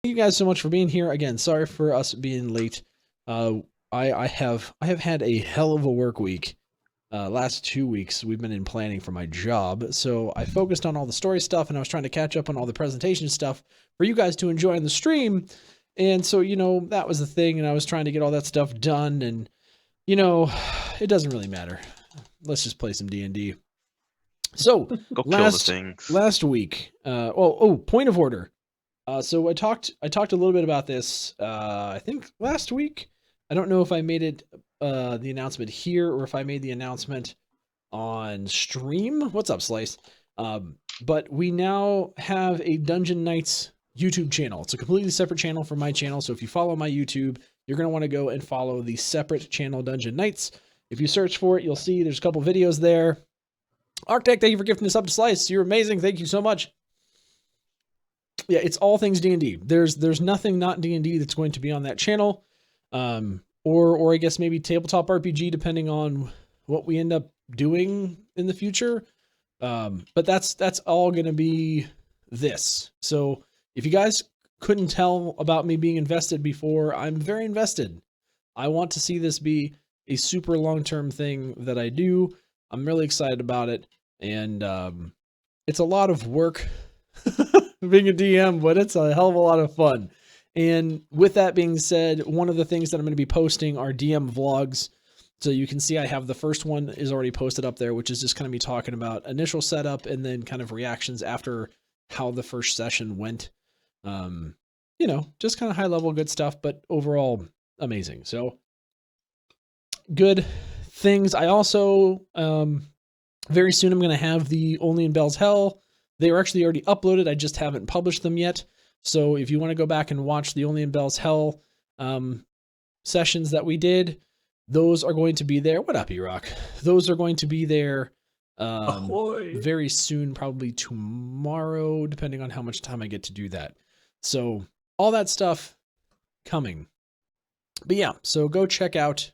you guys so much for being here again. Sorry for us being late. I have had a hell of a work week. Last 2 weeks we've been in planning for my job, so I focused on all the story stuff, and I was trying to catch up on all the presentation stuff for you guys to enjoy on the stream. And so, that was the thing, and I was trying to get all that stuff done, and it doesn't really matter. Let's just play some D&D. So Go kill the things. last week, point of order. So I talked a little bit about this, I think last week. I don't know if I made it the announcement here or if I made the announcement on stream. What's up, Slice? But we now have a Dungeon Nytes YouTube channel. It's a completely separate channel from my channel. So if you follow my YouTube, you're going to want to go and follow the separate channel Dungeon Nytes. If you search for it, you'll see there's a couple videos there. Arctech, thank you for gifting this up to Slice. You're amazing. Thank you so much. Yeah, it's all things D&D. There's nothing not D&D that's going to be on that channel. Or I guess maybe tabletop RPG, depending on what we end up doing in the future. But that's all going to be this. So if you guys couldn't tell about me being invested before, I'm very invested. I want to see this be a super long-term thing that I do. I'm really excited about it. And it's a lot of work being a DM, but it's a hell of a lot of fun. And with that being said, one of the things that I'm going to be posting are DM vlogs. So you can see I have the first one is already posted up there, which is just kind of me talking about initial setup and then kind of reactions after how the first session went. Just kind of high level good stuff, but overall amazing. So good things. I also, very soon I'm going to have the Only in Bell's Hell. They were actually already uploaded. I just haven't published them yet. So if you want to go back and watch the Only in Bell's Hell sessions that we did, those are going to be there. What up, E-Rock? Those are going to be there very soon, probably tomorrow, depending on how much time I get to do that. So all that stuff coming. But yeah, so go check out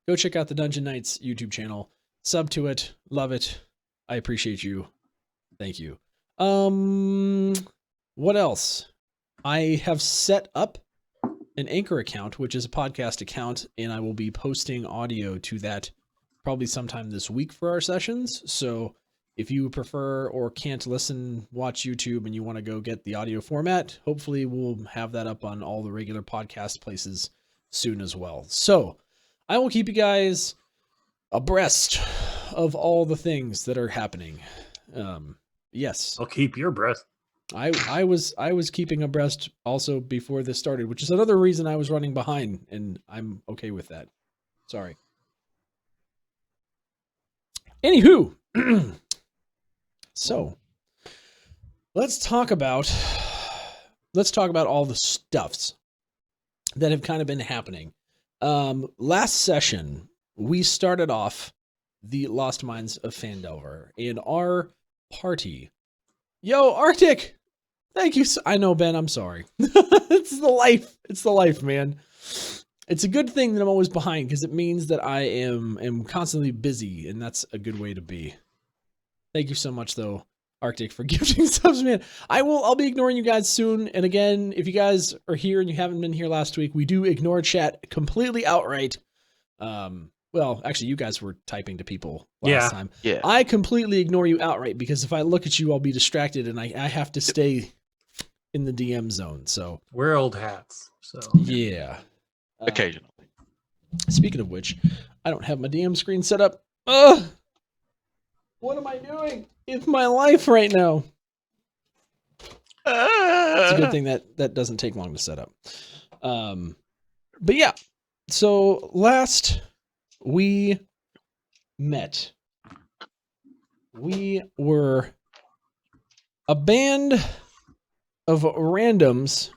the Dungeon Nytes YouTube channel. Sub to it. Love it. I appreciate you. Thank you. What else? I have set up an Anchor account, which is a podcast account, and I will be posting audio to that probably sometime this week for our sessions. So if you prefer or can't watch YouTube and you want to go get the audio format, hopefully we'll have that up on all the regular podcast places soon as well. So I will keep you guys abreast of all the things that are happening. Yes. I'll keep your breath. I was keeping abreast also before this started, which is another reason I was running behind, and I'm okay with that. Sorry. Anywho, so let's talk about all the stuffs that have kind of been happening. Last session we started off the Lost Mines of Phandalin, and our party. Yo, Arctic! Thank you. I know, Ben, I'm sorry. It's the life. It's the life, man. It's a good thing that I'm always behind because it means that I am constantly busy, and that's a good way to be. Thank you so much, though, Arctic, for gifting subs, man. I'll be ignoring you guys soon. And again, if you guys are here and you haven't been here last week, we do ignore chat completely outright. Well, actually, you guys were typing to people last time. Yeah. I completely ignore you outright because if I look at you, I'll be distracted, and I have to stay in the DM zone. So we're old hats. So yeah, occasionally. Speaking of which, I don't have my DM screen set up. What am I doing? It's my life right now. It's a good thing that doesn't take long to set up. But yeah, so last we met, we were a band of randoms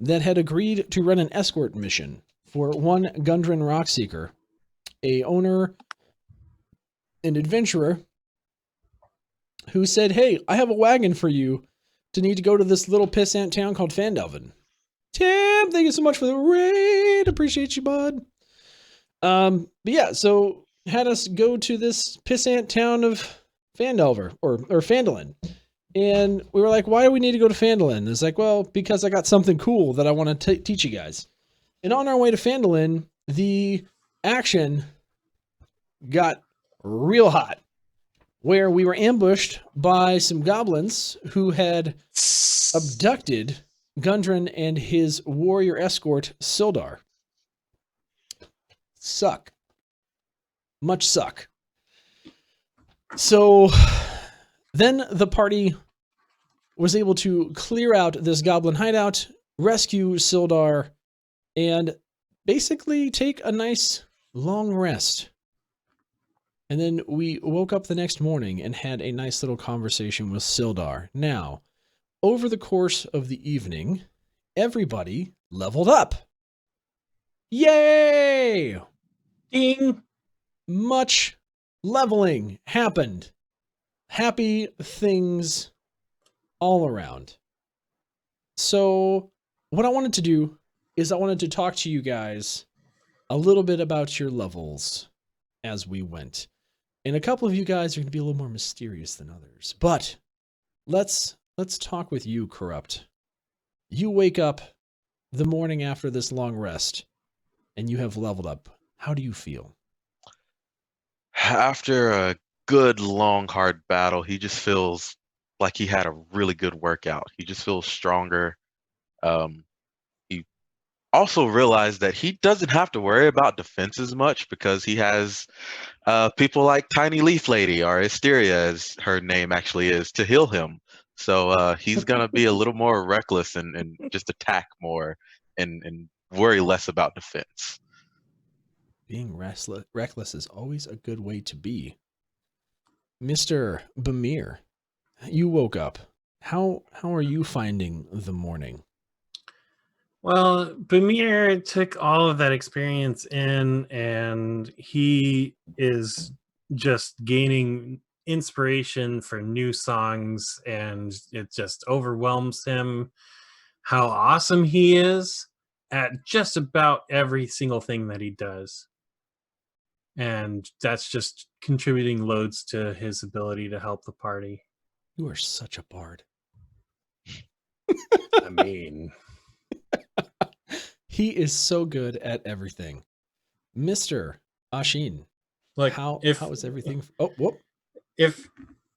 that had agreed to run an escort mission for one Gundren Rockseeker, a owner and adventurer who said, "Hey, I have a wagon for you to need to go to this little pissant town called Phandalin." Tim, thank you so much for the raid. Appreciate you, bud. But yeah, so had us go to this pissant town of Phandalin or Phandalin. And we were like, why do we need to go to Phandalin? It's like, well, because I got something cool that I want to teach you guys. And on our way to Phandalin, the action got real hot, where we were ambushed by some goblins who had abducted Gundren and his warrior escort, Sildar. Suck. Much suck. So then the party was able to clear out this goblin hideout, rescue Sildar, and basically take a nice long rest. And then we woke up the next morning and had a nice little conversation with Sildar. Now, over the course of the evening, everybody leveled up. Yay! Ding! Much leveling happened. Happy things all around. So, what I wanted to do is I wanted to talk to you guys a little bit about your levels as we went. And a couple of you guys are going to be a little more mysterious than others. But let's talk with you, Corrupt. You wake up the morning after this long rest, and you have leveled up. How do you feel? After a good, long, hard battle, he just feels like he had a really good workout. He just feels stronger. He also realized that he doesn't have to worry about defense as much because he has people like Tiny Leaf Lady, or Asteria, as her name actually is, to heal him. So he's going to be a little more reckless and just attack more and worry less about defense. Being reckless is always a good way to be. Mr. Bamir, you woke up. How are you finding the morning? Well, Bamir took all of that experience in, and he is just gaining inspiration for new songs, and it just overwhelms him how awesome he is at just about every single thing that he does. And that's just contributing loads to his ability to help the party. You are such a bard. I mean... He is so good at everything. Mr. Ashin, Like, how is everything? Oh, whoop. If,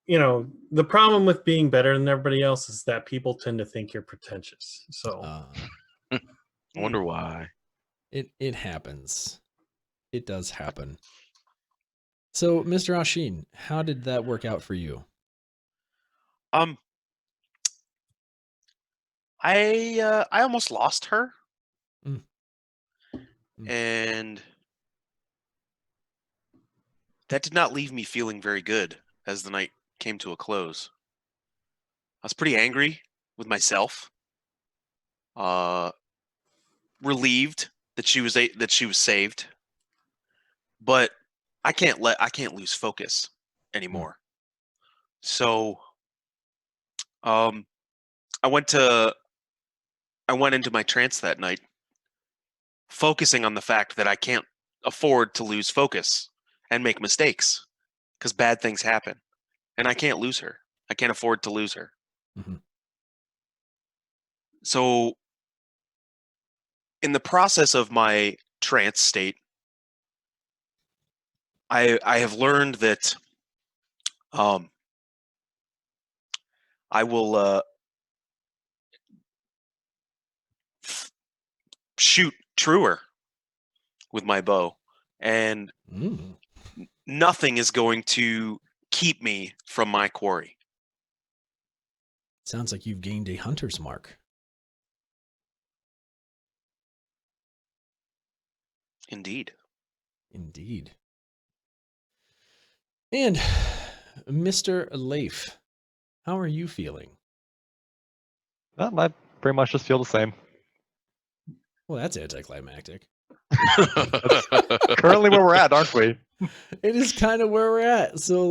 the problem with being better than everybody else is that people tend to think you're pretentious. So, I wonder why. It happens. It does happen. So, Mr. Ashin, how did that work out for you? I almost lost her. Mm. And that did not leave me feeling very good as the night came to a close. I was pretty angry with myself. Relieved that she was saved. But I can't lose focus anymore. So I went into my trance that night, focusing on the fact that I can't afford to lose focus and make mistakes, because bad things happen, and I can't lose her. I can't afford to lose her. Mm-hmm. So in the process of my trance state, I have learned that I will shoot truer with my bow, and nothing is going to keep me from my quarry. Sounds like you've gained a hunter's mark. Indeed. And Mr. Leif, how are you feeling? Well, I pretty much just feel the same. Well, that's anticlimactic. That's currently where we're at, aren't we? It is kind of where we're at. So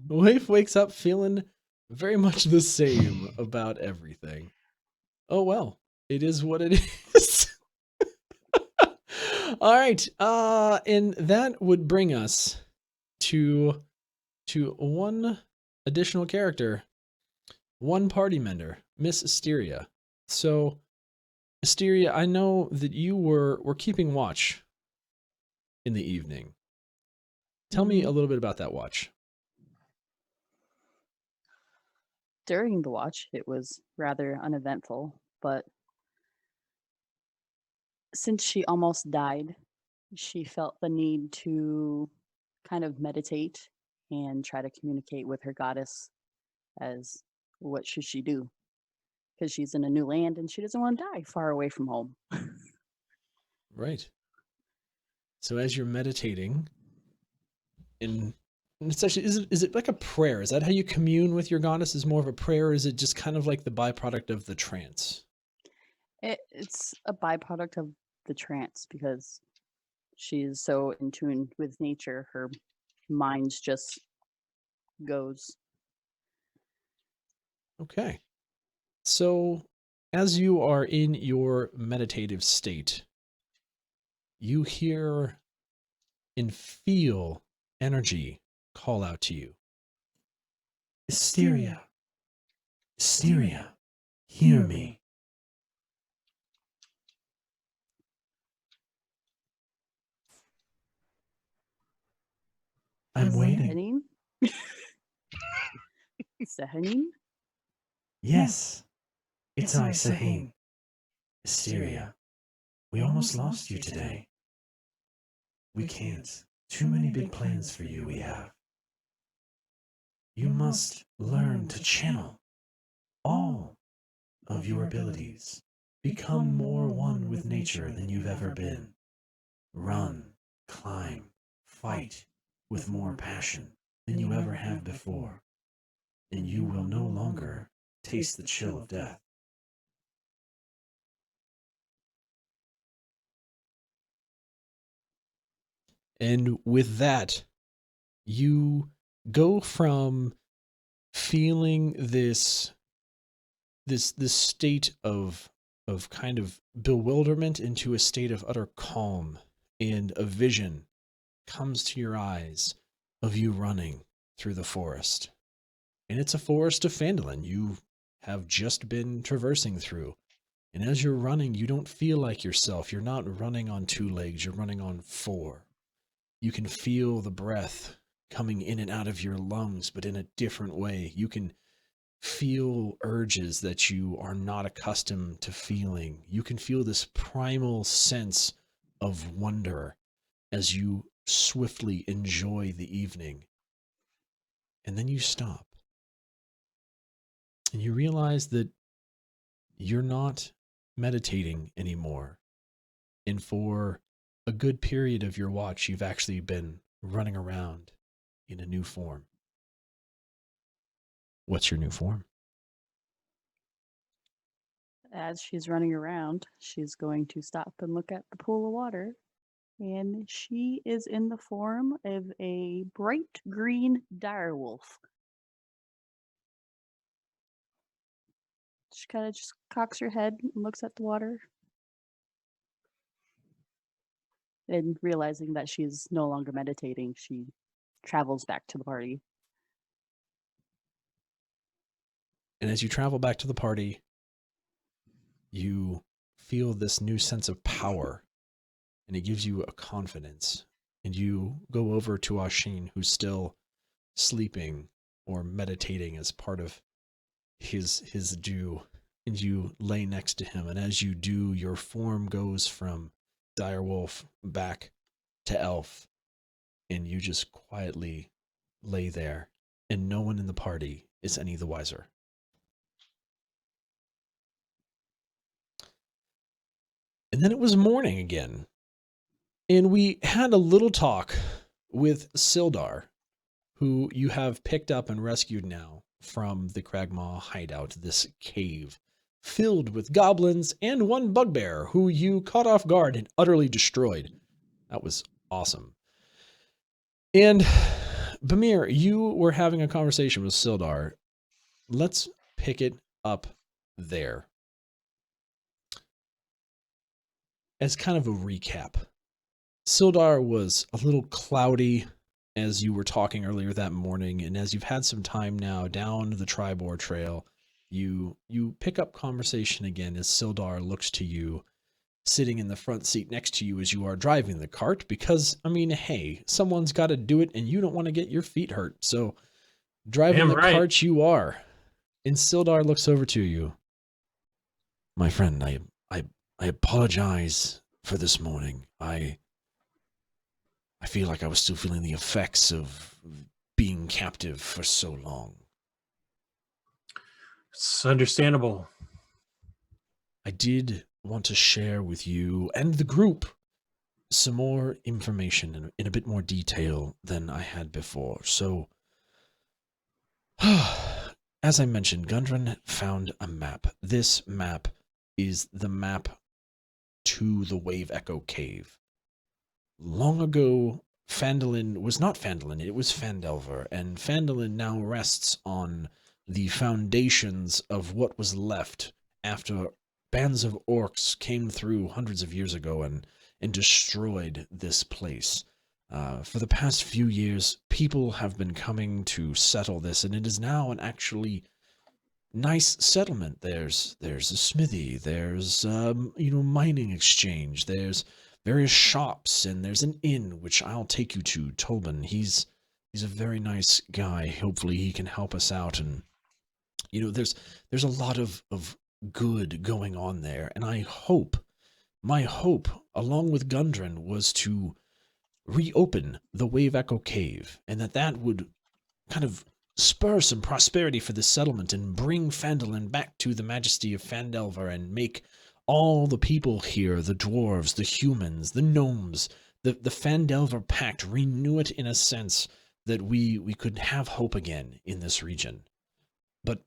Leif wakes up feeling very much the same about everything. Oh well, it is what it is. All right, and that would bring us to one additional character. one party member, Miss Asteria. So, Asteria, I know that you were keeping watch in the evening. Tell me a little bit about that watch. During the watch, it was rather uneventful, but since she almost died, she felt the need to kind of meditate and try to communicate with her goddess as what should she do? Because she's in a new land and she doesn't want to die far away from home. Right. So as you're meditating, and it's actually, is it like a prayer? Is that how you commune with your goddess? Is more of a prayer? Or is it just kind of like the byproduct of the trance? It's a byproduct of the trance because she's so in tune with nature. Her mind just goes. Okay. So as you are in your meditative state, you hear and feel energy call out to you. Asteria, Asteria, hear me. I'm waiting. Sahanin? Yes, it's I, Sahane. Asteria, we almost lost you today. We can't. Too many big plans for you we have. You must learn to channel all of your abilities. Become more one with nature than you've ever been. Run, climb, fight with more passion than you ever have before. And you will no longer taste the chill of death. And with that, you go from feeling this state of kind of bewilderment into a state of utter calm, and a vision comes to your eyes of you running through the forest. And it's a forest of Phandalin you have just been traversing through. And as you're running, you don't feel like yourself. You're not running on 2 legs, you're running on 4. You can feel the breath coming in and out of your lungs, but in a different way. You can feel urges that you are not accustomed to feeling. You can feel this primal sense of wonder as you swiftly enjoy the evening. And then you stop. And you realize that you're not meditating anymore. And for a good period of your watch, you've actually been running around in a new form. What's your new form? As she's running around, she's going to stop and look at the pool of water. And she is in the form of a bright green direwolf. She kind of just cocks her head and looks at the water. And realizing that she's no longer meditating, she travels back to the party. And as you travel back to the party, you feel this new sense of power, and it gives you a confidence. And you go over to Ashin, who's still sleeping or meditating as part of his due, and you lay next to him. And as you do, your form goes from direwolf back to elf, and you just quietly lay there, and no one in the party is any the wiser. And then it was morning again, and we had a little talk with Sildar, who you have picked up and rescued now from the Cragmaw hideout, this cave filled with goblins and one bugbear who you caught off guard and utterly destroyed. That was awesome. And Bamir, you were having a conversation with Sildar. Let's pick it up there. As kind of a recap, Sildar was a little cloudy as you were talking earlier that morning, and as you've had some time now down the Tribor Trail, You pick up conversation again as Sildar looks to you, sitting in the front seat next to you as you are driving the cart, because, I mean, hey, someone's got to do it and you don't want to get your feet hurt. So driving Damn the right. cart you are. And Sildar looks over to you. My friend, I apologize for this morning. I feel like I was still feeling the effects of being captive for so long. It's understandable. I did want to share with you and the group some more information in a bit more detail than I had before. So, as I mentioned, Gundren found a map. This map is the map to the Wave Echo Cave. Long ago, Phandalin was not Phandalin, it was Phandelver, and Phandalin now rests on the foundations of what was left after bands of orcs came through hundreds of years ago and destroyed this place. For the past few years, people have been coming to settle this, and it is now an actually nice settlement. There's a smithy, there's mining exchange, there's various shops, and there's an inn which I'll take you to. Tobin, he's a very nice guy. Hopefully he can help us out, and there's a lot of good going on there, and my hope along with Gundren was to reopen the Wave Echo Cave, and that would kind of spur some prosperity for the settlement and bring Phandalin back to the majesty of Phandelver and make all the people here, the dwarves, the humans, the gnomes, the Phandelver Pact, renew it in a sense that we could have hope again in this region. But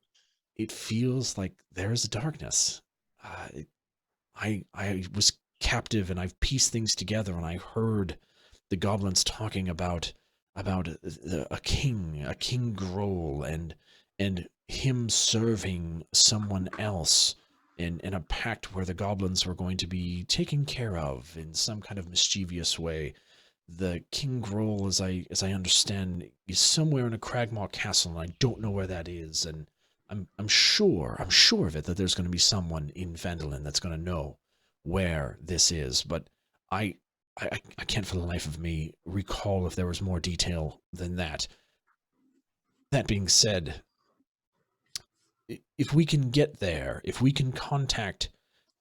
it feels like there's darkness. I was captive and I've pieced things together, and I heard the goblins talking about a king Grohl, and him serving someone else in a pact where the goblins were going to be taken care of in some kind of mischievous way. The King Grohl, as I understand, is somewhere in a Cragmaw castle, and I don't know where that is. And I'm sure of it that there's going to be someone in Phandalin that's going to know where this is. But I can't for the life of me recall if there was more detail than that. That being said, if we can get there, if we can contact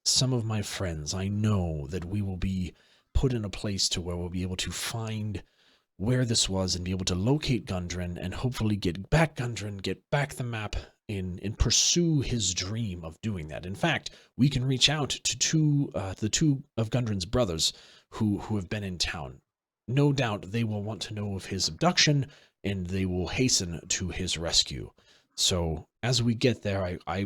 some of my friends, I know that we will be put in a place to where we'll be able to find where this was and be able to locate Gundren and hopefully get back Gundren, get back the map, and pursue his dream of doing that. In fact, we can reach out to the two of Gundren's brothers who have been in town. No doubt they will want to know of his abduction, and they will hasten to his rescue. So as we get there, I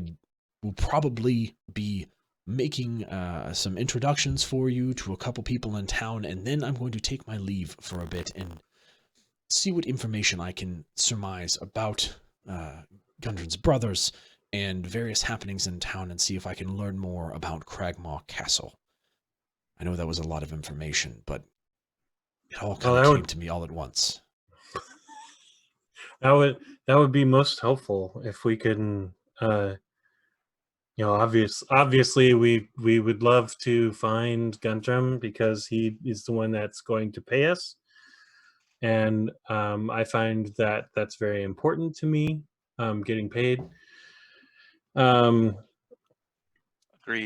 will probably be making some introductions for you to a couple people in town, and then I'm going to take my leave for a bit and see what information I can surmise about Gundren's brothers and various happenings in town, and see if I can learn more about Cragmaw Castle. I know that was a lot of information, but it all kind of came to me all at once. That would be most helpful if we can. Obviously, we would love to find Gundren because he is the one that's going to pay us, and I find that that's very important to me. Getting paid. Agreed.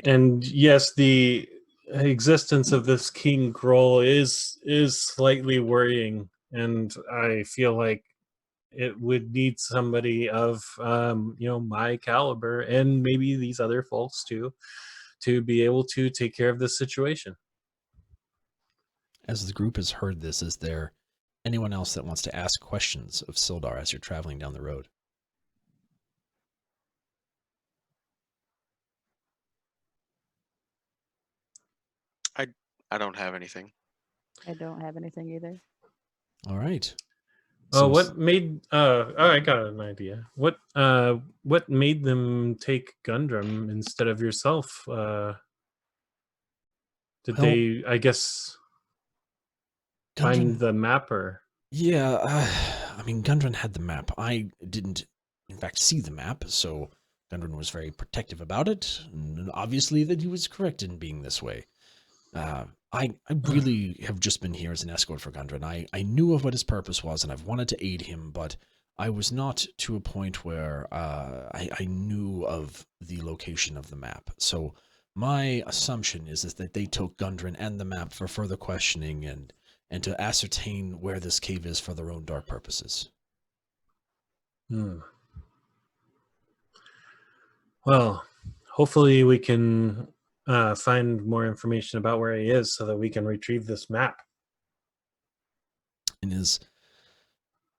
And yes, the existence of this King Grohl is slightly worrying, and I feel like it would need somebody of my caliber, and maybe these other folks too, to be able to take care of this situation. As the group has heard this, is there anyone else that wants to ask questions of Sildar as you're traveling down the road? I don't have anything. I don't have anything either. All right. Oh, what made? I got an idea. What made them take Gundren instead of yourself? Did they? I guess find the mapper. Yeah, I mean, Gundren had the map. I didn't, in fact, see the map, so Gundren was very protective about it, and obviously that he was correct in being this way. I really have just been here as an escort for Gundren. I knew of what his purpose was, and I've wanted to aid him, but I was not to a point where I knew of the location of the map. So my assumption is that they took Gundren and the map for further questioning and to ascertain where this cave is for their own dark purposes. Well, hopefully we can find more information about where he is so that we can retrieve this map. And as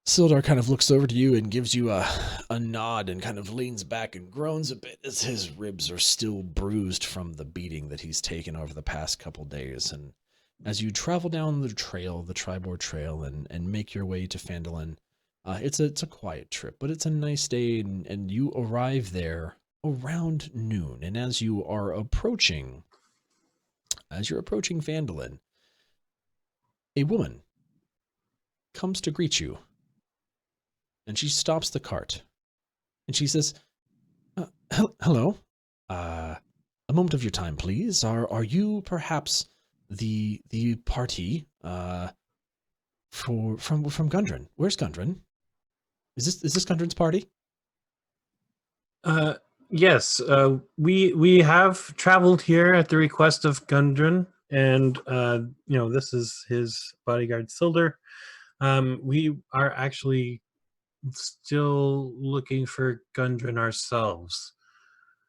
Sildar kind of looks over to you and gives you a nod and kind of leans back and groans a bit as his ribs are still bruised from the beating that he's taken over the past couple days. And as you travel down the trail, the Tribord Trail, and make your way to Phandalin, it's a quiet trip, but it's a nice day, and you arrive there around noon. And as you're approaching Phandalin, a woman comes to greet you. And she stops the cart. And she says, hello. A moment of your time, please. Are you perhaps the party from Gundren? Where's Gundren? Is this Gundren's party? Yes, we have traveled here at the request of Gundren, and this is his bodyguard Sildar. We are actually still looking for Gundren ourselves.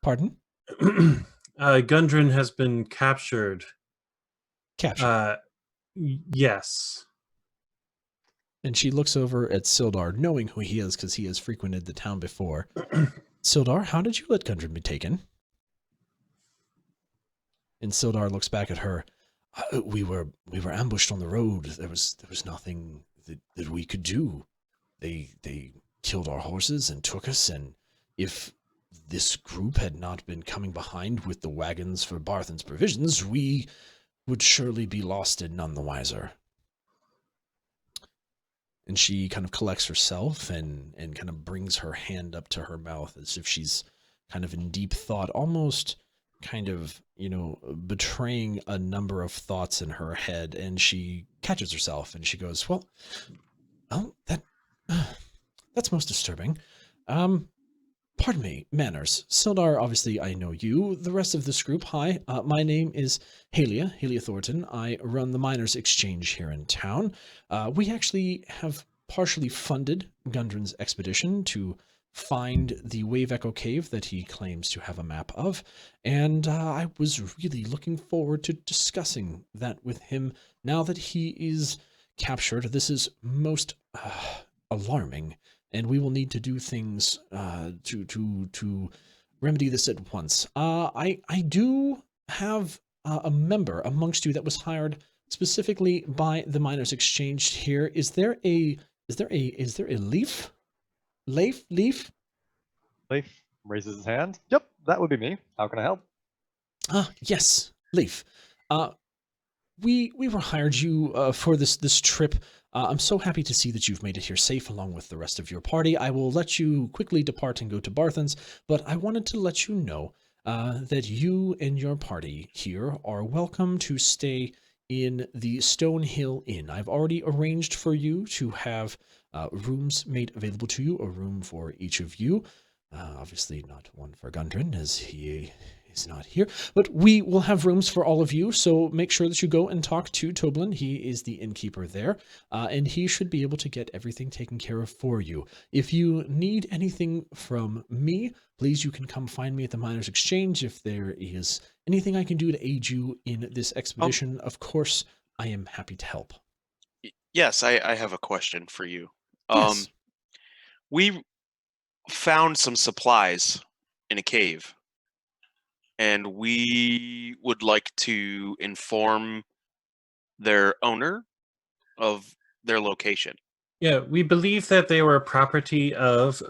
Pardon? Gundren has been captured. Captured? Yes. And she looks over at Sildar, knowing who he is because he has frequented the town before. Sildar, how did you let Gundren be taken? And Sildar looks back at her. We were ambushed on the road. There was nothing that we could do. They killed our horses and took us, and if this group had not been coming behind with the wagons for Barthen's provisions, we would surely be lost and none the wiser. And she kind of collects herself and kind of brings her hand up to her mouth as if she's kind of in deep thought, almost kind of, betraying a number of thoughts in her head. And she catches herself and she goes, well, that's most disturbing. Pardon me, manners. Sildar, obviously I know you. The rest of this group, hi. My name is Halia Thornton. I run the Miners' Exchange here in town. We actually have partially funded Gundren's expedition to find the Wave Echo Cave that he claims to have a map of, and I was really looking forward to discussing that with him now that he is captured. This is most alarming, and we will need to do things to remedy this at once. I do have a member amongst you that was hired specifically by the Miners' Exchange here. Is there a Leaf? Leaf raises his hand. Yep, that would be me. How can I help? Yes, Leaf. We were hired you for this trip. I'm so happy to see that you've made it here safe along with the rest of your party. I will let you quickly depart and go to Barthen's, but I wanted to let you know that you and your party here are welcome to stay in the Stonehill Inn. I've already arranged for you to have rooms made available to you, a room for each of you. Obviously not one for Gundren, as he is not here, but we will have rooms for all of you, so make sure that you go and talk to Toblin. He is the innkeeper there, and he should be able to get everything taken care of for you. If you need anything from me, please, you can come find me at the Miners' Exchange. If there is anything I can do to aid you in this expedition, of course, I am happy to help. Yes, I have a question for you. Yes. We found some supplies in a cave, and we would like to inform their owner of their location. Yeah, we believe that they were property of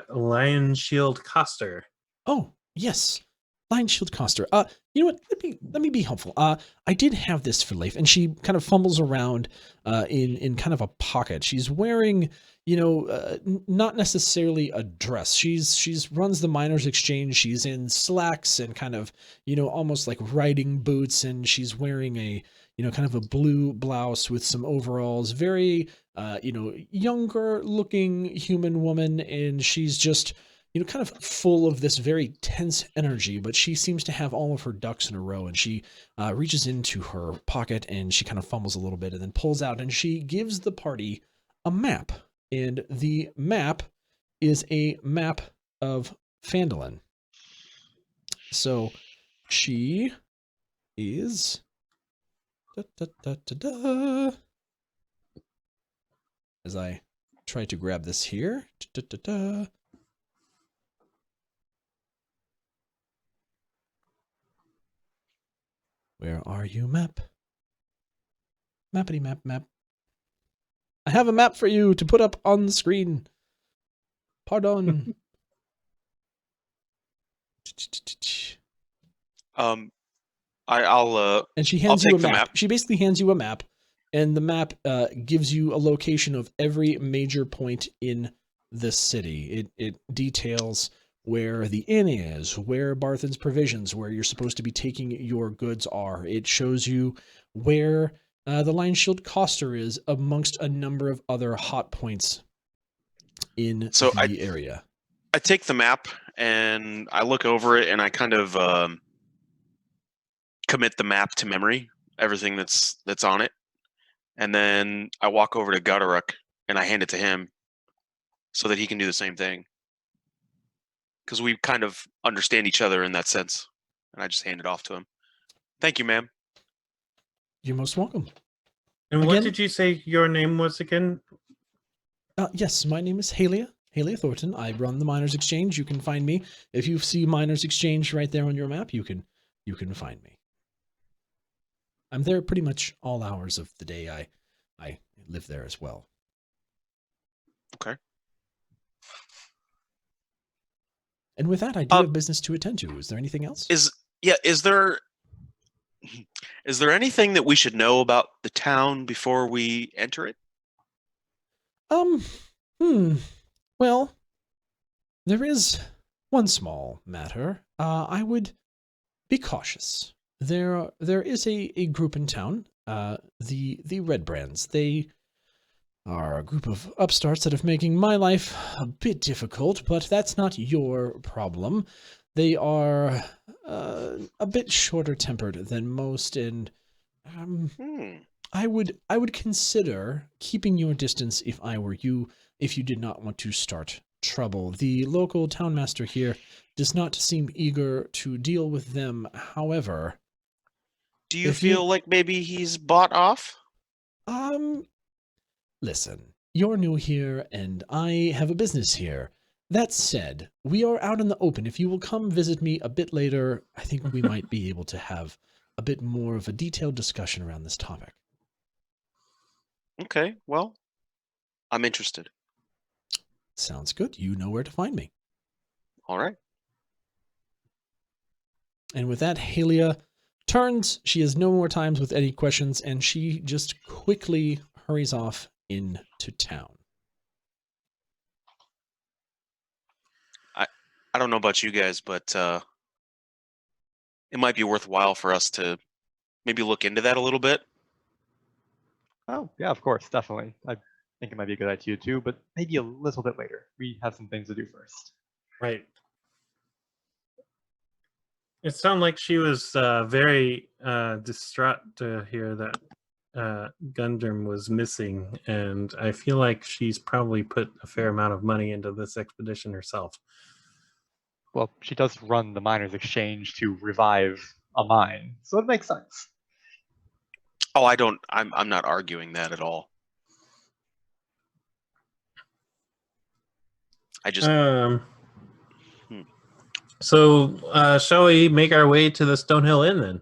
Lion Shield Coster. Oh, yes. Lion Shield Coster. You know what? Let me be helpful. I did have this for Leif, and she kind of fumbles around in kind of a pocket. She's wearing, not necessarily a dress. She's runs the Miners Exchange. She's in slacks and kind of, almost like riding boots, and she's wearing a, kind of a blue blouse with some overalls. Very, younger looking human woman, and she's just, kind of full of this very tense energy, but she seems to have all of her ducks in a row, and she reaches into her pocket and she kind of fumbles a little bit and then pulls out, and she gives the party a map. And the map is a map of Phandalin. So she is... As I try to grab this here... Where are you, map? Mappity map map. I have a map for you to put up on the screen. Pardon. I'll and she hands I'll you a take the map. map. She basically hands you a map, and the map gives you a location of every major point in the city. It details where the inn is, where Barthen's Provisions, where you're supposed to be taking your goods are. It shows you where the Lion Shield Coster is, amongst a number of other hot points in the area. I take the map and I look over it and I kind of commit the map to memory, everything that's on it. And then I walk over to Gutteruk and I hand it to him so that he can do the same thing. Because we kind of understand each other in that sense. And I just hand it off to him. Thank you, ma'am. You're most welcome. And Again? what did you say your name was again? Yes, my name is Halia Thornton. I run the Miners Exchange. You can find me. If you see Miners Exchange right there on your map, you can find me. I'm there pretty much all hours of the day. I live there as well. Okay. And with that, I do have business to attend to. Is there anything else? Is there anything that we should know about the town before we enter it? Well, there is one small matter. I would be cautious. There is a group in town, the Red Brands. They are a group of upstarts that are making my life a bit difficult, but that's not your problem. They are a bit shorter tempered than most, and I would consider keeping your distance if I were you, if you did not want to start trouble. The local townmaster here does not seem eager to deal with them. However, do you feel like maybe he's bought off? Listen, you're new here, and I have a business here. That said, we are out in the open. If you will come visit me a bit later, I think we might be able to have a bit more of a detailed discussion around this topic. Okay, well, I'm interested. Sounds good. You know where to find me. All right. And with that, Halia turns. She has no more times with any questions, and she just quickly hurries off into town. I don't know about you guys, but it might be worthwhile for us to maybe look into that a little bit. Oh, yeah, of course, definitely. I think it might be a good idea too, but maybe a little bit later. We have some things to do first. Right. It sounded like she was very distraught to hear that Gundam was missing, and I feel like she's probably put a fair amount of money into this expedition herself. Well, she does run the Miners Exchange to revive a mine, so it makes sense. Oh, I'm not arguing that at all. I just So, shall we make our way to the Stonehill Inn then?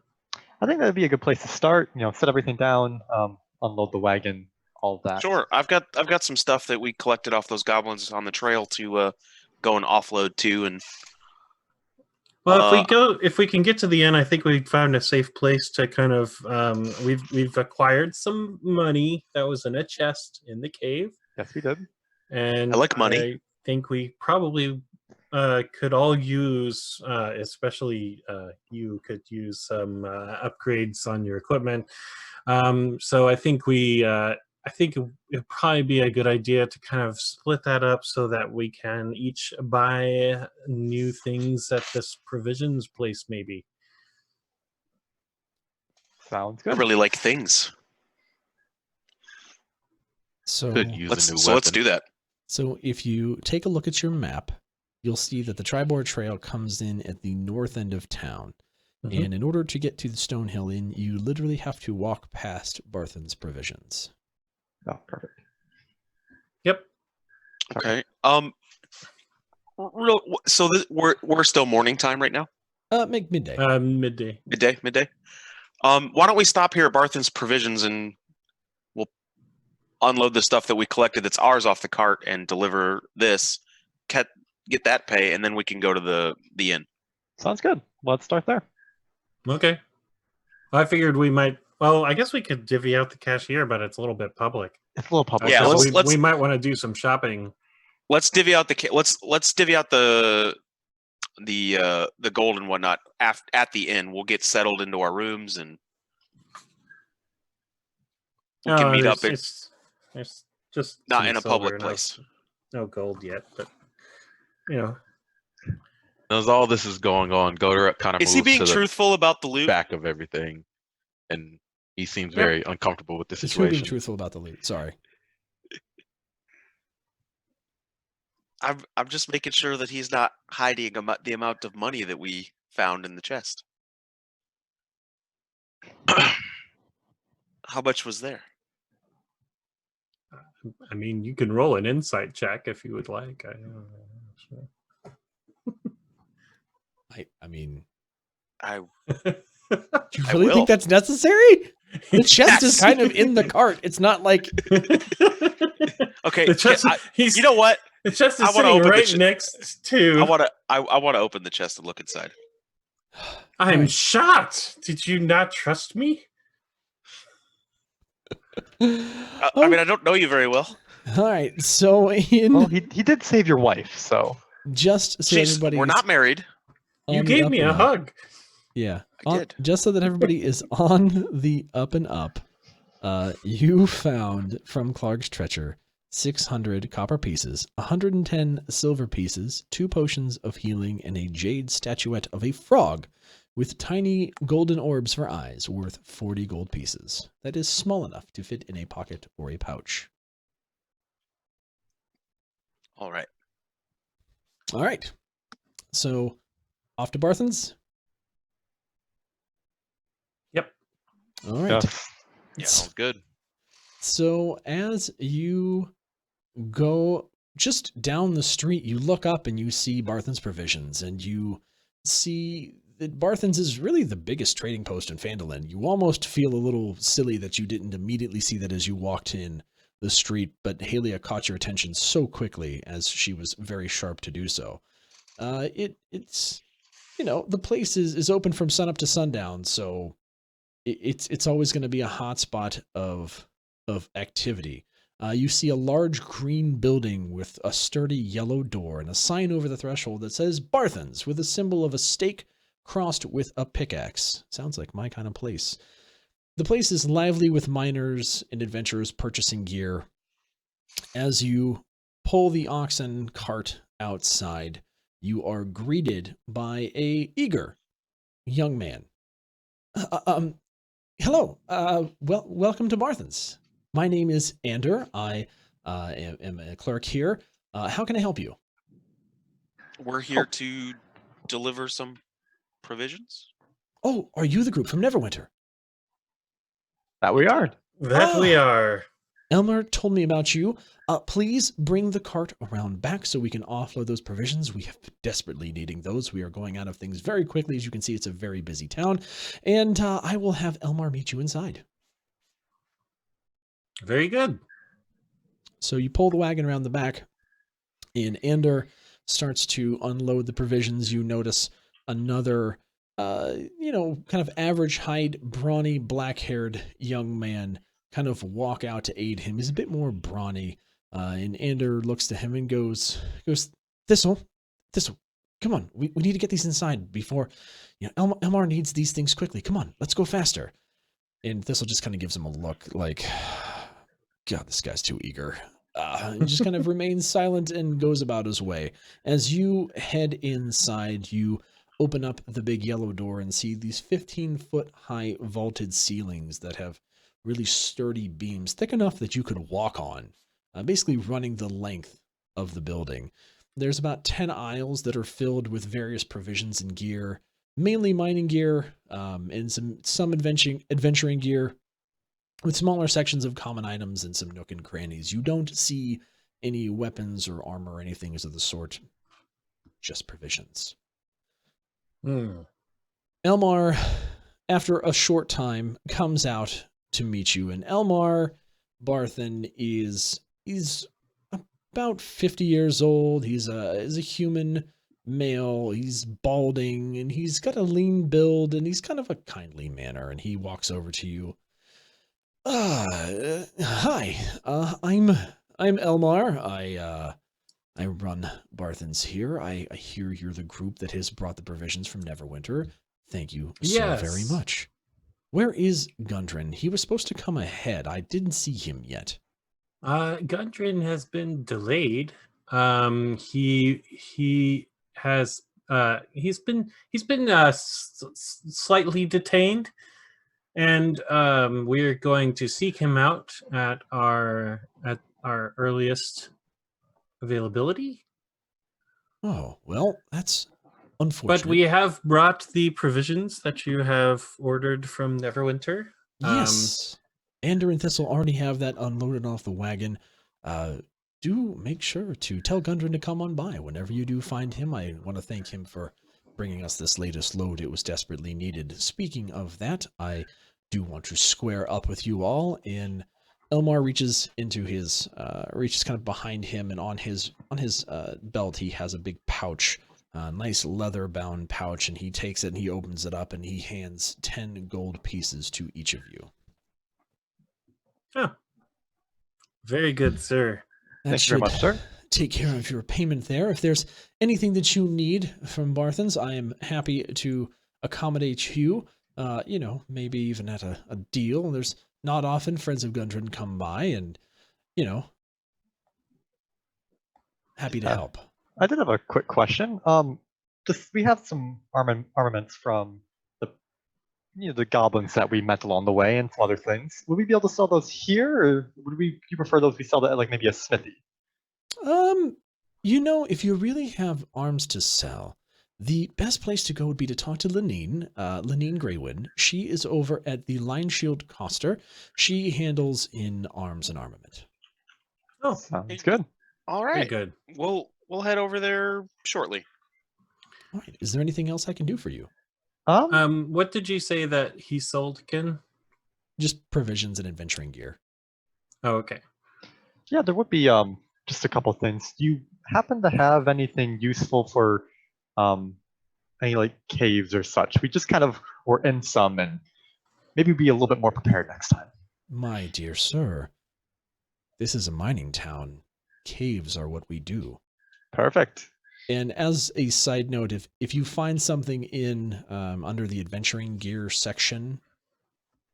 I think that'd be a good place to start. Set everything down, unload the wagon, all of that. Sure. I've got some stuff that we collected off those goblins on the trail to go and offload to, and Well, if we can get to the end, I think we found a safe place to kind of. We've acquired some money that was in a chest in the cave, Yes, we did. and I like money. I think we probably could all use, especially you could use some upgrades on your equipment. So I think I think it'd probably be a good idea to kind of split that up so that we can each buy new things at this provisions place, maybe. Sounds I good. really like things. So Could use a new Let's weapon. do that. So if you take a look at your map, you'll see that the Tribord Trail comes in at the north end of town. Mhm. And in order to get to the Stonehill Inn, you literally have to walk past Barthen's Provisions. Oh, perfect. Yep. Okay. So we're still morning time right now. Make midday. Midday. Midday. Why don't we stop here at Barthen's Provisions and we'll unload the stuff that we collected that's ours off the cart and deliver this, get that pay, and then we can go to the inn. Sounds good. Let's start there. Okay. I figured we might. Well, I guess we could divvy out the cashier, but it's a little bit public. It's a little public. Yeah, so let's- we might want to do some shopping. Let's divvy out let's divvy out the gold and whatnot at the inn. We'll get settled into our rooms and we can meet up. It's just Not some in a silver, public no- place. No gold yet, but you know. As all this is going on, Goder kind of Is moves he being to the truthful about the loot? back of everything, and he seems Yep. very uncomfortable with the It's who situation. being truthful about the loot. Sorry. I'm just making sure that he's not hiding the amount of money that we found in the chest. How much was there? I mean, you can roll an insight check if you would like. Sure. I mean, I do you I really will. think that's necessary? The chest Yes. is kind of in the cart. It's not like okay. The chest, You know what? the chest I is wanna sitting open the right ch- next to. I want to open the chest and look inside. I'm Alright. shocked. Did you not trust me? I mean, I don't know you very well. All right. So in well, he did save your wife, so just so everybody, We're not married. You gave me a hug. Yeah, I did. Just so that everybody is on the up and up. You found from Clark's treasure 600 copper pieces, 110 silver pieces, 2 potions of healing, and a jade statuette of a frog with tiny golden orbs for eyes, worth 40 gold pieces. That is small enough to fit in a pocket or a pouch. All right. All right. So, off to Barthen's. Yep. All right. yes. Yeah, sounds good. So as you go just down the street, you look up and you see Barthen's Provisions, and you see that Barthen's is really the biggest trading post in Phandalin. You almost feel a little silly that you didn't immediately see that as you walked in the street, but Halia caught your attention so quickly as she was very sharp to do so. It's the place is open from sunup to sundown, so it's always going to be a hotspot of activity. You see a large green building with a sturdy yellow door and a sign over the threshold that says Barthen's with a symbol of a stake crossed with a pickaxe. Sounds like my kind of place. The place is lively with miners and adventurers purchasing gear. As you pull the oxen cart outside, you are greeted by a eager young man. Hello. Welcome to Barthen's. My name is Ander. I am a clerk here. How can I help you? We're here to deliver some provisions. Oh, are you the group from Neverwinter? That we are. That we are. Elmer told me about you. Please bring the cart around back so we can offload those provisions. We have been desperately needing those. We are going out of things very quickly. As you can see, it's a very busy town. And I will have Elmar meet you inside. Very good. So you pull the wagon around the back, and Ander starts to unload the provisions. You notice another, kind of average height, brawny, black-haired young man kind of walk out to aid him. He's a bit more brawny, and Ander looks to him and goes, Thistle, come on, we need to get these inside before, Elmar needs these things quickly. Come on, let's go faster. And Thistle just kind of gives him a look like, God, this guy's too eager. And just kind of remains silent and goes about his way. As you head inside, you open up the big yellow door and see these 15-foot high vaulted ceilings that have really sturdy beams, thick enough that you could walk on, basically running the length of the building. There's about 10 aisles that are filled with various provisions and gear, mainly mining gear, and some adventuring gear, with smaller sections of common items and some nook and crannies. You don't see any weapons or armor or anything of the sort, just provisions. Elmar, after a short time, comes out to meet you, and Elmar Barthen is about 50 years old. He's a human male. He's balding, and he's got a lean build, and he's kind of a kindly manner, and he walks over to you. Hi. I'm Elmar. I run Barthen's here. I hear you're the group that has brought the provisions from Neverwinter. Thank you so very much. Where is Gundren? He was supposed to come ahead. I didn't see him yet. Gundren has been delayed. He has he's been slightly detained, and we're going to seek him out at our earliest availability. Oh, well, that's unfortunate. But we have brought the provisions that you have ordered from Neverwinter. Yes. Ander and Thistle already have that unloaded off the wagon. Do make sure to tell Gundren to come on by whenever you do find him. I want to thank him for bringing us this latest load. It was desperately needed. Speaking of that, I do want to square up with you all. And Elmar reaches into his, reaches kind of behind him, and on his belt he has a big pouch, nice leather-bound pouch, and he takes it and he opens it up and he hands 10 gold pieces to each of you. Oh, very good, sir. Thank you very much, sir. Take care of your payment there. If there's anything that you need from Barthens, I am happy to accommodate you. Maybe even at a deal. There's not often friends of Gundren come by, and happy to help. I did have a quick question. We have some armaments from the goblins that we met along the way and some other things. Would we be able to sell those here, or would you prefer those we sell at like maybe a smithy? If you really have arms to sell, the best place to go would be to talk to Lenine Greywind. She is over at the Line Shield Coster. She handles in arms and armament. Oh, sounds good. All right. Very good. We'll head over there shortly. All right. Is there anything else I can do for you? What did you say that he sold, Ken? Just provisions and adventuring gear. Oh, okay. Yeah, there would be just a couple things. Do you happen to have anything useful for any like caves or such? We just kind of were in some, and maybe be a little bit more prepared next time. My dear sir, this is a mining town. Caves are what we do. Perfect. And as a side note, if you find something in under the adventuring gear section,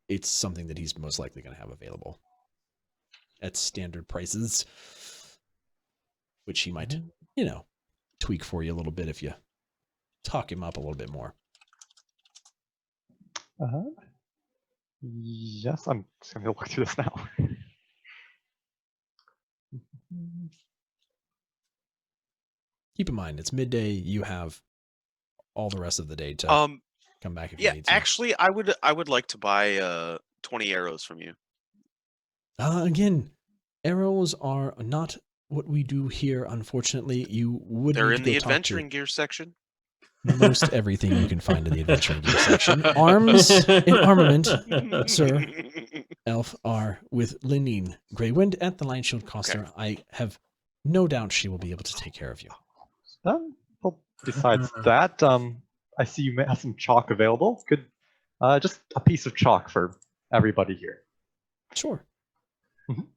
it's something that he's most likely going to have available at standard prices, which he might, tweak for you a little bit if you talk him up a little bit more. Yes, I'm just going to look through this now. Keep in mind, it's midday. You have all the rest of the day to come back if you need to. Actually, I would like to buy 20 arrows from you. Again, arrows are not what we do here. Unfortunately, you would. They're need in to the go talk adventuring gear section. Most everything you can find in the adventuring gear section. Arms and armament, sir. Elf are with Lenine Greywind at the Line Shield Coster. Okay. I have no doubt she will be able to take care of you. Well, besides that, I see you may have some chalk available. Could just a piece of chalk for everybody here. Sure. Mhm.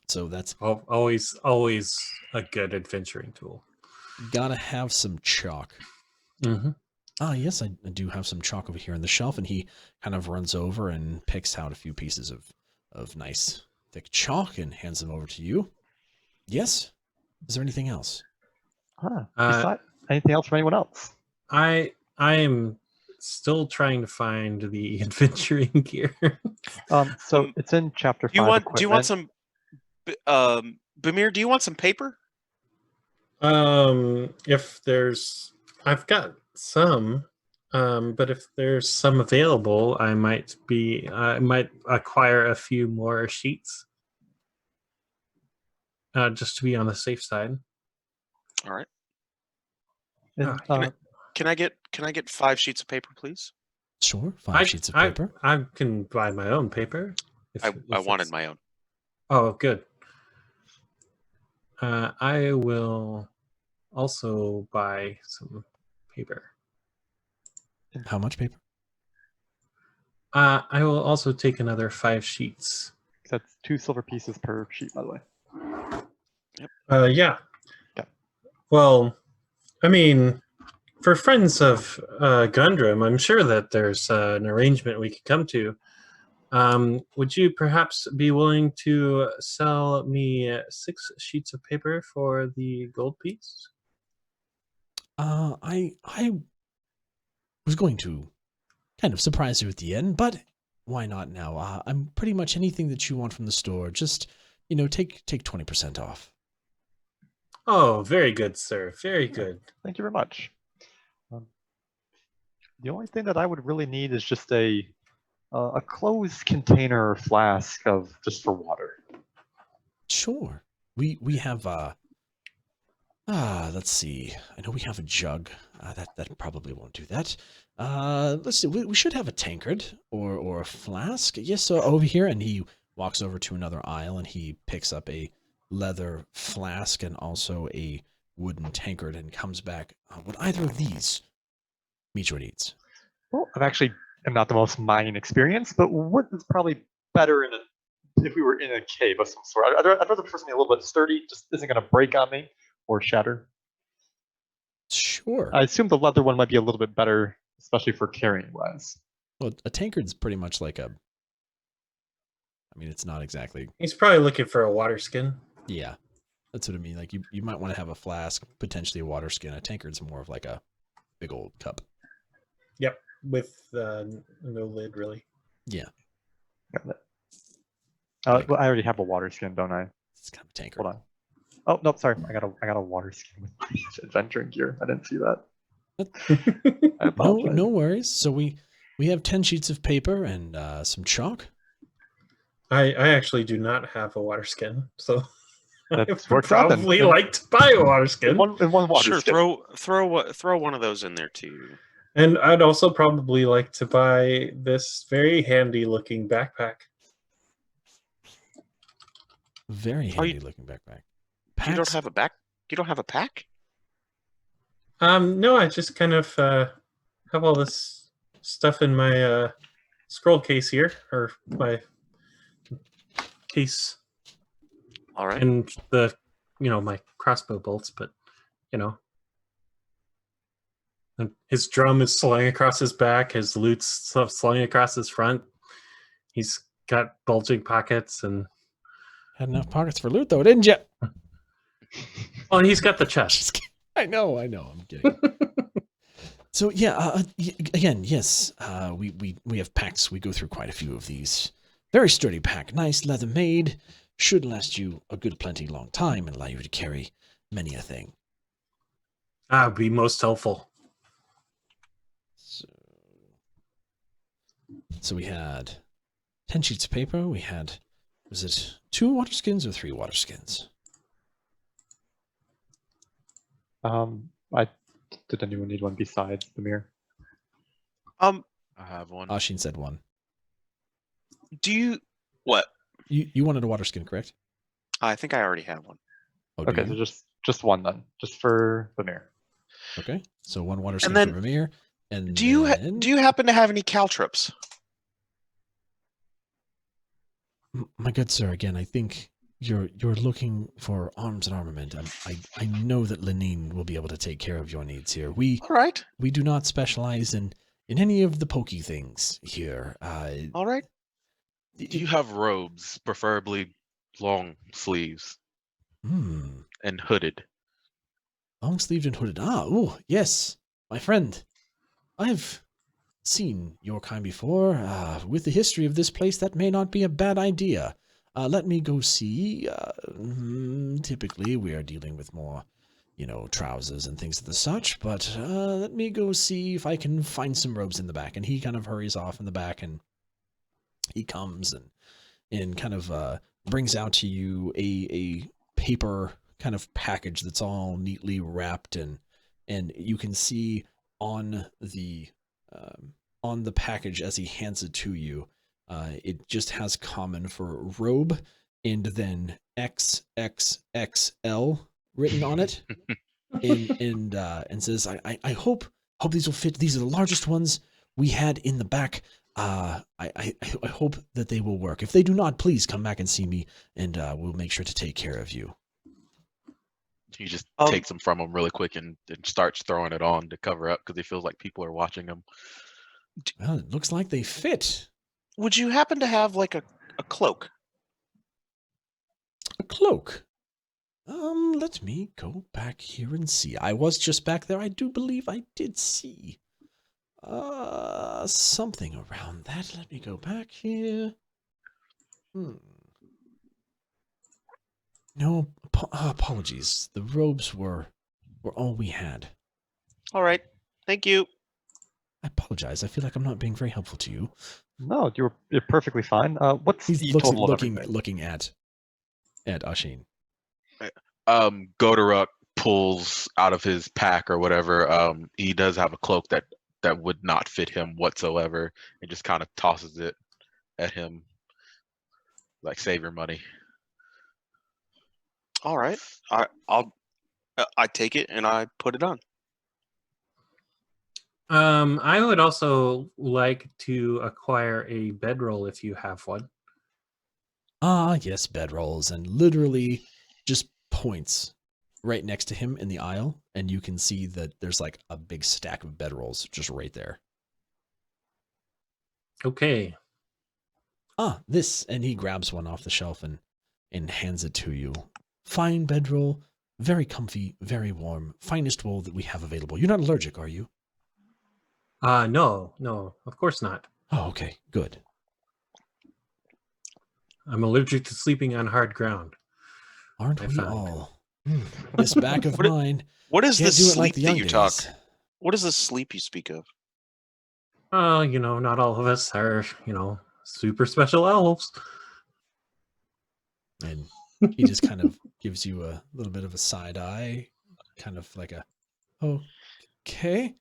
So that's Always a good adventuring tool. gotta have some chalk. Mm-hmm. Ah, yes, I do have some chalk over here on the shelf, and he kind of runs over and picks out a few pieces of nice thick chalk and hands them over to you. Yes? Is there anything else? Besides, anything else from anyone else? I am still trying to find the adventuring gear. So it's in chapter 5. Do you want equipment. some Bamir, do you want some paper? If there's, I've got some, but if there's some available, I might acquire a few more sheets, just to be on the safe side. All right. And, Can I get 5 sheets of paper, please? Sure, 5 sheets of paper. I can buy my own paper. I wanted my own. Oh, good. I will also buy some paper. How much paper? I will also take another 5 sheets. that's 2 silver pieces per sheet, by the way. Yeah. Okay. Well, I mean, for friends of Gundram, I'm sure that there's an arrangement we could come to. Would you perhaps be willing to sell me 6 sheets of paper for the gold piece? I was going to kind of surprise you at the end, but why not now? I'm pretty much anything that you want from the store. Just, take 20% off. Oh, very good, sir. Very good. Thank you very much. The only thing that I would really need is just a closed container or flask of just for water. Sure. We have let's see. I know we have a jug. That probably won't do that. Let's see. We should have a tankard or a flask. Yes, so over here, and he walks over to another aisle and he picks up a leather flask and also a wooden tankard and comes back. Would either of these meet your needs? Well, I'm not the most mining experience, but wood is probably better if we were in a cave of some sort. I'd rather the person be a little bit sturdy, just isn't going to break on me or shatter. Sure. I assume the leather one might be a little bit better, especially for carrying wise. Well, a tankard's pretty much like it's not exactly. He's probably looking for a water skin. Yeah, that's what I mean. Like you might want to have a flask, potentially a water skin. A tankard's more of like a big old cup. Yep, with no lid, really. Yeah. Well, I already have a water skin, don't I? It's kind of a tankard. Hold on. Oh no, sorry. I got a water skin with my adventuring gear. I didn't see that. I apologize. No worries. So we have 10 sheets of paper and some chalk. I actually do not have a water skin, so I would works out then. probably like to buy a water skin. In one water Sure, skin. throw one of those in there too. And I'd also probably like to buy this very handy looking backpack. Very handy looking backpack. You don't have a pack? No, I just kind of have all this stuff in my scroll case here, or my case. All right. And my crossbow bolts, but and his drum is slung across his back, his loot's slung across his front. He's got bulging pockets and had enough pockets for loot though, didn't you? Well, he's got the chest. I know. I'm kidding. So yeah, again, yes, we have packs. We go through quite a few of these. Very sturdy pack, nice leather made, should last you a good plenty long time and allow you to carry many a thing. Would be most helpful. So we had 10 sheets of paper. We had, was it 2 water skins or 3 water skins? Did anyone need one besides the mirror? I have one. Ashin said 1. Do you what? You wanted a water skin, correct? I think I already have one. Oh, Okay, so just one then, just for the mirror. Okay, so 1 water skin then- for Vermeer And Do you then, do you happen to have any caltrops? my good sir, again, I think you're looking for arms and armament. I know that Lenine will be able to take care of your needs here. We All right, do not specialize in any of the pokey things here. all right. Do you have robes, preferably long sleeves and hooded? Long sleeved and hooded. Oh, yes, my friend. I've seen your kind before. With the history of this place, that may not be a bad idea. Let me go see. Typically, we are dealing with more, trousers and things of the such, but let me go see if I can find some robes in the back. And he kind of hurries off in the back, and he comes and kind of brings out to you a paper kind of package that's all neatly wrapped, and you can see on the package as he hands it to you, it just has common for robe and then XXXL written on it, and says, I hope these will fit. These are the largest ones we had in the back. I hope that they will work. If they do not, please come back and see me, and we'll make sure to take care of you. He just takes them from him really quick and starts throwing it on to cover up because he feels like people are watching him. Well, it looks like they fit. Would you happen to have like a cloak? A cloak? Let me go back here and see. I was just back there. I do believe I did see something around that. Let me go back here. No, apologies. The robes were all we had. All right, thank you. I apologize. I feel like I'm not being very helpful to you. No, you're perfectly fine. What's the total of everything? looking at Ashin. Godoruk pulls out of his pack or whatever. He does have a cloak that would not fit him whatsoever, and just kind of tosses it at him, like, save your money. All right, I take it and I put it on. I would also like to acquire a bedroll if you have one. Yes, bedrolls, and literally just points right next to him in the aisle, and you can see that there's like a big stack of bedrolls just right there. Okay. This, and he grabs one off the shelf and hands it to you. Fine bedroll, very comfy, very warm, finest wool that we have available. You're not allergic, are you? No, of course not. Oh, okay, good. I'm allergic to sleeping on hard ground. Aren't I we found. all? This back of mine. What is Can't this do it sleep like the that young you talk? days. What is this sleep you speak of? Not all of us are, super special elves. And he just kind of gives you a little bit of a side eye, kind of like a, okay.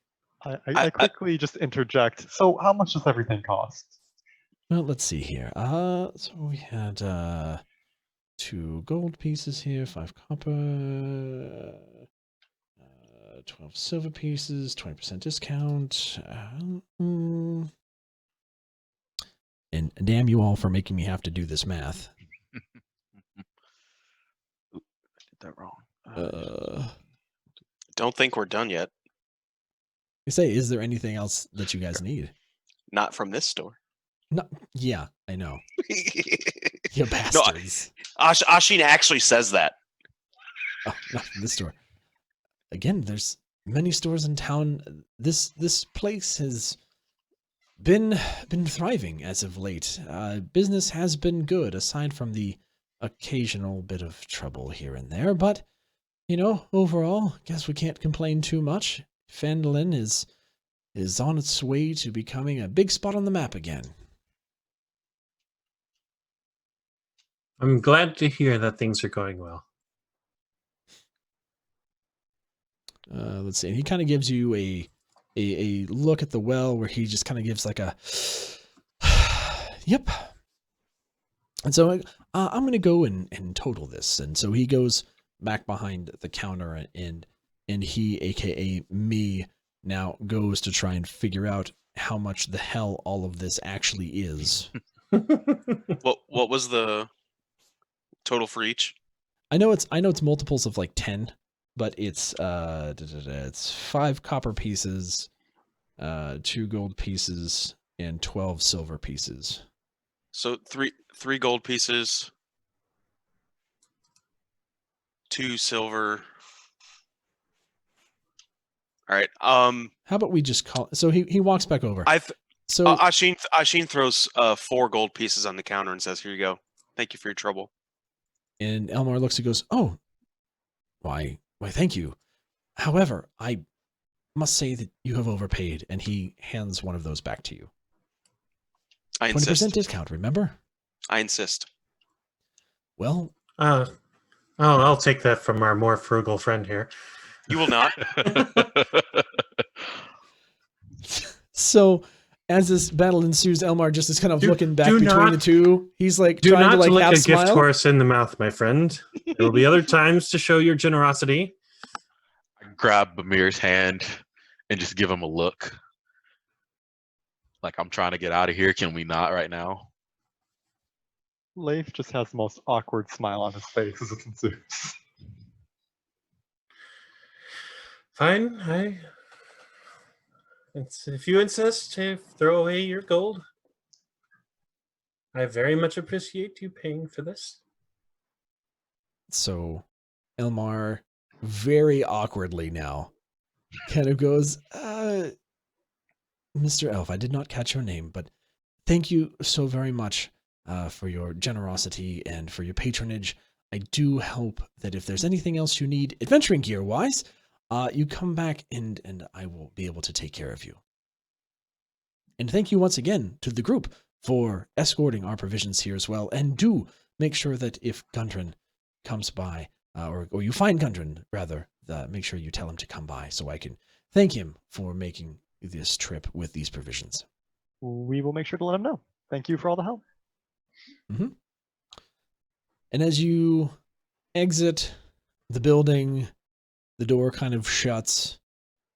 I quickly just interject. So how much does everything cost? Well, let's see here. So we had 2 gold pieces here, 5 copper, 12 silver pieces, 20% discount. And damn you all for making me have to do this math. I did that wrong. Don't think we're done yet. You say, is there anything else that you guys need? Not from this store. No, yeah, I know. You bastards. No, Ashin actually says that. Oh, not from this store. Again, there's many stores in town. This place has been thriving as of late. Business has been good, aside from the occasional bit of trouble here and there. But, overall, guess we can't complain too much. Phandalin is on its way to becoming a big spot on the map again. I'm glad to hear that things are going well. Let's see. And he kind of gives you a look at the well where he just kind of gives like a, yep. And so I'm going to go and total this. And so he goes back behind the counter and he, aka me, now goes to try and figure out how much the hell all of this actually is. What was the total for each? I know it's multiples of like 10, but it's it's 5 copper pieces, 2 gold pieces, and 12 silver pieces. So three gold pieces, 2 silver. All right. How about we just call? So he walks back over. So Ashin throws 4 gold pieces on the counter and says, "Here you go. Thank you for your trouble." And Elmar looks and goes, "Oh, why, thank you. However, I must say that you have overpaid." And he hands one of those back to you. I 20% insist. discount, remember? I insist. Well, I'll take that from our more frugal friend here. You will not. so as this battle ensues, Elmar just is kind of looking back do between not- the two. He's like Do trying not to like lick half a smile. gift horse in the mouth, my friend. There will be other times to show your generosity. I grab Bamir's hand and just give him a look. Like, I'm trying to get out of here. Can we not right now? Leif just has the most awkward smile on his face as it ensues. Fine, if you insist to throw away your gold, I very much appreciate you paying for this. So Elmar very awkwardly now kind of goes, Mr. Elf, I did not catch your name, but thank you so very much for your generosity and for your patronage. I do hope that if there's anything else you need, adventuring gear-wise, you come back and I will be able to take care of you. And thank you once again to the group for escorting our provisions here as well. And do make sure that if Gundren comes by, or you find Gundren, rather, make sure you tell him to come by so I can thank him for making this trip with these provisions. We will make sure to let him know. Thank you for all the help. Mm-hmm. And as you exit the building, the door kind of shuts,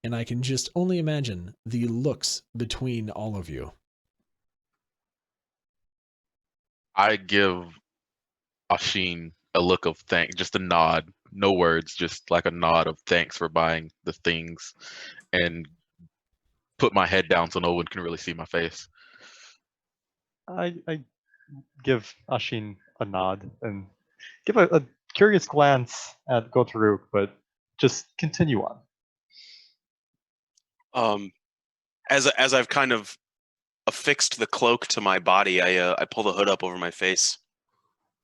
and I can just only imagine the looks between all of you. I give Ashin a look of thanks, just a nod, no words, just like a nod of thanks for buying the things, and put my head down so no one can really see my face. I give Ashin a nod and give a curious glance at Gotaruk, but just continue on. As I've kind of affixed the cloak to my body, I pull the hood up over my face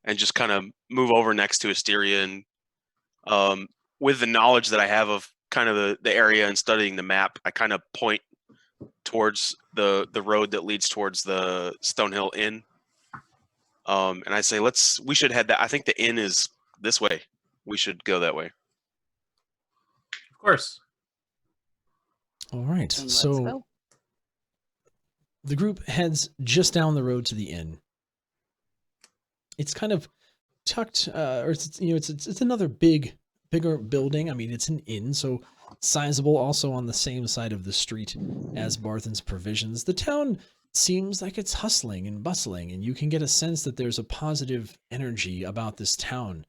and just kind of move over next to Asteria, and with the knowledge that I have of kind of the area and studying the map, I kind of point towards the road that leads towards the Stonehill Inn. And I say, we should head that. I think the inn is this way. We should go that way. Of course. All right. Then let's So go. the group heads just down the road to the inn. It's kind of tucked, or it's another bigger building. I mean, it's an inn, so sizable. Also on the same side of the street as Barthen's Provisions. The town seems like it's hustling and bustling, and you can get a sense that there's a positive energy about this town,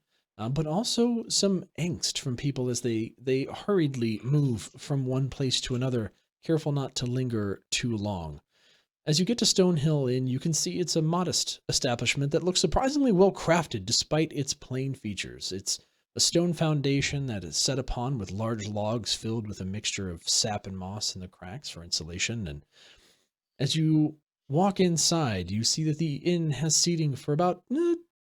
but also some angst from people as they hurriedly move from one place to another, careful not to linger too long. As you get to Stonehill Inn, you can see it's a modest establishment that looks surprisingly well crafted despite its plain features. It's a stone foundation that is set upon with large logs filled with a mixture of sap and moss in the cracks for insulation. And as you walk inside, you see that the inn has seating for about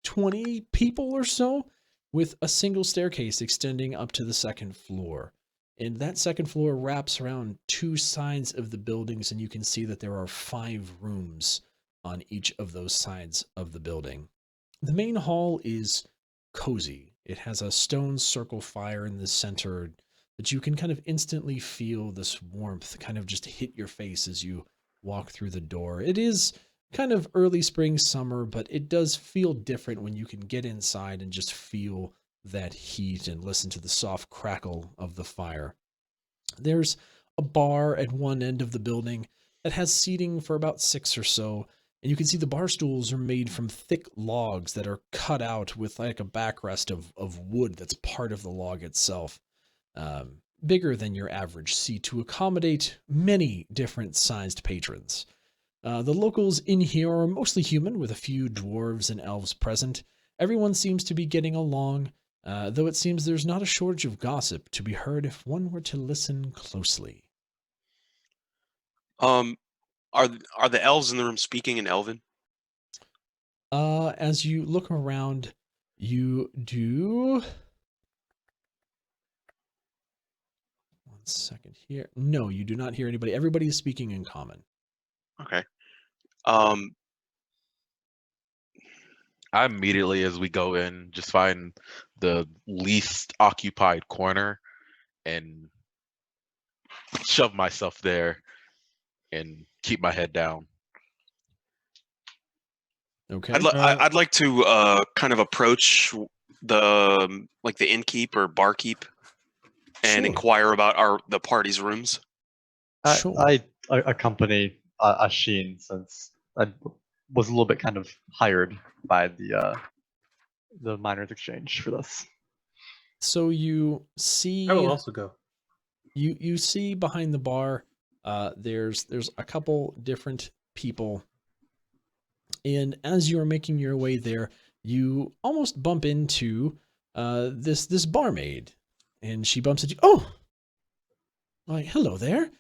20 people or so, with a single staircase extending up to the second floor. And that second floor wraps around 2 sides of the buildings, and you can see that there are 5 rooms on each of those sides of the building. The main hall is cozy. It has a stone circle fire in the center that you can kind of instantly feel this warmth kind of just hit your face as you walk through the door. It is kind of early spring, summer, but it does feel different when you can get inside and just feel that heat and listen to the soft crackle of the fire. There's a bar at one end of the building that has seating for about 6 or so. And you can see the bar stools are made from thick logs that are cut out with like a backrest of wood that's part of the log itself. Bigger than your average seat to accommodate many different sized patrons. The locals in here are mostly human, with a few dwarves and elves present. Everyone seems to be getting along, though it seems there's not a shortage of gossip to be heard if one were to listen closely. Are the elves in the room speaking in Elven? As you look around, you do. 1 second here. No, you do not hear anybody. Everybody is speaking in common. Okay. I immediately, as we go in, just find the least occupied corner and shove myself there and keep my head down. Okay. I'd like to kind of approach the innkeep or barkeep and Sure. inquire about the party's rooms. Sure. I accompany Asheen since I was a little bit kind of hired by the miners' exchange for this. So you see. I will also go. You see behind the bar, there's a couple different people, and as you are making your way there, you almost bump into this barmaid, and she bumps into you. Oh, why, hello there.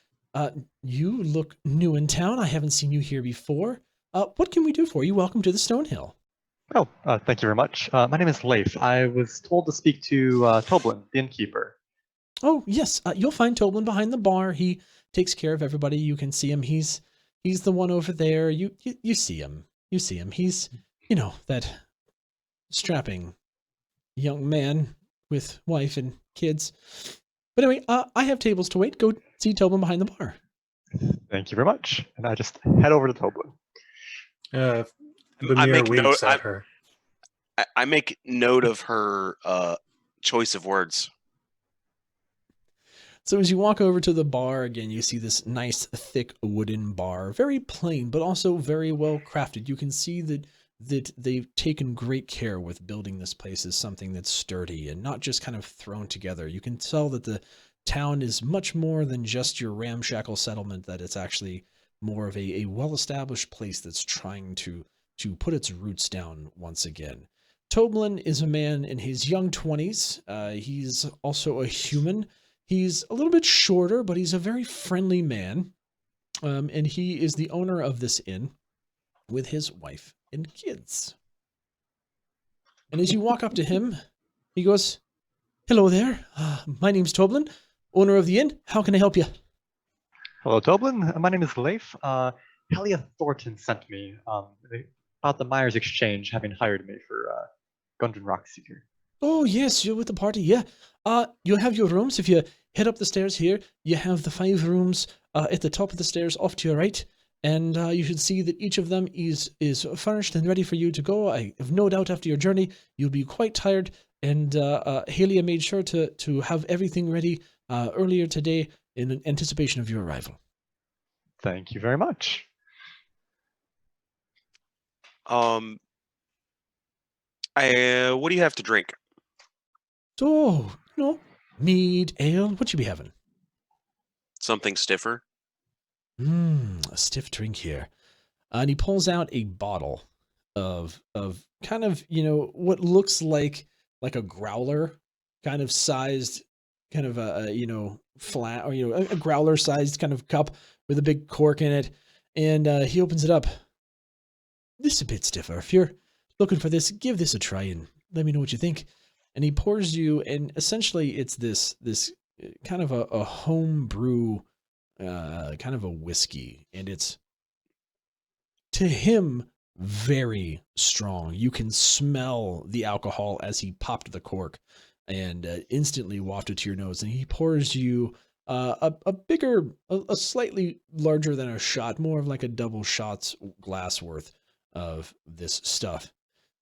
You look new in town. I haven't seen you here before. What can we do for you? Welcome to the Stonehill. Oh, thank you very much. My name is Leif. I was told to speak to Toblin, the innkeeper. Oh, yes. You'll find Toblin behind the bar. He takes care of everybody. You can see him. He's the one over there. You see him. You see him. He's, that strapping young man with wife and kids. But anyway, I have tables to wait. Go see Toblin behind the bar. Thank you very much. And I just head over to Toblin. Bamir winks at her. I make note of her choice of words. So as you walk over to the bar, again, you see this nice, thick wooden bar. Very plain, but also very well crafted. You can see that they've taken great care with building this place as something that's sturdy and not just kind of thrown together. You can tell that the town is much more than just your ramshackle settlement, that it's actually more of a well-established place that's trying to put its roots down once again. Toblin is a man in his young 20s. He's also a human. He's a little bit shorter, but he's a very friendly man. And he is the owner of this inn with his wife and kids. And as you walk up to him, he goes, "Hello there. My name's Toblin, owner of the inn. How can I help you?" Hello, Toblin. My name is Leif. Helia Thornton sent me about the Myers Exchange having hired me for Gundren Rockseeker. Oh, yes, you're with the party, yeah. You have your rooms. If you head up the stairs here, you have the 5 rooms at the top of the stairs off to your right. And you should see that each of them is furnished and ready for you to go. I have no doubt after your journey, you'll be quite tired. And Halia made sure to have everything ready earlier today in anticipation of your arrival. Thank you very much. What do you have to drink? So, mead, ale, what you be having? Something stiffer. A stiff drink here. And he pulls out a bottle of kind of, what looks like a growler kind of sized, kind of a flat, or, a growler sized kind of cup with a big cork in it. And he opens it up. This is a bit stiffer. If you're looking for this, give this a try and let me know what you think. And he pours you, and essentially it's this kind of a home brew, kind of a whiskey, and it's, to him, very strong. You can smell the alcohol as he popped the cork and instantly wafted to your nose. And he pours you a bigger, a slightly larger than a shot, more of like a double shot's glass worth of this stuff.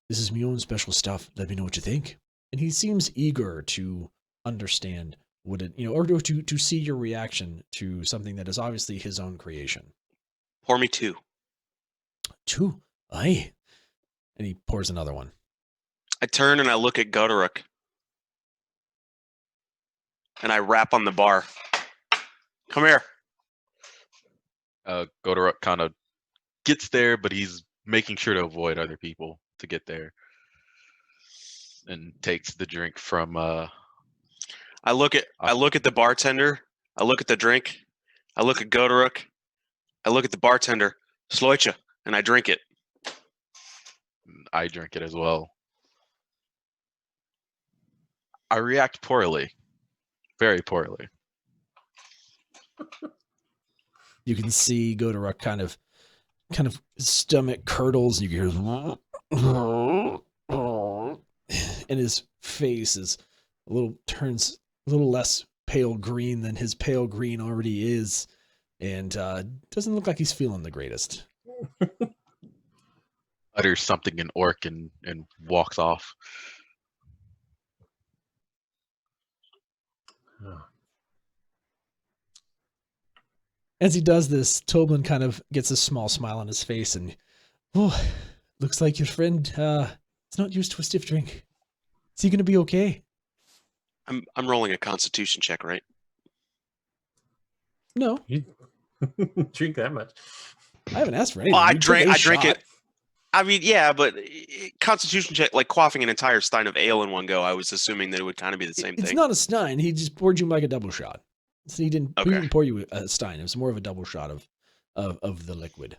This is my own special stuff. Let me know what you think. And he seems eager to understand would it, or to see your reaction to something that is obviously his own creation? Pour me 2. 2. Aye. And he pours another one. I turn and I look at Godoruk. And I rap on the bar. Come here. Godoruk kind of gets there, but he's making sure to avoid other people to get there, and takes the drink from. I look at the bartender. I look at the drink. I look at Godoruk. I look at the bartender. Sloicha, and I drink it. I drink it as well. I react poorly, very poorly. You can see Godoruk kind of stomach curdles, and you hear, and his face is turns a little less pale green than his pale green already is, and doesn't look like he's feeling the greatest. Utters something in orc and walks off. As he does this, Toblin kind of gets a small smile on his face, and looks like your friend is not used to a stiff drink. Is he going to be okay? I'm rolling a Constitution check, right? No, You drink that much. I haven't asked for anything. Well, I You took drink a it. shot. I mean, yeah, but Constitution check, like quaffing an entire stein of ale in one go, I was assuming that it would kind of be the same It's thing. not a stein. He just poured you like a double shot. So he didn't pour you a stein. It was more of a double shot of the liquid.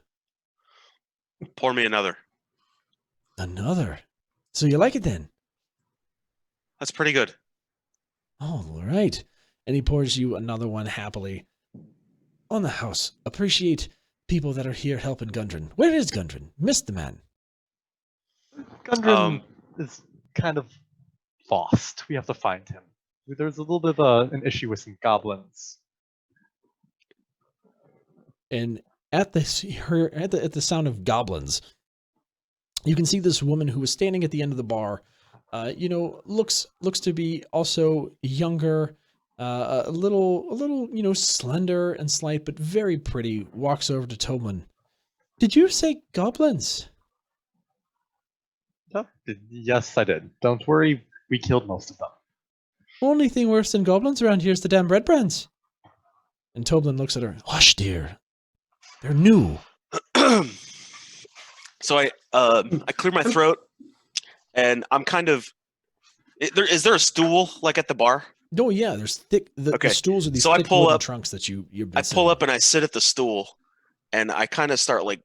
Pour me another. Another. So you like it then? That's pretty good. Oh, all right. And he pours you another one happily. On the house. Appreciate people that are here helping Gundren. Where is Gundren? Missed the man. Gundren is kind of lost. We have to find him. There's a little bit of an issue with some goblins. And at the sound of goblins, you can see this woman who was standing at the end of the bar. Looks to be also younger, a little, slender and slight, but very pretty. Walks over to Toblin. Did you say goblins? Yes, I did. Don't worry, we killed most of them. Only thing worse than goblins around here is the damn red brands. And Toblin looks at her. Hush, dear. They're new. So I clear my throat, and I'm kind of. Is there a stool like at the bar? Oh yeah, there's thick. The stools are these so thick wooden trunks that you've been. I pull up and I sit at the stool, and I kind of start like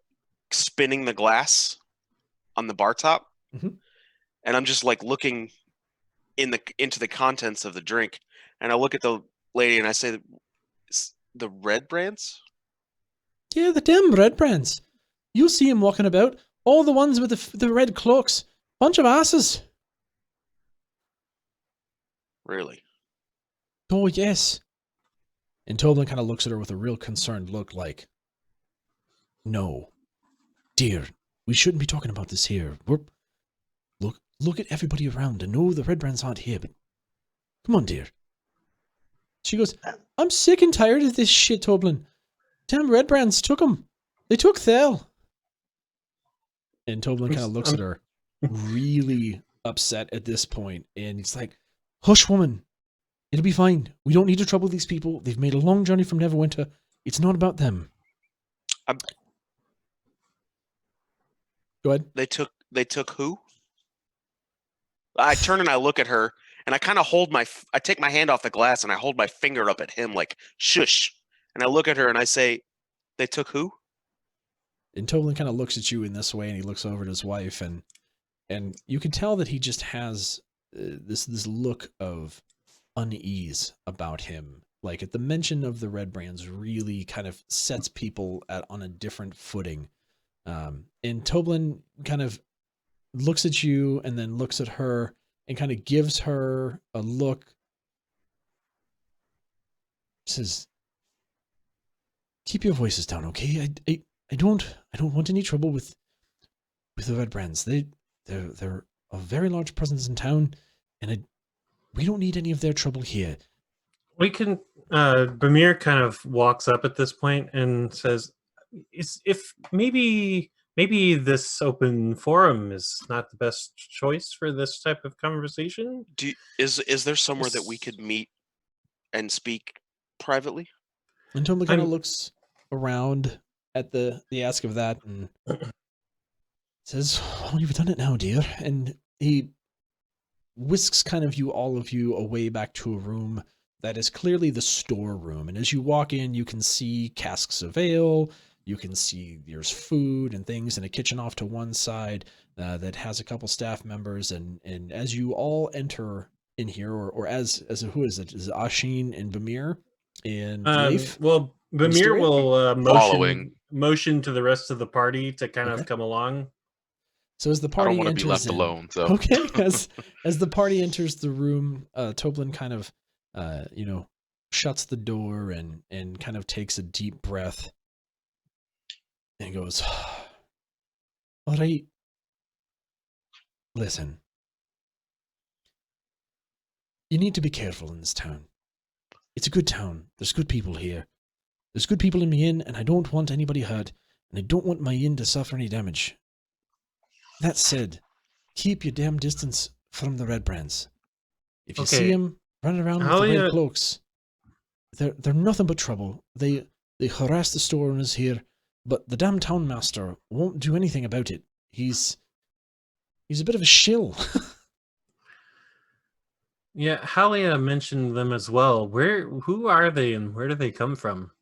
spinning the glass on the bar top, and I'm just like looking into the contents of the drink, and I look at the lady and I say, "The red brands." Yeah, the damn red brands. You see him walking about. All the ones with the red cloaks. Bunch of asses. Really? Oh, yes. And Toblin kind of looks at her with a real concerned look like, no. Dear, we shouldn't be talking about this here. Look at everybody around. I know the red brands aren't here, but come on, dear. She goes, I'm sick and tired of this shit, Toblin. Damn red brands took him. They took Thel. And Toblin kind of looks at her, really upset at this point, and he's like, hush, woman. It'll be fine. We don't need to trouble these people. They've made a long journey from Neverwinter. It's not about them. Go ahead. They took who? I turn and I look at her, and I kind of I take my hand off the glass and I hold my finger up at him like, shush. And I look at her and I say, they took who? And Toblin kind of looks at you in this way, and he looks over at his wife, and you can tell that he just has this look of unease about him. Like at the mention of the red brands really kind of sets people on a different footing. And Toblin kind of looks at you and then looks at her and kind of gives her a look. Says, keep your voices down, okay? I don't want any trouble with the red brands. They're a very large presence in town, and we don't need any of their trouble here. We can. Bamir kind of walks up at this point and says, "If maybe this open forum is not the best choice for this type of conversation." Is there somewhere that we could meet and speak privately? And Tomlin kind of I'm- looks around at the ask of that and says, "Well, you've done it now, dear." And he whisks kind of all of you away back to a room that is clearly the storeroom. And as you walk in, you can see casks of ale. You can see there's food and things, and a kitchen off to one side that has a couple staff members. And as you all enter in here, or as who is it? Is it Ashin and Bamir and Leif? Well, Bamir Mysteria? will Following. motion to the rest of the party to kind Okay. of come along. So as the I party don't want to enters be left in, alone. So okay, as the party enters the room, Toblin kind of, shuts the door and kind of takes a deep breath and goes, "All right, listen, you need to be careful in this town. It's a good town. There's good people here. There's good people in my inn, and I don't want anybody hurt, and I don't want my inn to suffer any damage. That said, keep your damn distance from the Red Brands. If you see Okay. them running around with How the you- red cloaks, they're nothing but trouble. They harass the store owners here, but the damn town master won't do anything about it. He's a bit of a shill." Yeah, Halia mentioned them as well. Who are they and where do they come from?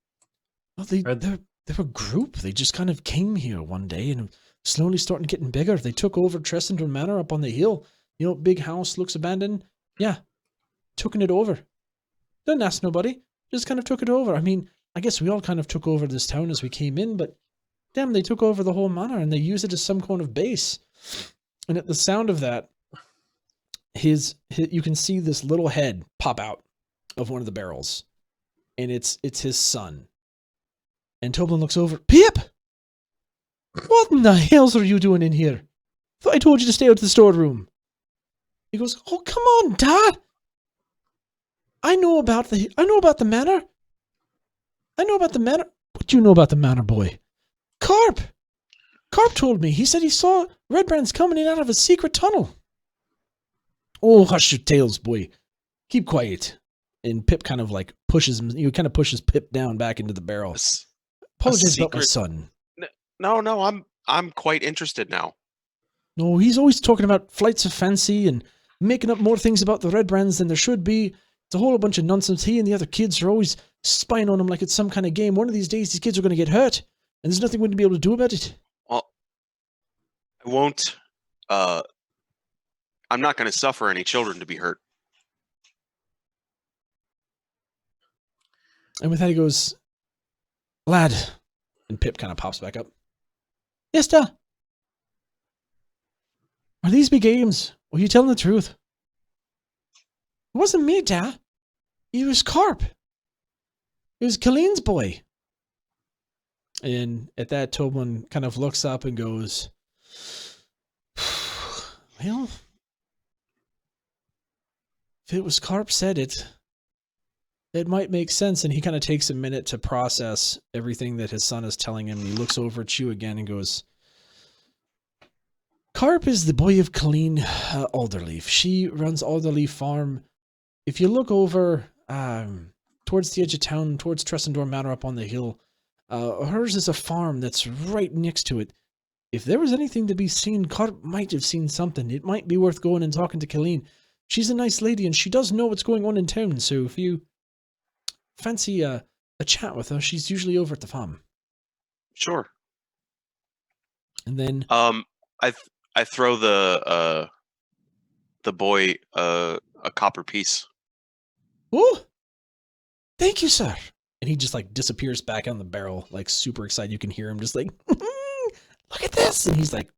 Well, Are- they're a group. They just kind of came here one day and slowly starting getting bigger. They took over Tressenden Manor up on the hill. You know, big house, looks abandoned. Yeah, taking it over. Didn't ask nobody. Just kind of took it over. I mean, I guess we all kind of took over this town as we came in, but damn, they took over the whole manor and they use it as some kind of base. And at the sound of that, his you can see this little head pop out of one of the barrels, and it's his son. And Toblin looks over. "Pip! What in the hells are you doing in here? Thought I told you to stay out of the storeroom." He goes, "Oh, come on, Dad. I know about the manor. I know about the manor. What do you know about the manor, boy? Carp told me. He said he saw Red Brands coming in out of a secret tunnel." "Oh, hush your tales, boy. Keep quiet." And Pip kind of like pushes him. You kind of pushes Pip down back into the barrel. Apologize about my secret- son. No, I'm quite interested now. No, he's always talking about flights of fancy and making up more things about the Red Brands than there should be. It's a whole bunch of nonsense. He and the other kids are always spying on him like it's some kind of game. One of these days, these kids are going to get hurt, and there's nothing we're going to be able to do about it. Well, I won't. I'm not going to suffer any children to be hurt. And with that, he goes, "Lad," and Pip kind of pops back up. "Yes, Dad. Are these big games? Or are you telling the truth?" "It wasn't me, Dad. It was Carp. It was Colleen's boy." And at that, Toblin kind of looks up and goes, "Well, if it was Carp said it, it might make sense." And he kind of takes a minute to process everything that his son is telling him. He looks over at you again and goes, "Carp is the boy of Colleen Alderleaf. She runs Alderleaf Farm. If you look over towards the edge of town, towards Tressenden Manor up on the hill, hers is a farm that's right next to it. If there was anything to be seen, Carp might have seen something. It might be worth going and talking to Colleen. She's a nice lady and she does know what's going on in town, so if you fancy a chat with her, she's usually over at the farm." Sure. And then I throw the boy a copper piece. "Oh, thank you, sir." And he just like disappears back on the barrel, like super excited. You can hear him just like, "Look at this." And he's like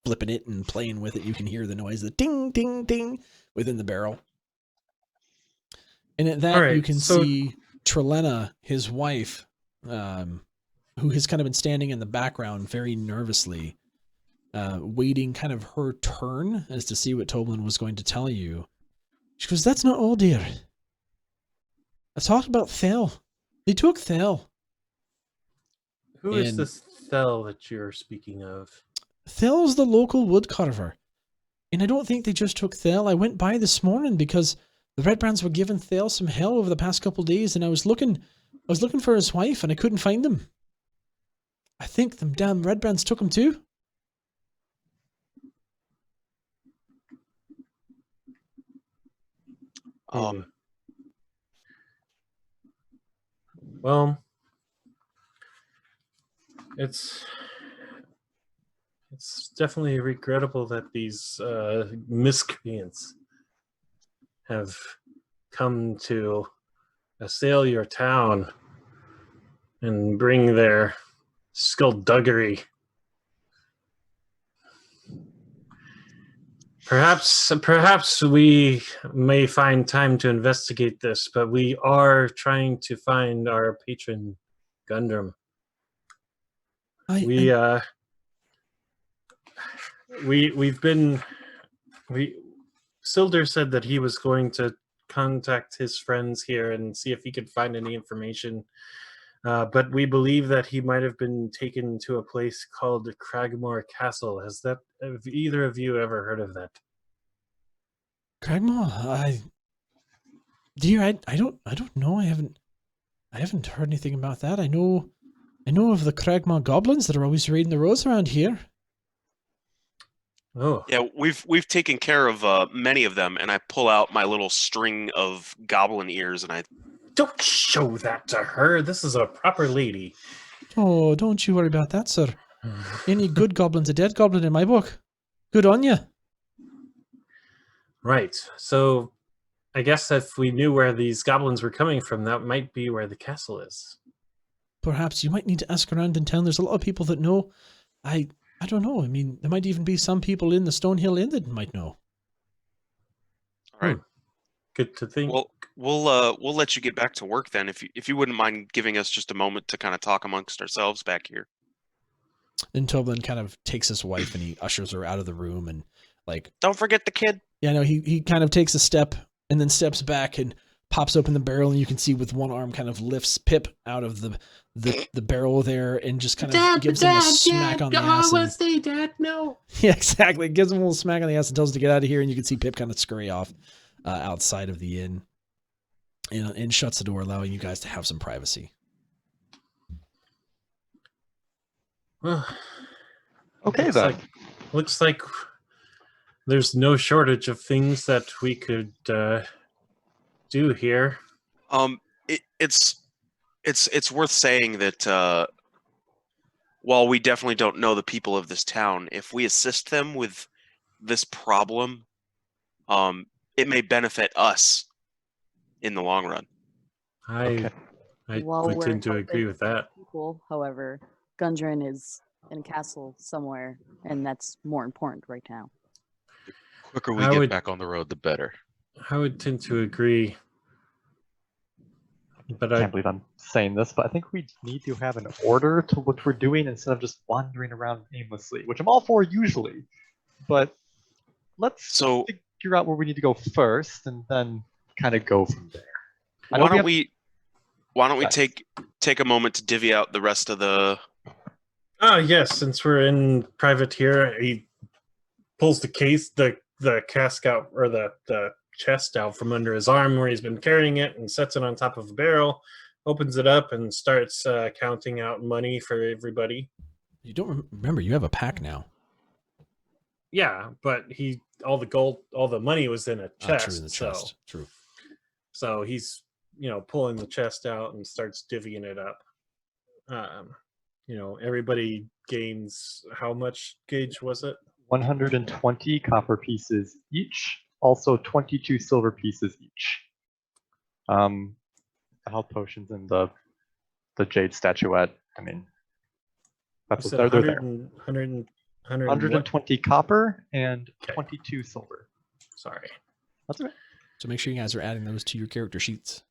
flipping it and playing with it. You can hear the noise, the ding, ding, ding within the barrel. And at that, Alright, you can so- see Trelena, his wife, who has kind of been standing in the background very nervously, waiting kind of her turn as to see what Toblin was going to tell you. She goes, "That's not all, dear. I talked about Thel. They took Thel. Who is And- this Thel that you're speaking of? Thel's the local woodcarver. And I don't think they just took Thel. I went by this morning because the Red Brands were giving Thel some hell over the past couple of days, and I was looking for his wife, and I couldn't find him. I think them damn Red Brands took him too. Well, it's definitely regrettable that these miscreants have come to assail your town and bring their skullduggery. Perhaps we may find time to investigate this, but we are trying to find our patron Gundram. Silder said that he was going to contact his friends here and see if he could find any information. But we believe that he might have been taken to a place called Cragmore Castle. Have either of you ever heard of that? Cragmore? I don't know. I haven't heard anything about that. I know of the Cragmore goblins that are always raiding the roads around here. Oh. Yeah, we've taken care of many of them, and I pull out my little string of goblin ears, and I Don't show that to her. This is a proper lady. Oh, don't you worry about that, sir. Any good goblin's a dead goblin in my book. Good on you. Right. So I guess if we knew where these goblins were coming from, that might be where the castle is. Perhaps you might need to ask around in town. There's a lot of people that know. I don't know. I mean, there might even be some people in the Stonehill Inn that might know. all right. Good to think. Well, we'll let you get back to work then, if you wouldn't mind giving us just a moment to kind of talk amongst ourselves back here. And Toblin kind of takes his wife and he ushers her out of the room and like, Don't forget the kid. yeah, no, he kind of takes a step and then steps back and pops open the barrel, and you can see with one arm kind of lifts Pip out of the barrel there and just kind of gives him a smack on the ass. I say, Dad, no. Yeah, exactly. Gives him a little smack on the ass and tells him to get out of here, and you can see Pip kind of scurry off outside of the inn and shuts the door, allowing you guys to have some privacy. Okay, then. Looks like there's no shortage of things that we could do here. It's worth saying that while we definitely don't know the people of this town, if we assist them with this problem, it may benefit us in the long run. I While would we're tend to helping agree with that. People, however, Gundren is in a castle somewhere, and that's more important right now. The quicker we I get would- back on the road, the better. I would tend to agree. But I can't believe I'm saying this, but I think we need to have an order to what we're doing instead of just wandering around aimlessly, which I'm all for usually. But let's So figure out where we need to go first and then kind of go from there. I know why don't have- we Yes. take a moment to divvy out the rest of the yes, since we're in private here, he pulls the cask out, or the chest out from under his arm where he's been carrying it, and sets it on top of a barrel, opens it up, and starts counting out money for everybody. You don't remember, you have a pack now. Yeah, but all the money was in a chest. True, in the chest. True. So he's, pulling the chest out and starts divvying it up. Everybody gains, how much gauge was it? 120 copper pieces each, also 22 silver pieces each. The health potions and the jade statuette. I mean, You that's said what they're there. 120 copper and Okay. 22 silver. Sorry. That's okay. So make sure you guys are adding those to your character sheets.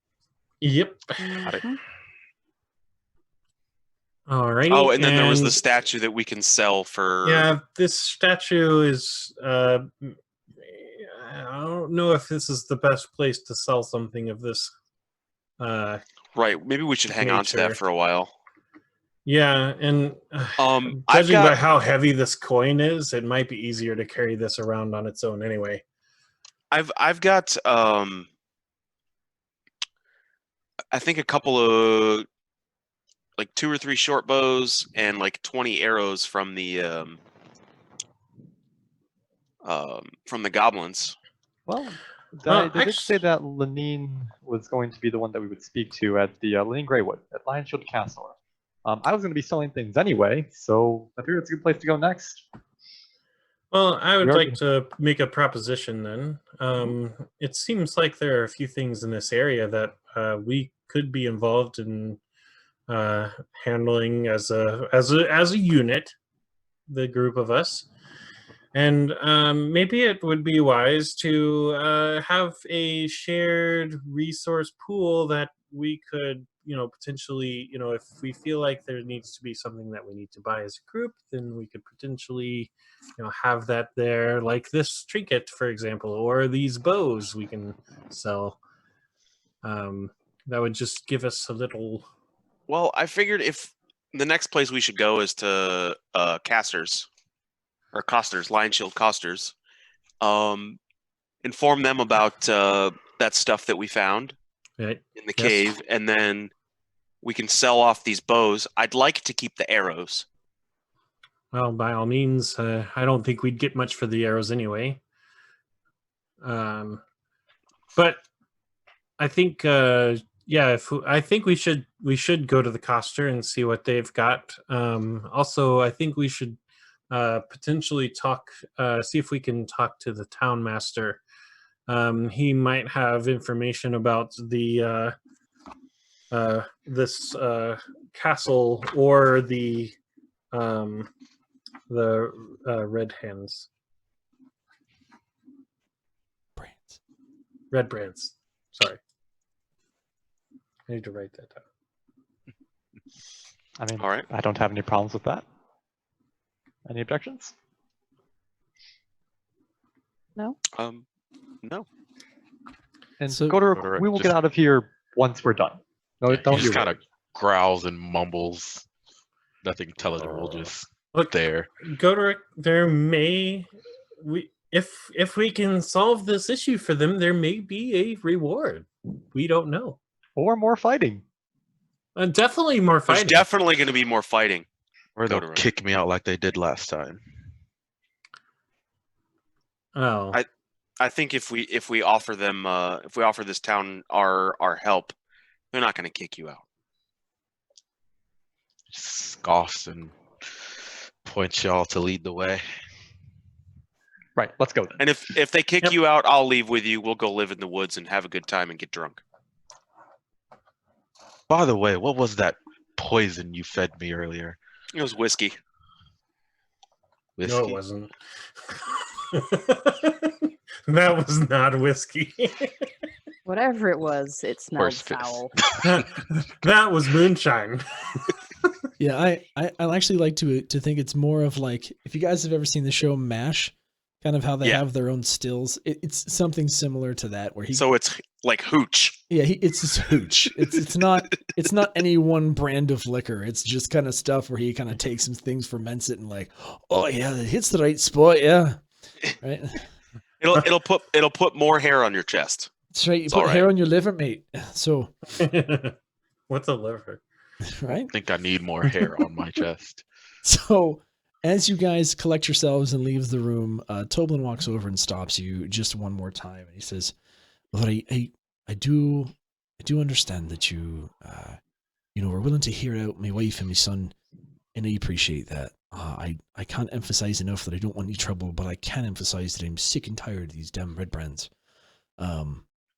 Yep. Mhm. Alrighty. Oh, and then there was the statue that we can sell for. Yeah, this statue is. I don't know if this is the best place to sell something of this Right. Maybe we should hang on to that Nature. for a while. Yeah, and I've judging by got how heavy this coin is, it might be easier to carry this around on its own anyway. I've got I think a couple of like 2 or 3 short bows and like 20 arrows from the goblins. Well, Well, they did say that Lenine was going to be the one that we would speak to at the Lenine Greywood at Lion Shield Castle. I was going to be selling things anyway, so I figured it's a good place to go next. Well, I would We like already- to make a proposition then. It seems like there are a few things in this area that we could be involved in handling as a unit, the group of us. And maybe it would be wise to have a shared resource pool that we could, potentially, if we feel like there needs to be something that we need to buy as a group, then we could potentially, have that there, like this trinket, for example, or these bows we can sell. That would just give us a little. Well, I figured if the next place we should go is to Casters. Or Costers, Lion Shield Costers. Inform them about that stuff that we found Right. in the Yes. cave, and then we can sell off these bows. I'd like to keep the arrows. Well, by all means, I don't think we'd get much for the arrows anyway. But I think, I think we should go to the Coster and see what they've got. Also, I think we should potentially talk, see if we can talk to the town master. He might have information about the this castle or the red hands, Brands. red brands. Sorry, I need to write that down. I mean, All right. I don't have any problems with that. Any objections? No? No. And So- Goderic, we will get out of here once we're done. No, Yeah, don't he you just kind worry. of growls and mumbles. Nothing intelligible, just Look, there. Goderic, there may if we can solve this issue for them, there may be a reward. We don't know. Or more fighting. Definitely more There's fighting. definitely going to be more fighting. Or they'll Goderic. kick me out like they did last time. Oh, I think if we offer them if we offer this town our help, they're not going to kick you out. Scoffs and points y'all to lead the way. Right, let's go then. And if they kick Yep. you out, I'll leave with you. We'll go live in the woods and have a good time and get drunk. By the way, what was that poison you fed me earlier? It was whiskey. Whiskey? no, it wasn't. That was not whiskey. Whatever it was, it smelled Worst piss. foul. That was moonshine. Yeah, I actually like to think it's more of like, if you guys have ever seen the show MASH, kind of how they Yeah. have their own stills. It's something similar to that, where he. So it's like hooch. Yeah, it's his hooch. It's not any one brand of liquor. It's just kind of stuff where he kind of takes some things, ferments it, and like, oh yeah, it hits the right spot. Yeah, right. It'll put more hair on your chest. That's right. You It's put all hair right. on your liver, mate. So What's a liver? right. I think I need more hair on my chest. So as you guys collect yourselves and leave the room, Toblin walks over and stops you just one more time, and he says, "Well, I do understand that you were willing to hear out my wife and my son, and I appreciate that. I can't emphasize enough that I don't want any trouble, but I can emphasize that I'm sick and tired of these damn red brands.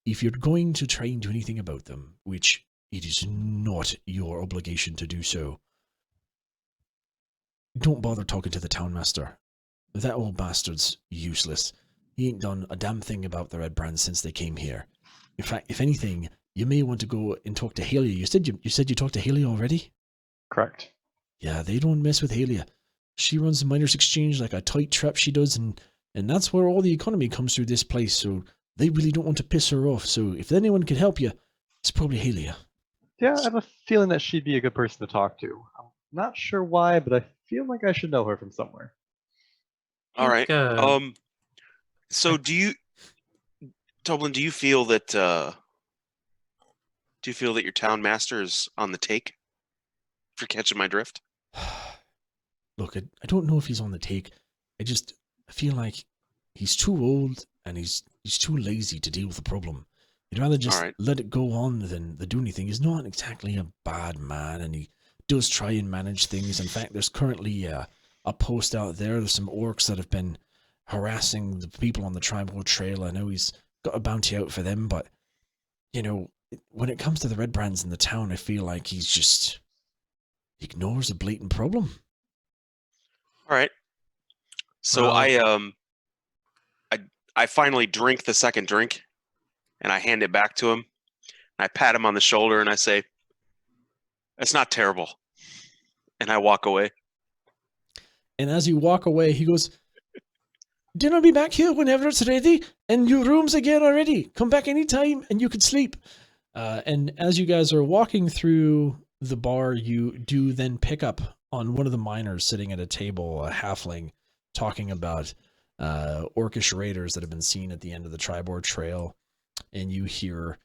If you're going to try and do anything about them, which it is not your obligation to do so, don't bother talking to the town master. That old bastard's useless. He ain't done a damn thing about the red brands since they came here. In fact, if anything, you may want to go and talk to Halia. You said you talked to Halia already? Correct. Yeah, they don't mess with Halia. She runs the miners' exchange like a tight trap, she does, and that's where all the economy comes through this place, so they really don't want to piss her off. So if anyone can help you, It's probably Helia. Yeah, I have a feeling that she'd be a good person to talk to. I'm not sure why, but I feel like I should know her from somewhere. All right. think, So do you, Toblin? Do you feel that your town master is on the take? For catching my drift. Look, I don't know if he's on the take. I feel like he's too old and he's too lazy to deal with the problem. He'd rather just let it go on than do anything. He's not exactly a bad man, and he does try and manage things. In fact, there's currently a post out there. There's some orcs that have been harassing the people on the tribal trail. I know he's got a bounty out for them, but, you know, when it comes to the red brands in the town, I feel like he's just ignores a blatant problem. All right. So I finally drink the second drink, and I hand it back to him. I pat him on the shoulder and I say, "It's not terrible," and I walk away. And as you walk away, he goes, "Dinner will be back here whenever it's ready, and your room's again already. Come back anytime, and you can sleep." And as you guys are walking through the bar, you do then pick up on one of the miners sitting at a table, a halfling, talking about orcish raiders that have been seen at the end of the Tribord Trail. And you hear,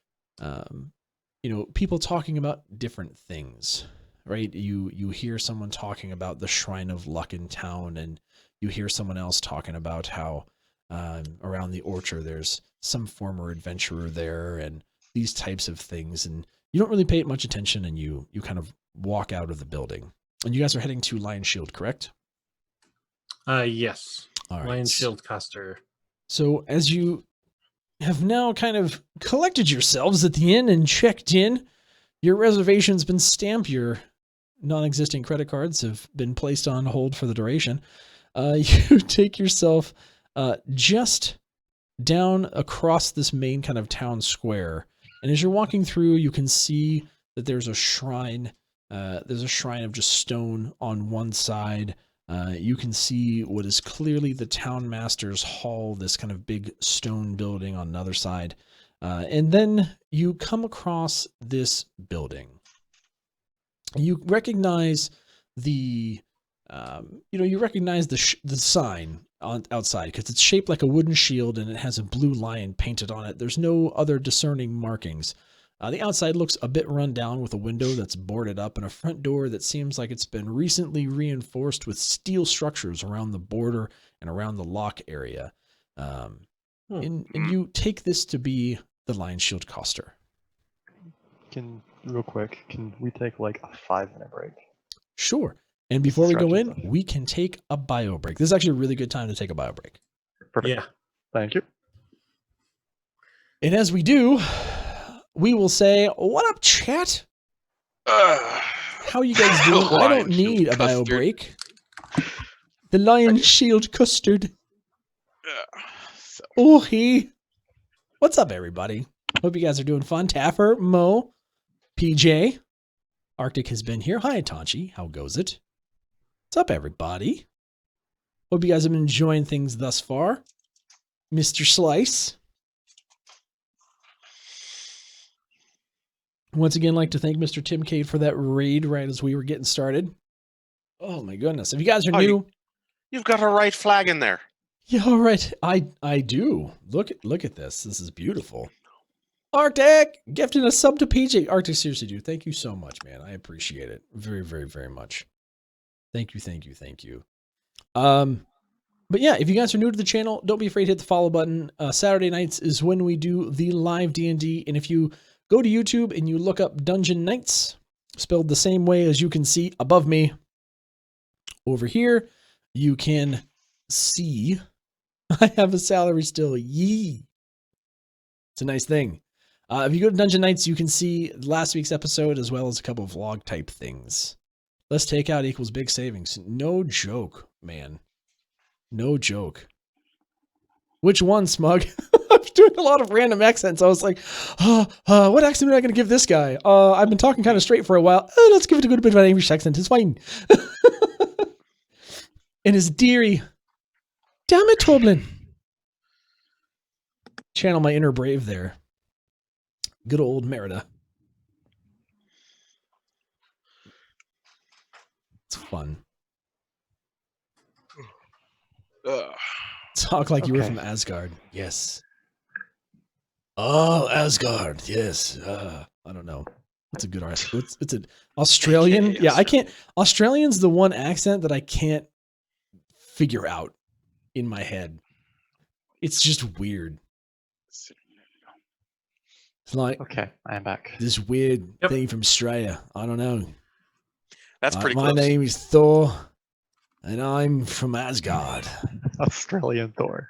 people talking about different things, right? You hear someone talking about the Shrine of Luck in town, and you hear someone else talking about how around the orchard there's some former adventurer there, and these types of things. And you don't really pay much attention, and you kind of walk out of the building. And you guys are heading to Lion Shield, correct? Yes. All right. Lion Shield Custer. So as you have now kind of collected yourselves at the inn and checked in, your reservation's been stamped, your non-existing credit cards have been placed on hold for the duration. You take yourself just down across this main kind of town square. And as you're walking through, you can see that there's a shrine. There's a shrine of just stone on one side. You can see what is clearly the town master's hall, this kind of big stone building on another side. And then you come across this building. You recognize the sign outside because it's shaped like a wooden shield and it has a blue lion painted on it. There's no other discerning markings. The outside looks a bit run down with a window that's boarded up and a front door that seems like it's been recently reinforced with steel structures around the border and around the lock area. And you take this to be the Lion Shield Coster. Real quick, can we take like a 5-minute break? Sure. And before we go in, we can take a bio break. This is actually a really good time to take a bio break. Perfect. Yeah. Thank you. And as we do, we will say, "What up, chat? How you guys doing? I don't need a bio break. The Lion Shield Custard. Oh, hey. What's up, everybody? Hope you guys are doing fun. Taffer, Mo, PJ, Arctic has been here. Hi, Tanchi. How goes it? What's up, everybody? Hope you guys have been enjoying things thus far. Mr. Slice. Once again, like to thank Mr. Tim Cade for that raid right as we were getting started. Oh my goodness. If you guys are new. You've got a right flag in there. Yeah, all right. I do. Look at this. This is beautiful. Arctic gifting a sub to PJ. Arctic, seriously, dude. Thank you so much, man. I appreciate it. Very, very, very much. Thank you. But yeah, if you guys are new to the channel, don't be afraid to hit the follow button. Saturday nights is when we do the live D&D. And if you go to YouTube and you look up Dungeon Nytes, spelled the same way as you can see above me over here, you can see I have a salary still. Yee. It's a nice thing. If you go to Dungeon Nytes, you can see last week's episode as well as a couple of vlog type things. Let's take out equals big savings. No joke, man. No joke. Which one, Smug? I'm doing a lot of random accents. I was like, what accent am I going to give this guy? I've been talking kind of straight for a while. Let's give it a good bit of an English accent. It's fine. And his dearie. Damn it, Toblin. Channel my inner brave there. Good old Merida. It's fun. Ugh. Talk like you were Okay. from Asgard. Yes. Oh, Asgard. Yes. I don't know. It's a good art. It's an Australian. AKA Yeah, I can't. Australian's the one accent that I can't figure out in my head. It's just weird. It's like Okay, I am back. this weird Yep. thing from Australia. I don't know. That's pretty My close. name is Thor, and I'm from Asgard. Australian Thor.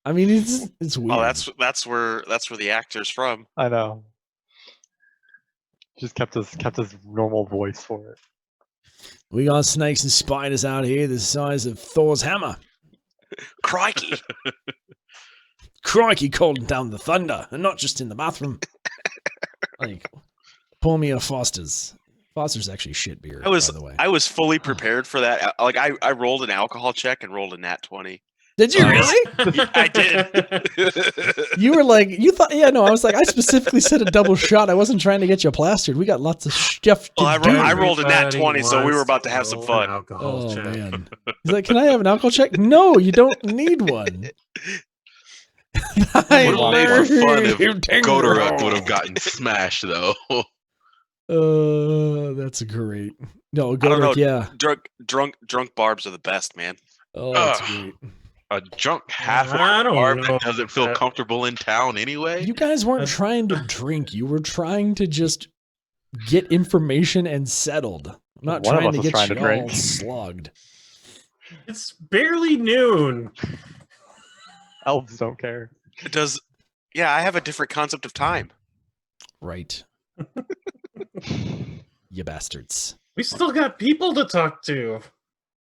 I mean, it's weird. Oh, that's where the actor's from. I know. Just kept his normal voice for it. We got snakes and spiders out here the size of Thor's hammer. Crikey! Crikey, calling down the thunder, and not just in the bathroom. Like, pour me a Foster's. Foster's actually shit beer, by the way. I was fully prepared for that. Like I rolled an alcohol check and rolled a nat 20. Did you really? I did. You were like, you thought, yeah, no, I was like, I specifically said a double shot. I wasn't trying to get you plastered. We got lots of stuff to Well, do. I rolled a nat Everybody 20, so we were wants about to have some roll fun. an alcohol Oh, check. man. He's like, can I have an alcohol check? No, you don't need one. Would have made more fun if Godoruk would have gotten smashed, though. That's great. No, I don't know. Godoruk, yeah. Drunk barbs are the best, man. Oh, that's Ugh. great. A drunk half I don't barb know that doesn't feel that- comfortable in town anyway. You guys weren't trying to drink. You were trying to just get information and settled. I'm not One of trying us to was get trying to you all drink. slugged. It's barely noon. Elves don't care. It does. Yeah, I have a different concept of time. Right. You bastards. We still got people to talk to.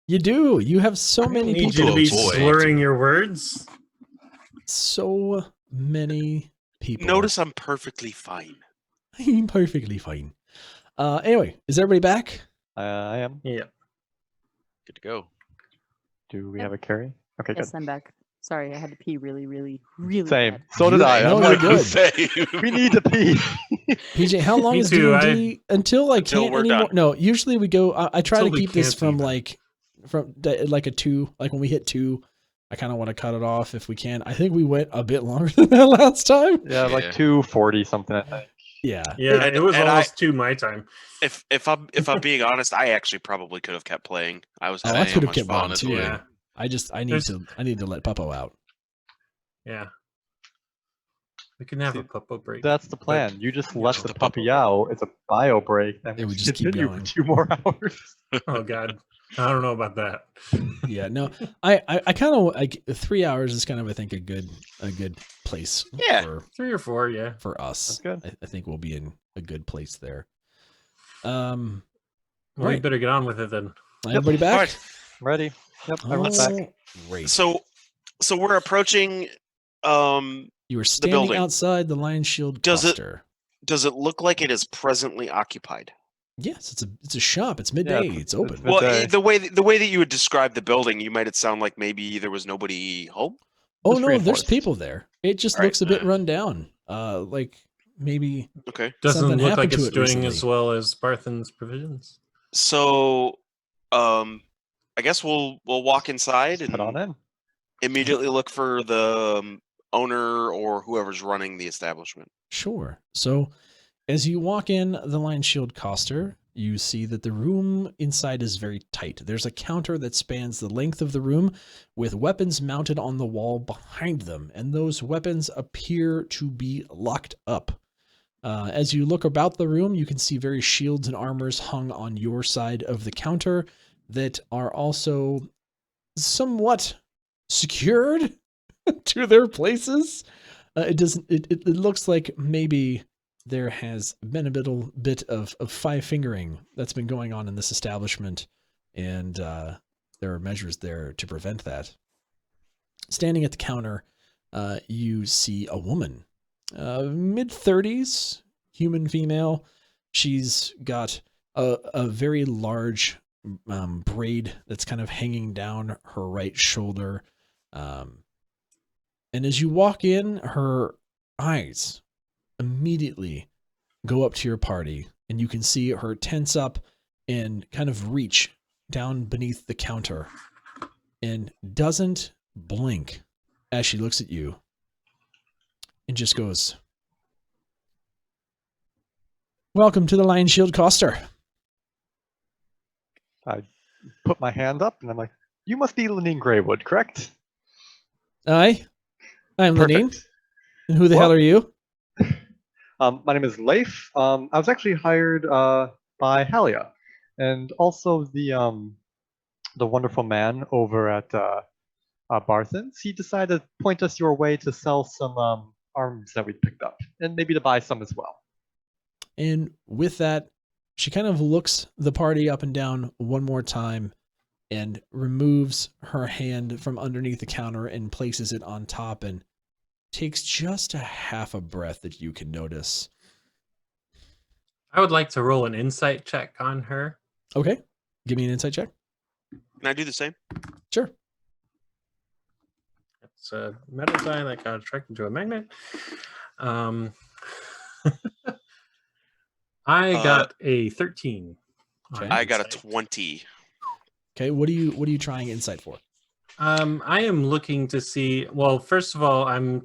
You do. You have so I many need people. you to be boy. slurring your words. So many people. Notice I'm perfectly fine. I'm perfectly fine. Anyway, is everybody back? I am. Yeah. Good to go. Do we have a carry? Okay, Yes, good. I'm back. Sorry, I had to pee really, really, really Same. bad. So did I. No, I'm you're like, good. Same. we need to pee. PJ, how long Me is too, D&D until I Until can't we're anymore? done. No, usually we go. I try Until to we keep this can't from even. like a 2. Like when we hit 2, I kind of want to cut it off if we can. I think we went a bit longer than that last time. Yeah, like Yeah. 240 something, I think. Yeah. Yeah, And- it was and almost 2 my time. If I'm being honest, I actually probably could have kept playing. I was Oh, I having could so have much kept fun. going too. Yeah. I need to let Puppo out. Yeah. We can have a puppo break. That's the plan. You just let Just the the puppy puppy out. It's a bio break. And Yeah, we we just keep continue going. for 2 more hours. Oh god. I don't know about that. Yeah, no, I kind of like 3 hours is kind of I think a good place. Yeah. for 3 or 4, yeah. for us. That's good. I think we'll be in a good place there. Well, we Right. better get on with it then. Everybody back? All right. Ready? Yep, everyone's back. Oh, great. So we're approaching. You were standing building. outside the Lion Shield Does it- cluster. Does it look like it is presently occupied? Yes, it's a shop. It's midday. it's- It's open. it's Well, midday. the way that you would describe the building, you made it sound like maybe there was nobody home. Oh It's no, there's reinforced. people there. It just All right. looks a bit run down. Like maybe Okay. Doesn't Something look happened like to it's it doing as recently. well as Barthen's provisions. So, I guess we'll walk inside Head on and in. immediately look for the owner or whoever's running the establishment. sure. So as you walk in the Lion Shield cluster, you see that the room inside is very tight. There's a counter that spans the length of the room with weapons mounted on the wall behind them, and those weapons appear to be locked up. As you look about the room, you can see various shields and armors hung on your side of the counter that are also somewhat secured to their places. It looks like maybe there has been a bit of five fingering that's been going on in this establishment, and there are measures there to prevent that. Standing at the counter, you see a woman, mid-30s, human female. She's got a very large braid that's kind of hanging down her right shoulder. And as you walk in, her eyes immediately go up to your party, and you can see her tense up and kind of reach down beneath the counter and doesn't blink as she looks at you and just goes, "Welcome to the Lion Shield Coster." I put my hand up and I'm like, "You must be Lenine Greywood, correct?" Aye, I'm Lenine. Perfect. And who the hell Well- are you? My name is Leif. I was actually hired by Halia, and also the wonderful man over at Barthen's. He decided to point us your way to sell some arms that we picked up, and maybe to buy some as well. And with that, she kind of looks the party up and down one more time and removes her hand from underneath the counter and places it on top and takes just a half a breath that you can notice. I would like to roll an insight check on her. Okay, give me an insight check. Can I do the same? Sure. It's a metal die that got attracted to a magnet. I got a 13. on Okay. I got a insight. 20. Okay, what are you trying insight for? I am looking to see. Well, first of all, I'm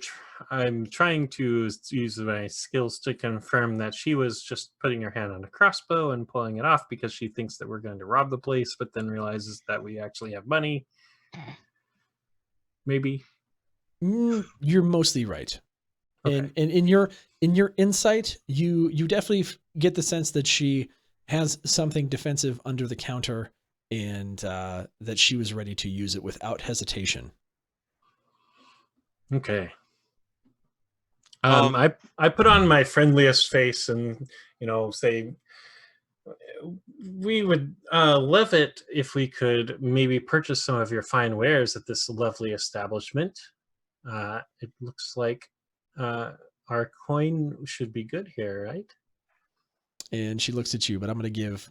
trying to use my skills to confirm that she was just putting her hand on a crossbow and pulling it off because she thinks that we're going to rob the place, but then realizes that we actually have money. Maybe. You're mostly right. Okay. And in your insight, you definitely get the sense that she has something defensive under the counter and that she was ready to use it without hesitation. Okay. I put on my friendliest face and say we would love it if we could maybe purchase some of your fine wares at this lovely establishment. It looks like our coin should be good here, right? And she looks at you, but I'm gonna give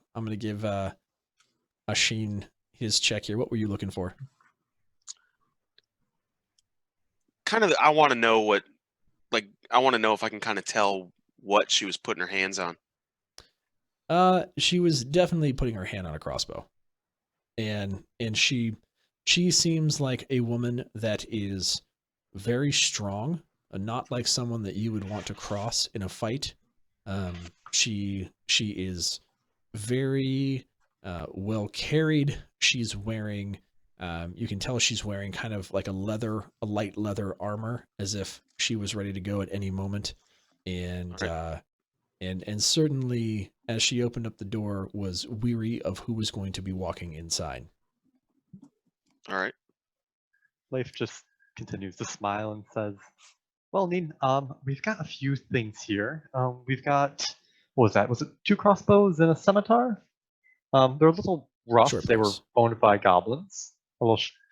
Asheen his check here. What were you looking for? Kind of, I want to know what, I want to know if I can kind of tell what she was putting her hands on. She was definitely putting her hand on a crossbow, and she seems like a woman that is very strong, not like someone that you would want to cross in a fight. She is very well carried. She's wearing, you can tell she's wearing kind of like a light leather armor, as if she was ready to go at any moment. And and certainly, as she opened up the door, was weary of who was going to be walking inside. All right. Leif just continues to smile and says, "Well, Neen, we've got a few things here. We've got, what was that? Was it 2 crossbows and a scimitar? They're a little rough. Short They were bows. owned by goblins.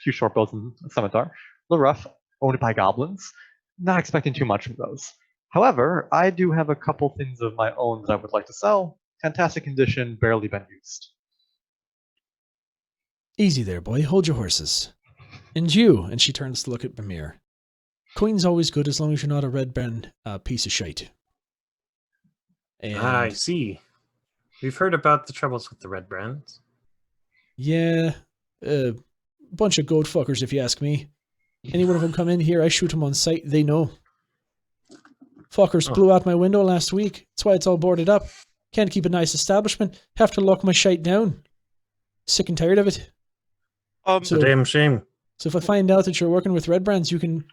Few short bows and a scimitar. A little rough, owned by goblins. Not expecting too much from those. However, I do have a couple things of my own that I would like to sell. Fantastic condition, barely been used." Easy there, boy. Hold your horses. And you, and she turns to look at Bamir. Coin's always good as long as you're not a red brand piece of shite. And I see. We've heard about the troubles with the red brands. yeah, bunch of goat fuckers, if you ask me. Any one of them come in here, I shoot them on sight. They know. Fuckers blew out my window last week. That's why it's all boarded up. Can't keep a nice establishment. Have to lock my shite down. Sick and tired of it. It's a damn shame. So if I find out that you're working with red brands, you can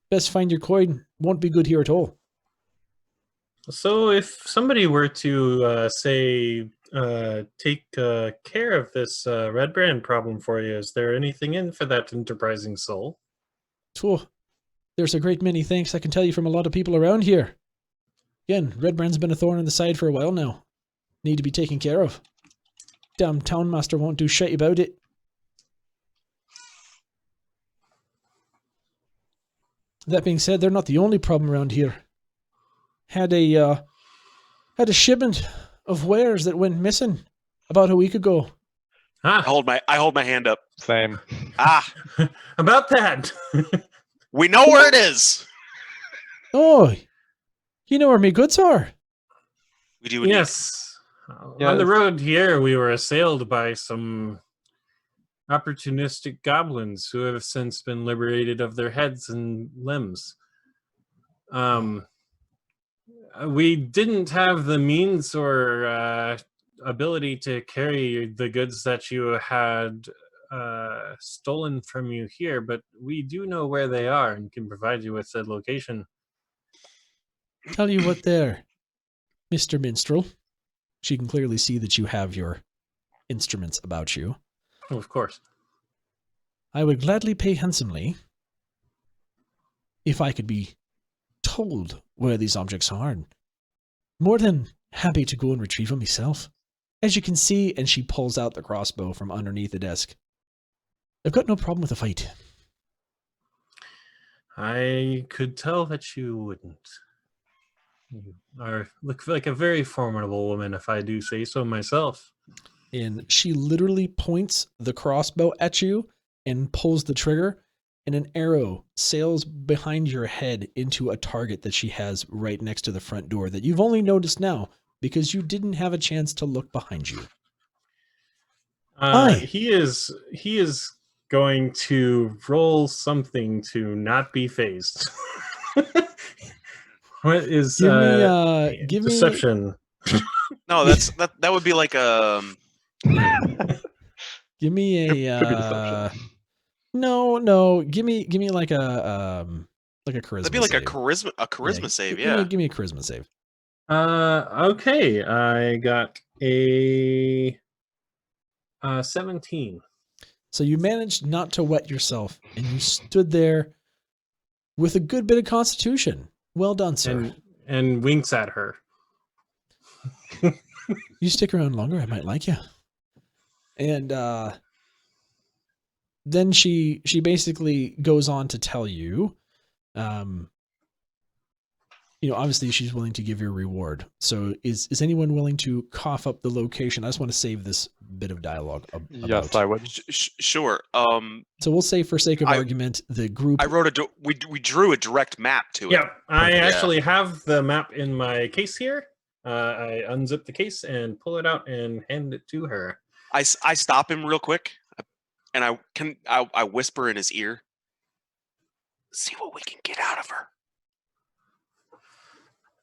best find your coin. Won't be good here at all. So if somebody were to take care of this red brand problem for you, is there anything in for that enterprising soul? Oh, there's a great many thanks I can tell you from a lot of people around here. Again, red brand's been a thorn in the side for a while now. Need to be taken care of. Damn town master won't do shit about it. That being said, they're not the only problem around here. Had a shipment of wares that went missing about a week ago. I hold my hand up. Same. About that. We know where it is. Oh, you know where my goods are. We do indeed. Yes. On the road here, we were assailed by some opportunistic goblins who have since been liberated of their heads and limbs. We didn't have the means or ability to carry the goods that you had stolen from you here, but we do know where they are and can provide you with said location. Tell you what there, Mr. Minstrel. She can clearly see that you have your instruments about you. Oh, of course. I would gladly pay handsomely if I could be told where these objects are. And more than happy to go and retrieve them myself. As you can see, and she pulls out the crossbow from underneath the desk. I've got no problem with a fight. I could tell that you wouldn't. You look like a very formidable woman, if I do say so myself. And she literally points the crossbow at you and pulls the trigger, and an arrow sails behind your head into a target that she has right next to the front door that you've only noticed now because you didn't have a chance to look behind you. He is going to roll something to not be phased. What is give me deception? No, that would be like give me a Could be deception. no, give me like a charisma. that'd be like save. a charisma save. Give me a charisma save. Okay, I got a 17. So you managed not to wet yourself, and you stood there with a good bit of constitution. Well done, sir. And winks at her. You stick around longer, I might like you. And then she basically goes on to tell you, obviously she's willing to give you a reward. So is anyone willing to cough up the location? I just want to save this bit of dialogue. Yes, I would. Sure. So we'll say, for sake of argument, the group. I wrote we drew a direct map to it. Yeah, I actually have the map in my case here. I unzip the case and pull it out and hand it to her. I stop him real quick, and I whisper in his ear, "See what we can get out of her."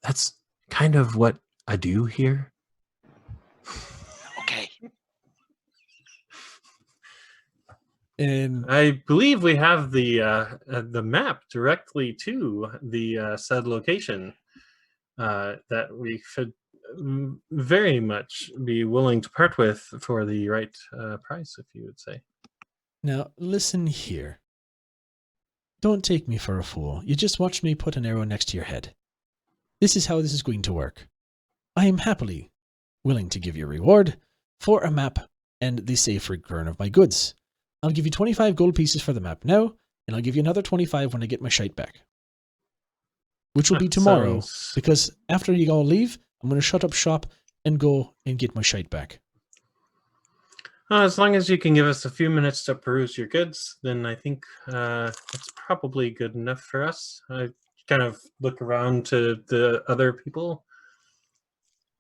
That's kind of what I do here. Okay. And I believe we have the map directly to the said location that we should very much be willing to part with for the right price, if you would say. now, listen here. Don't take me for a fool. You just watched me put an arrow next to your head. This is how this is going to work. I am happily willing to give you a reward for a map and the safe return of my goods. I'll give you 25 gold pieces for the map now, and I'll give you another 25 when I get my shite back. Which will be tomorrow, because after you all leave, I'm going to shut up shop and go and get my shite back. As long as you can give us a few minutes to peruse your goods, then I think that's probably good enough for us. I kind of look around to the other people,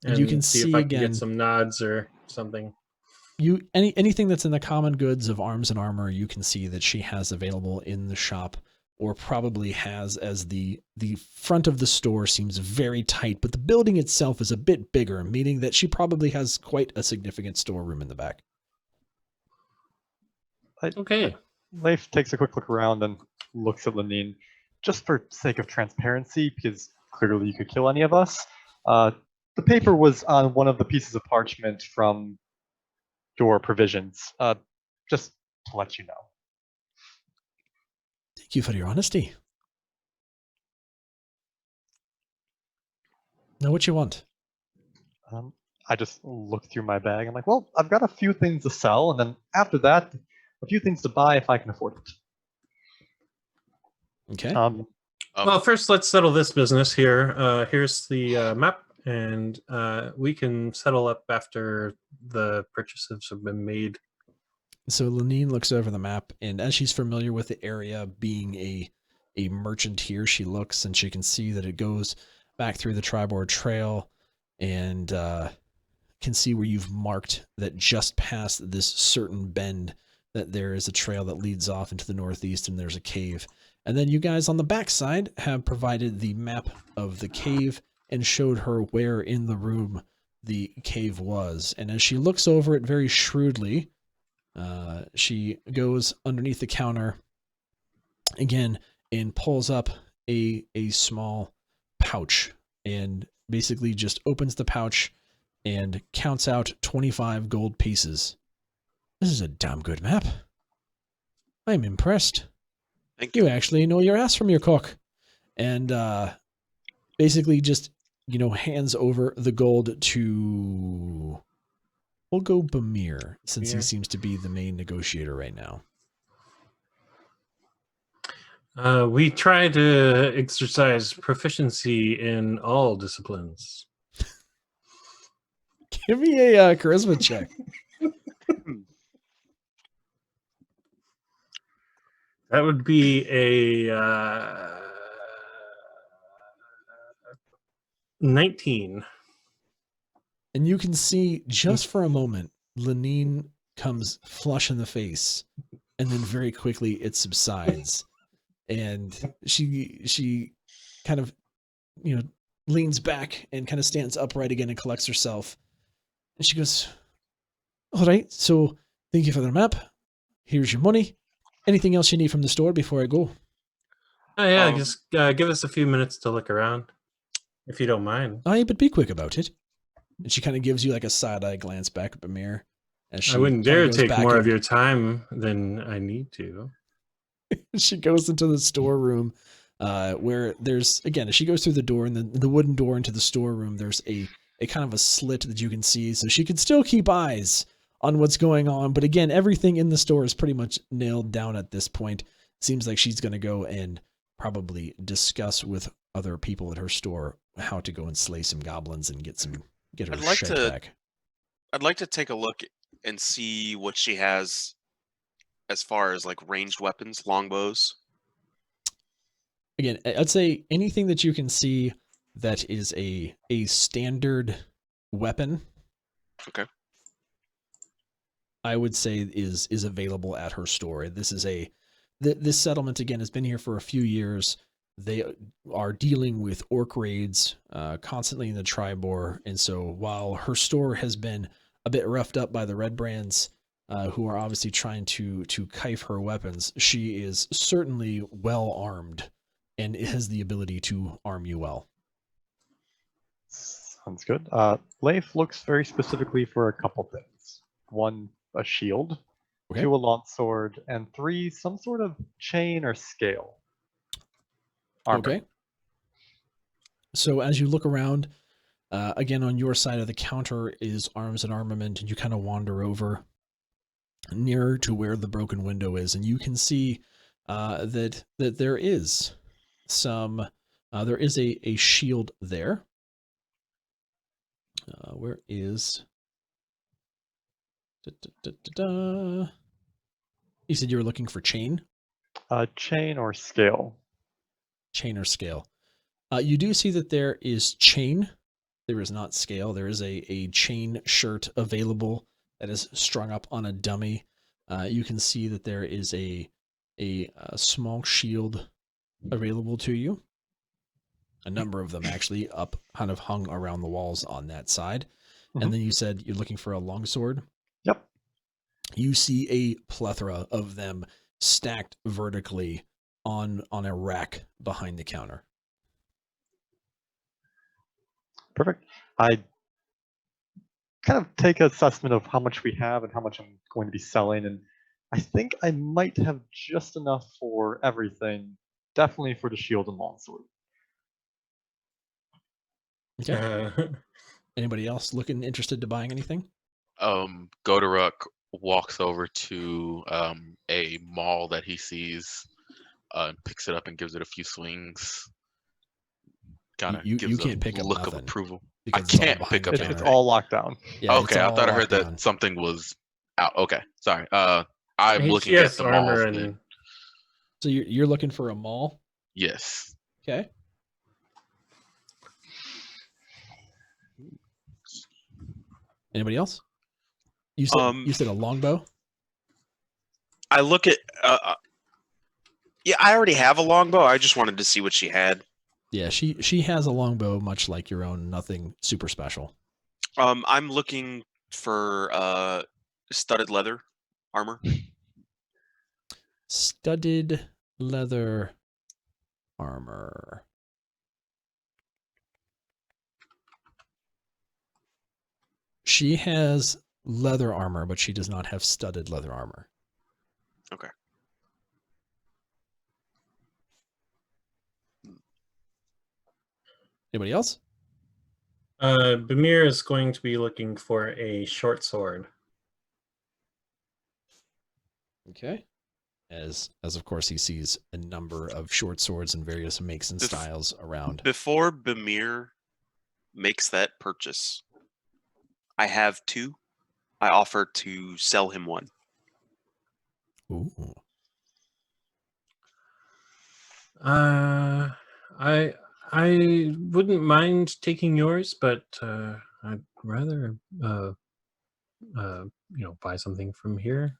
and you can see see if I can again get some nods or something. Anything that's in the common goods of arms and armor, you can see that she has available in the shop, or probably has, as the front of the store seems very tight, but the building itself is a bit bigger, meaning that she probably has quite a significant storeroom in the back. Okay. Leif takes a quick look around and looks at Lenine, just for sake of transparency, because clearly you could kill any of us. The paper was on one of the pieces of parchment from your provisions, just to let you know. Thank you for your honesty. Now, what you want? I just look through my bag. I'm like, well, I've got a few things to sell, and then after that, a few things to buy if I can afford it. Okay. Well, first let's settle this business here. Here's the map, and we can settle up after the purchases have been made. So Lenine looks over the map, and as she's familiar with the area, being a merchant here, she looks and she can see that it goes back through the Tribord Trail, and can see where you've marked that just past this certain bend that there is a trail that leads off into the northeast and there's a cave. And then you guys on the backside have provided the map of the cave and showed her where in the room the cave was. And as she looks over it very shrewdly, she goes underneath the counter again and pulls up a small pouch and basically just opens the pouch and counts out 25 gold pieces. This is a damn good map. I'm impressed. Thank you. You actually know your ass from your cock. And basically just, hands over the gold to... We'll go Bamir, since he seems to be the main negotiator right now. We try to exercise proficiency in all disciplines. Give me a charisma check. That would be a 19. And you can see just for a moment, Lenine comes flush in the face, and then very quickly it subsides. And she kind of, leans back and kind of stands upright again and collects herself. And she goes, all right, so thank you for the map. Here's your money. Anything else you need from the store before I go? Oh, yeah, just give us a few minutes to look around, if you don't mind. Aye, but be quick about it. And she kind of gives you like a side-eye glance back at Bamir. I wouldn't dare take more of your time than I need to. She goes into the storeroom where there's, again, as she goes through the door and the wooden door into the storeroom, there's a kind of a slit that you can see. So she can still keep eyes on what's going on. But again, everything in the store is pretty much nailed down at this point. Seems like she's going to go and probably discuss with other people at her store how to go and slay some goblins and get her shit back. I'd like to take a look and see what she has as far as like ranged weapons, longbows. Again, I'd say anything that you can see that is a standard weapon. Okay. I would say is available at her store. This is this settlement again has been here for a few years. They are dealing with orc raids constantly in the Tribor, and so while her store has been a bit roughed up by the Red Brands, who are obviously trying to knife her weapons, she is certainly well armed and has the ability to arm you well. Sounds good. Leif looks very specifically for a couple things. 1, a shield. Okay. 2, a longsword. And 3, some sort of chain or scale. Armor. Okay. So as you look around, again, on your side of the counter is arms and armament, and you kind of wander over nearer to where the broken window is, and you can see that there is some, there is a shield there. Where is... You said you were looking for chain? Chain or scale. Chain or scale. You do see that there is chain. There is not scale. There is a chain shirt available that is strung up on a dummy. You can see that there is a small shield available to you. A number of them actually up, kind of hung around the walls on that side. Mm-hmm. And then you said you're looking for a longsword. Yep. You see a plethora of them stacked vertically on a rack behind the counter. Perfect. I kind of take an assessment of how much we have and how much I'm going to be selling, and I think I might have just enough for everything. Definitely for the shield and longsword. Okay. Anybody else looking interested to buying anything? Godoruk walks over to a maul that he sees, picks it up and gives it a few swings. Kind of gives can't a pick up look nothing of approval. I because it's all can't behind pick the up counter. It's all locked down. Yeah, okay, I thought I heard that down. something was out. Okay, sorry. I'm looking Yes, at the armor malls. and So you're looking for a maul? Yes. Okay. Anybody else? You said a longbow? I look at. Yeah, I already have a longbow. I just wanted to see what she had. Yeah, she has a longbow, much like your own. Nothing super special. I'm looking for studded leather armor. Studded leather armor. She has leather armor, but she does not have studded leather armor. Okay. Anybody else? Bamir is going to be looking for a short sword. Okay. As of course he sees a number of short swords in various makes and styles around. Before Bamir makes that purchase, I have 2. I offer to sell him one. Ooh. I wouldn't mind taking yours, but I'd rather buy something from here.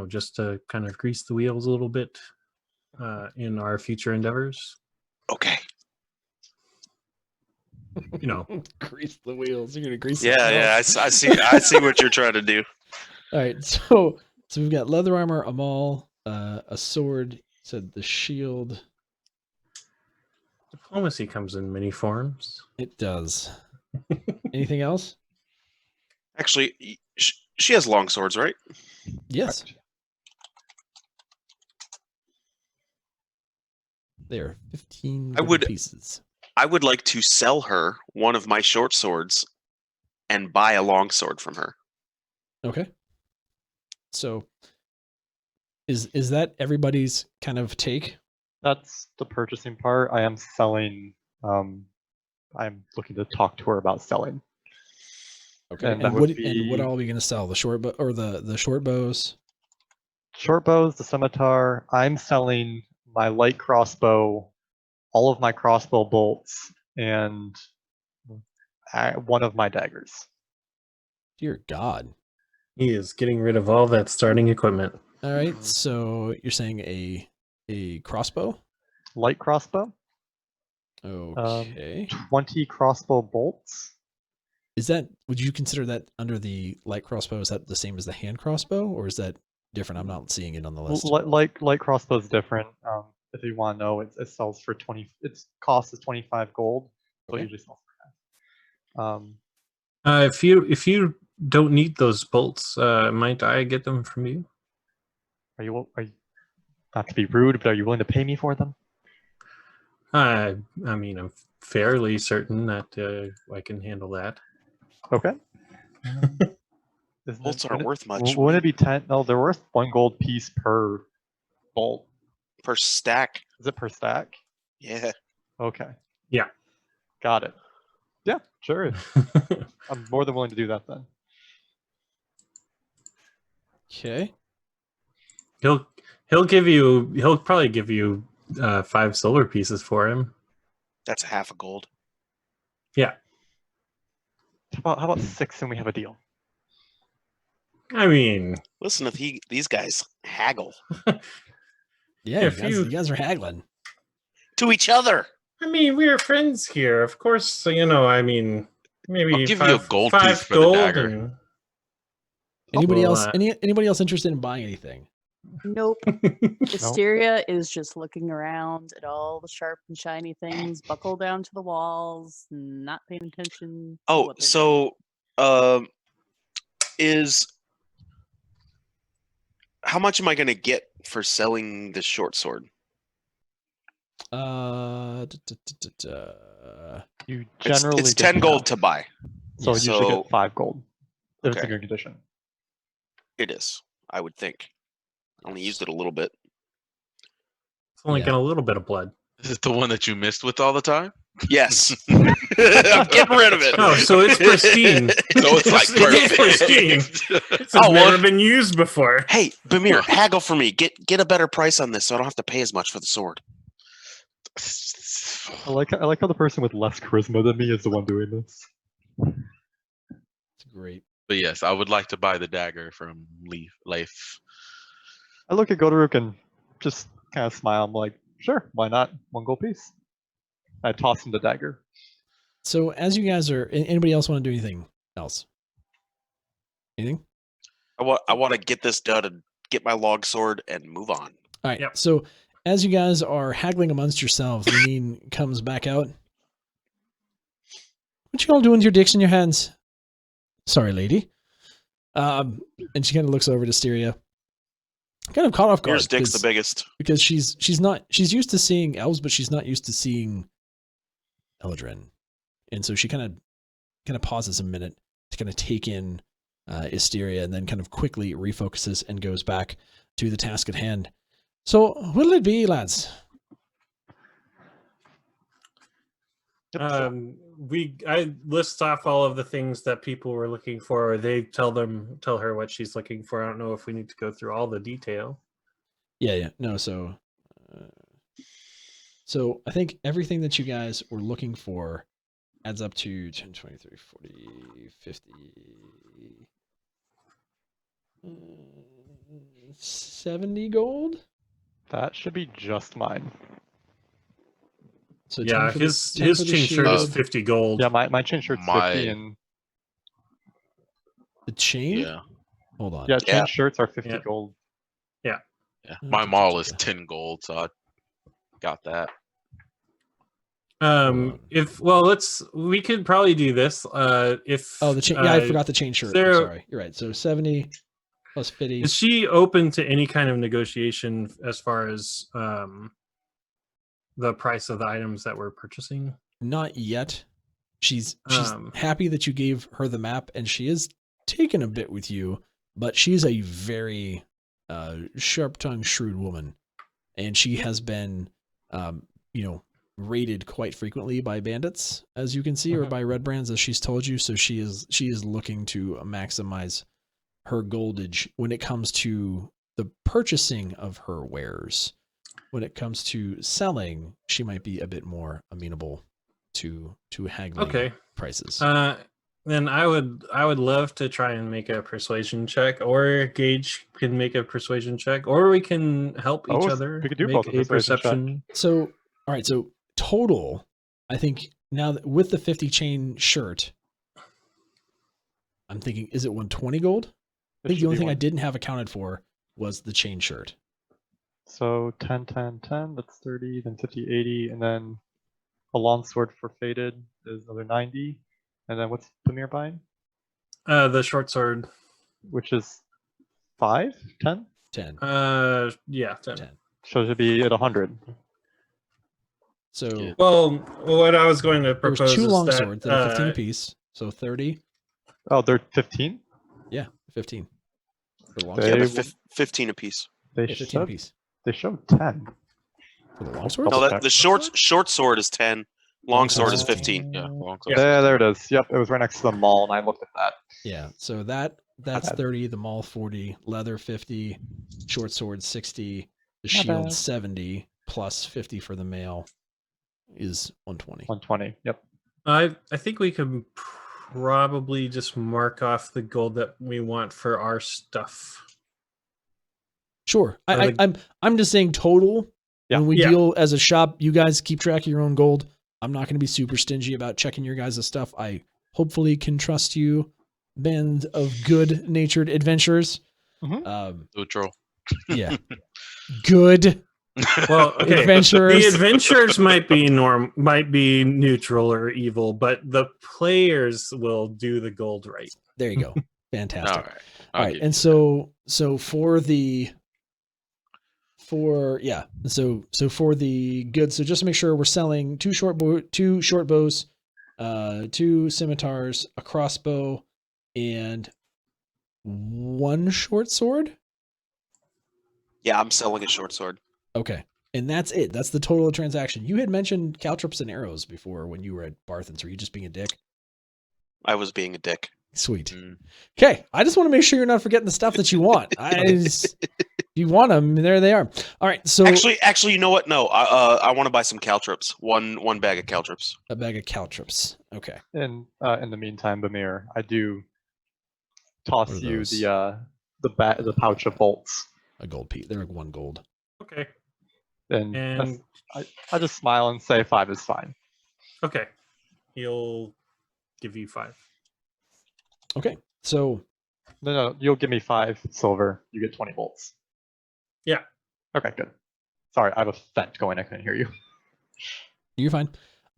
Just to kind of grease the wheels a little bit in our future endeavors. Okay. Grease the wheels. You're gonna grease. Yeah. I see what you're trying to do. All right. So we've got leather armor, a maul, a sword. Said the shield. Diplomacy comes in many forms. It does. Anything else? Actually, she has long swords, right? Yes. There, 15 pieces. I would like to sell her one of my short swords and buy a long sword from her. Okay. So is that everybody's kind of take? That's the purchasing part. I am selling. I'm looking to talk to her about selling. Okay. And what are we going to sell? The short bow or the short bows? Short bows, the scimitar. I'm selling my light crossbow, all of my crossbow bolts, and one of my daggers. Dear God. He is getting rid of all that starting equipment. All right. So you're saying a crossbow? Light crossbow. Okay. 20 crossbow bolts. Would you consider that under the light crossbow? Is that the same as the hand crossbow, or is that different? I'm not seeing it on the list. Light crossbow is different. If you want to know, it sells for 20. Its cost is 25 gold. So Okay. it usually sells for that. If you don't need those bolts, might I get them from you? Are you not to be rude, but are you willing to pay me for them? I mean, I'm fairly certain that I can handle that. Okay. Bolts aren't worth much. Wouldn't it be 10? No, they're worth 1 gold piece per bolt. Per stack. Is it per stack? Yeah. Okay. Yeah. Got it. Yeah, sure. I'm more than willing to do that then. Okay. He'll probably give you 5 silver pieces for him. That's half a gold. Yeah. How about 6 and we have a deal? I mean, listen, if these guys haggle. Yeah, you guys are haggling to each other. I mean, we're friends here, of course. So I mean, maybe I'll give you a gold 5 piece for gold the dagger. and... Anybody else? Anybody else interested in buying anything? Nope. Wisteria is just looking around at all the sharp and shiny things, buckled down to the walls, not paying attention. Oh, so how much am I going to get for selling the short sword? You generally it's 10 gold to buy. So you usually get 5 gold. If it's in good condition. It is, I would think. I only used it a little bit. It's only got a little bit of blood. Is it the one that you missed with all the time? Yes. I'm getting rid of it. Oh, so it's pristine. So it's like perfect. Pristine. It's never been used before. Hey, Bamir, haggle for me. Get a better price on this so I don't have to pay as much for the sword. I like how the person with less charisma than me is the one doing this. It's great. But yes, I would like to buy the dagger from Leif. I look at Godoruk and just kind of smile. I'm like, sure, why not? 1 gold piece. I toss him the dagger. So as you guys are, anybody else want to do anything else? Anything? I want to get this done and get my log sword and move on. All right. Yep. So as you guys are haggling amongst yourselves, Lenine comes back out. What you all doing with your dicks in your hands? Sorry, lady. And she kind of looks over to Styria. Kind of caught off guard. Yours dick's the biggest. Because she's used to seeing elves, but she's not used to seeing Eldrin. And so she kind of pauses a minute to kind of take in Styria, and then kind of quickly refocuses and goes back to the task at hand. So what'll it be, lads? I list off all of the things that people were looking for, or they tell her what she's looking for. I don't know if we need to go through all the detail. Yeah. No, so I think everything that you guys were looking for adds up to 10, 20, 30, 40, 50, 70 gold? That should be just mine. So Yeah, 10 for the- his 10 for the chain shirt is shield. 50 gold. Yeah, my chain shirt's 50 and The chain? Yeah. Hold on. yeah, chain Yeah. shirts are 50 Yeah. gold. Yeah. My maul is 10 gold, so I got that. We could probably do this. If Oh, the chain. Yeah, I forgot the chain shirt. I'm Sarah- sorry. You're right. So 70 plus 50. Is she open to any kind of negotiation as far as the price of the items that we're purchasing? Not yet. She's Um, happy that you gave her the map, and she is taken a bit with you, but she's a very sharp-tongued, shrewd woman, and she has been, raided quite frequently by bandits, as you can see, or by red brands, as she's told you. So she is looking to maximize her goldage when it comes to the purchasing of her wares. When it comes to selling, she might be a bit more amenable to haggling prices. Then I would love to try and make a persuasion check, or Gage can make a persuasion check, or we can help each other we could do make both a a persuasion check. perception. So, all right. So total, I think now that with the 50 chain shirt, I'm thinking, is it 120 gold? I think the only thing I didn't have accounted for was the chain shirt. So 10, 10, 10, that's 30, then 50, 80, and then a longsword for Faded is another 90. And then what's Pamir buying? The short sword. Which is 5? 10? 10. 10. 10. So it should be at 100. So Yeah. Well, what I was going to there was propose 2 is long that, swords that are 15 apiece. So 30. Oh, they're 15? Yeah, 15. For the long They- Yeah, sword. they're 15 apiece. They Yeah, 15 showed, apiece. they showed 10. For the long swords? No, Double that check. the short sword is 10. Long sword is 15. Yeah. Long Yeah. There it is. Yep, it was right next to the mall, and I looked at that. Yeah, so that's bad. 30, the maul 40, leather 50, short sword 60, the Not shield bad. 70, plus 50 for the mail is 120. 120. Yep. I think we could probably just mark off the gold that we want for our stuff. Sure. Or I'm just saying total. Yeah. When we Yeah. deal as a shop, you guys keep track of your own gold. I'm not going to be super stingy about checking your guys' stuff. I hopefully can trust you, band of good-natured adventurers. Mhm. Neutral. Yeah. Good Well, okay. adventurers. The adventurers might be neutral or evil, but the players will do the gold right. There you go. Fantastic. All right. All I'll right, give and you so for the good, so just to make sure we're selling 2 short bows, 2 scimitars, a crossbow, and 1 short sword. Yeah, I'm selling a short sword. Okay, and that's it. That's the total transaction. You had mentioned caltrops and arrows before when you were at Barthen's. Were you just being a dick? I was being a dick. Sweet. Mm. Okay, I just want to make sure you're not forgetting the stuff that you want. You want them, there they are. All right, so Actually, you know what? No, I want to buy some caltrops. One bag of caltrops. a bag of caltrops. Okay. And in the meantime, Bamir, I do toss What are you those? the pouch of bolts. a gold piece. They're like 1 gold. Okay. And And I just smile and say 5 is fine. okay, he'll give you 5. Okay, so No, you'll give me 5 silver. You get 20 bolts. Yeah. Okay, good. Sorry, I have a vent going. I couldn't hear you. you're fine.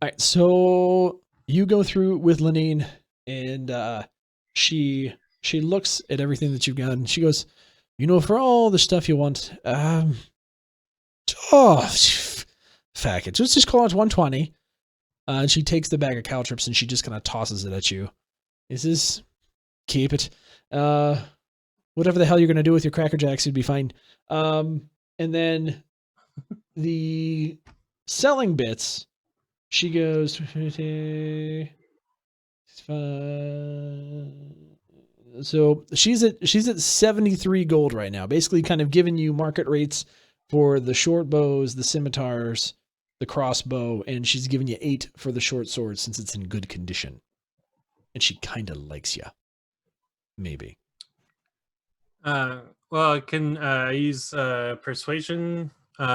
All right, so you go through with Lenine, and she looks at everything that you've done. She goes, for all the stuff you want, fuck it. Let's just call it 120. And she takes the bag of caltrips and she just kind of tosses it at you. Keep it. Whatever the hell you're going to do with your Cracker Jacks, you'd be fine. And then the selling bits, she goes, so she's at 73 gold right now, basically kind of giving you market rates for the short bows, the scimitars, the crossbow, and she's giving you 8 for the short sword since it's in good condition. And she kind of likes you. Maybe. Well, I can use persuasion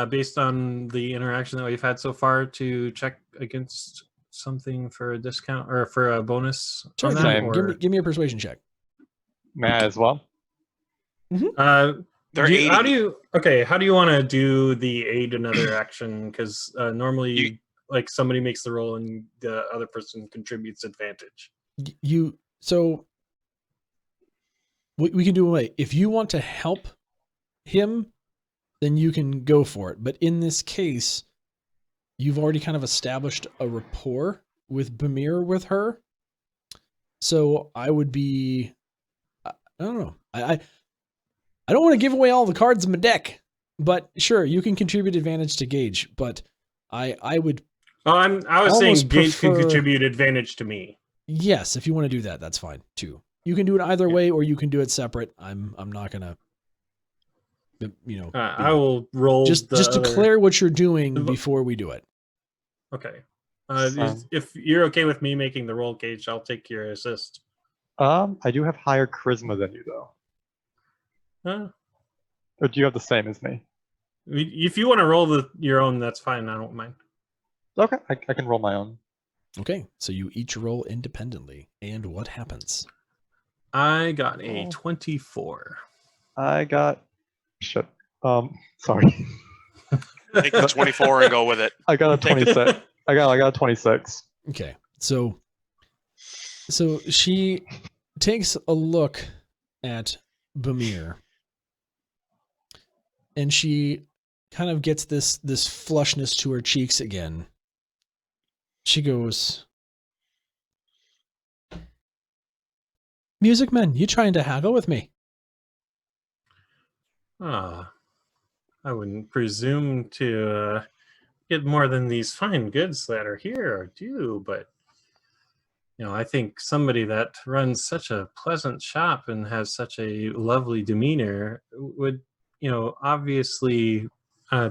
based on the interaction that we've had so far to check against something for a discount or for a bonus on that. Same. Or... Give me a persuasion check. May I as well? They're how do you want to do the aid another action? Because normally, like somebody makes the roll and the other person contributes advantage. So we can do away. If you want to help him, then you can go for it. But in this case, you've already kind of established a rapport with Bamir with her. So I would be, I don't know. I don't want to give away all the cards in my deck, but sure, you can contribute advantage to Gage, but I would. Oh, I was saying Gage can contribute advantage to me. Yes, if you want to do that, that's fine too. You can do it either way, or you can do it separate. I'm not gonna, I will roll. Just declare what you're doing before we do it. Okay. If you're okay with me making the roll, Gage, I'll take your assist. I do have higher charisma than you, though. Or do you have the same as me? If you want to roll your own, that's fine. I don't mind. Okay, I can roll my own. Okay, so you each roll independently, and what happens? I got a 24. I got shit. Sorry. Take the 24 and go with it. I got a 26. I got a 26. Okay, so she takes a look at Bamir, and she kind of gets this flushness to her cheeks again. She goes, "Music man, you trying to haggle with me?" I wouldn't presume to get more than these fine goods that are here or do, but I think somebody that runs such a pleasant shop and has such a lovely demeanor would, obviously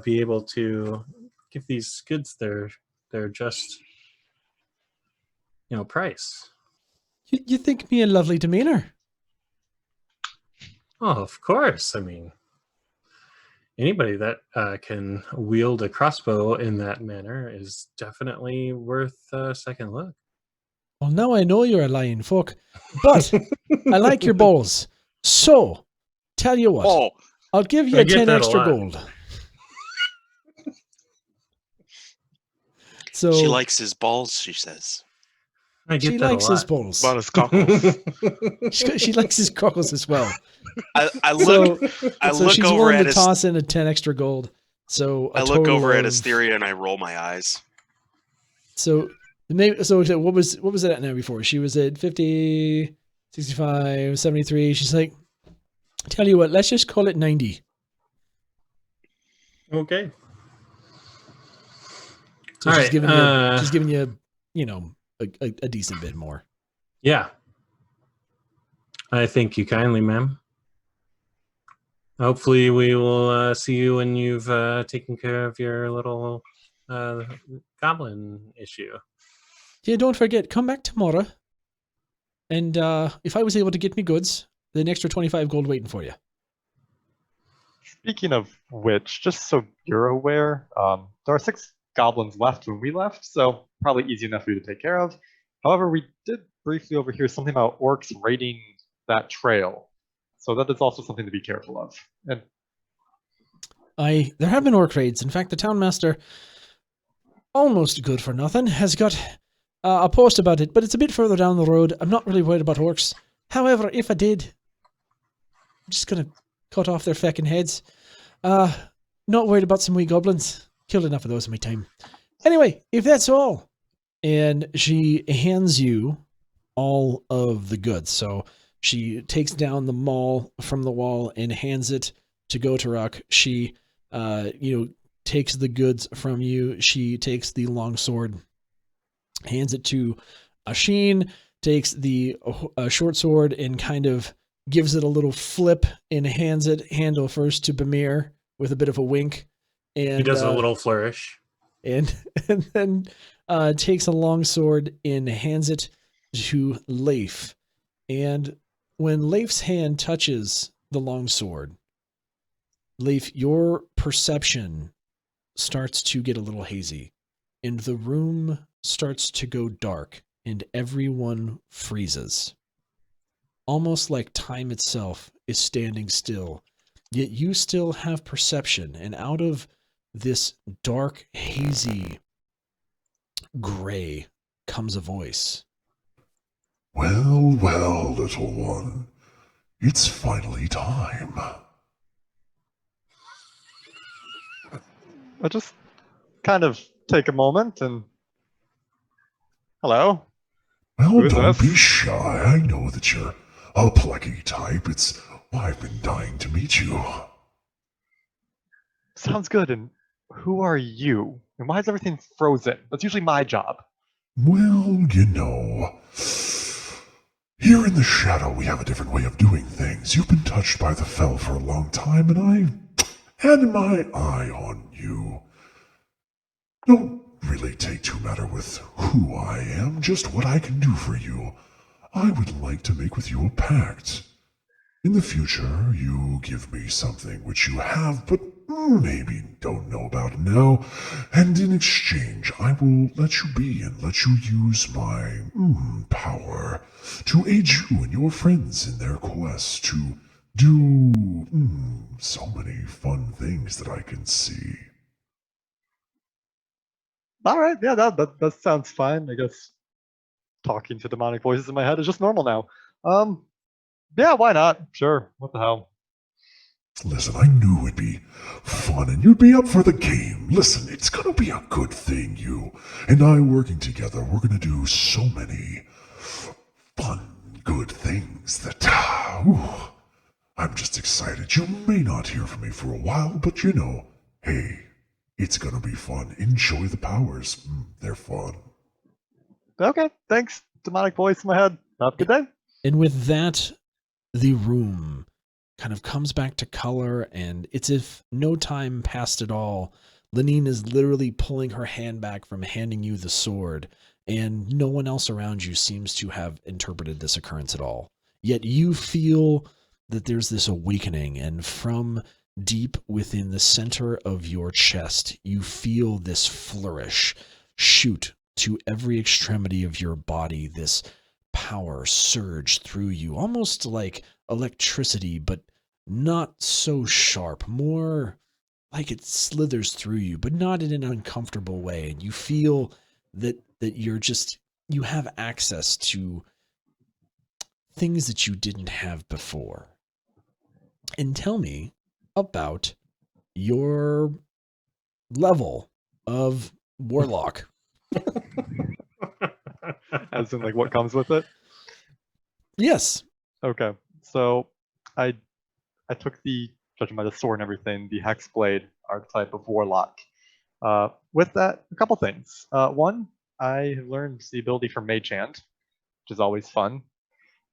be able to give these goods their just, price. You think me a lovely demeanor? Oh, of course. I mean, anybody that can wield a crossbow in that manner is definitely worth a second look. Well, now I know you're a lying fuck, but I like your balls. So, tell you what, I'll give you 10 extra gold. So she likes his balls, she says. She likes his balls. About his cockles. She likes his cockles as well. I look she's over willing at to toss in a 10 extra gold. So I look over at Asteria and I roll my eyes. So what was it at now before? She was at 50, 65, 73. She's like, tell you what, let's just call it 90. Okay. So she's giving you, a decent bit more. Yeah. I thank you kindly, ma'am. Hopefully we will see you when you've taken care of your little goblin issue. Yeah, don't forget, come back tomorrow. And if I was able to get me goods, then extra 25 gold waiting for you. Speaking of which, just so you're aware, there are 6 goblins left when we left, so probably easy enough for you to take care of. However, we did briefly overhear something about orcs raiding that trail, so that is also something to be careful of. And There have been orc raids. In fact, the townmaster, almost good for nothing, has got a post about it, but it's a bit further down the road. I'm not really worried about orcs. However, if I did, I'm just gonna cut off their feckin' heads. Not worried about some wee goblins. Killed enough of those in my time. Anyway, if that's all. And she hands you all of the goods. So she takes down the maul from the wall and hands it to Gotarok. She, takes the goods from you. She takes the long sword, hands it to Ashin, takes the short sword and kind of gives it a little flip and hands it handle first to Bamir with a bit of a wink. And He does a little flourish. and then takes a long sword and hands it to Leif. And when Leif's hand touches the long sword, Leif, your perception starts to get a little hazy, and the room starts to go dark, and everyone freezes. Almost like time itself is standing still, yet you still have perception, and out of this dark, hazy gray comes a voice. Well, well, little one. It's finally time. I just kind of take a moment and... Hello? Well, Who is don't this? be shy. I know that you're a plucky type. It's why I've been dying to meet you. Sounds good, and who are you? And why is everything frozen? That's usually my job. Well, you know, here in the shadow we have a different way of doing things. You've been touched by the Fel for a long time, and I had my eye on you. Don't really take too matter with who I am, just what I can do for you. I would like to make with you a pact. In the future, you give me something which you have, but maybe don't know about now, and in exchange, I will let you be and let you use my power to aid you and your friends in their quest to do so many fun things that I can see. Alright, yeah, that sounds fine. I guess talking to demonic voices in my head is just normal now. Yeah, why not? Sure, what the hell. Listen, I knew it'd be fun and you'd be up for the game. Listen, it's gonna be a good thing, you and I working together. We're gonna do so many fun, good things that, I'm just excited. You may not hear from me for a while, but you know, hey, it's gonna be fun. Enjoy the powers. They're fun. Okay, thanks, demonic voice in my head. Have a good day. And with that, the room kind of comes back to color, and it's as if no time passed at all. Lenine is literally pulling her hand back from handing you the sword, and no one else around you seems to have interpreted this occurrence at all. Yet you feel that there's this awakening, and from deep within the center of your chest, you feel this flourish shoot to every extremity of your body, this power surge through you, almost like electricity, but not so sharp, more like it slithers through you, but not in an uncomfortable way. And you feel that you have access to things that you didn't have before. And tell me about your level of warlock. As in, like, what comes with it? Yes. Okay, so I took the, judging by the sword and everything, the Hexblade archetype of Warlock. With that, a couple things. One, I learned the ability for Mage Hand, which is always fun.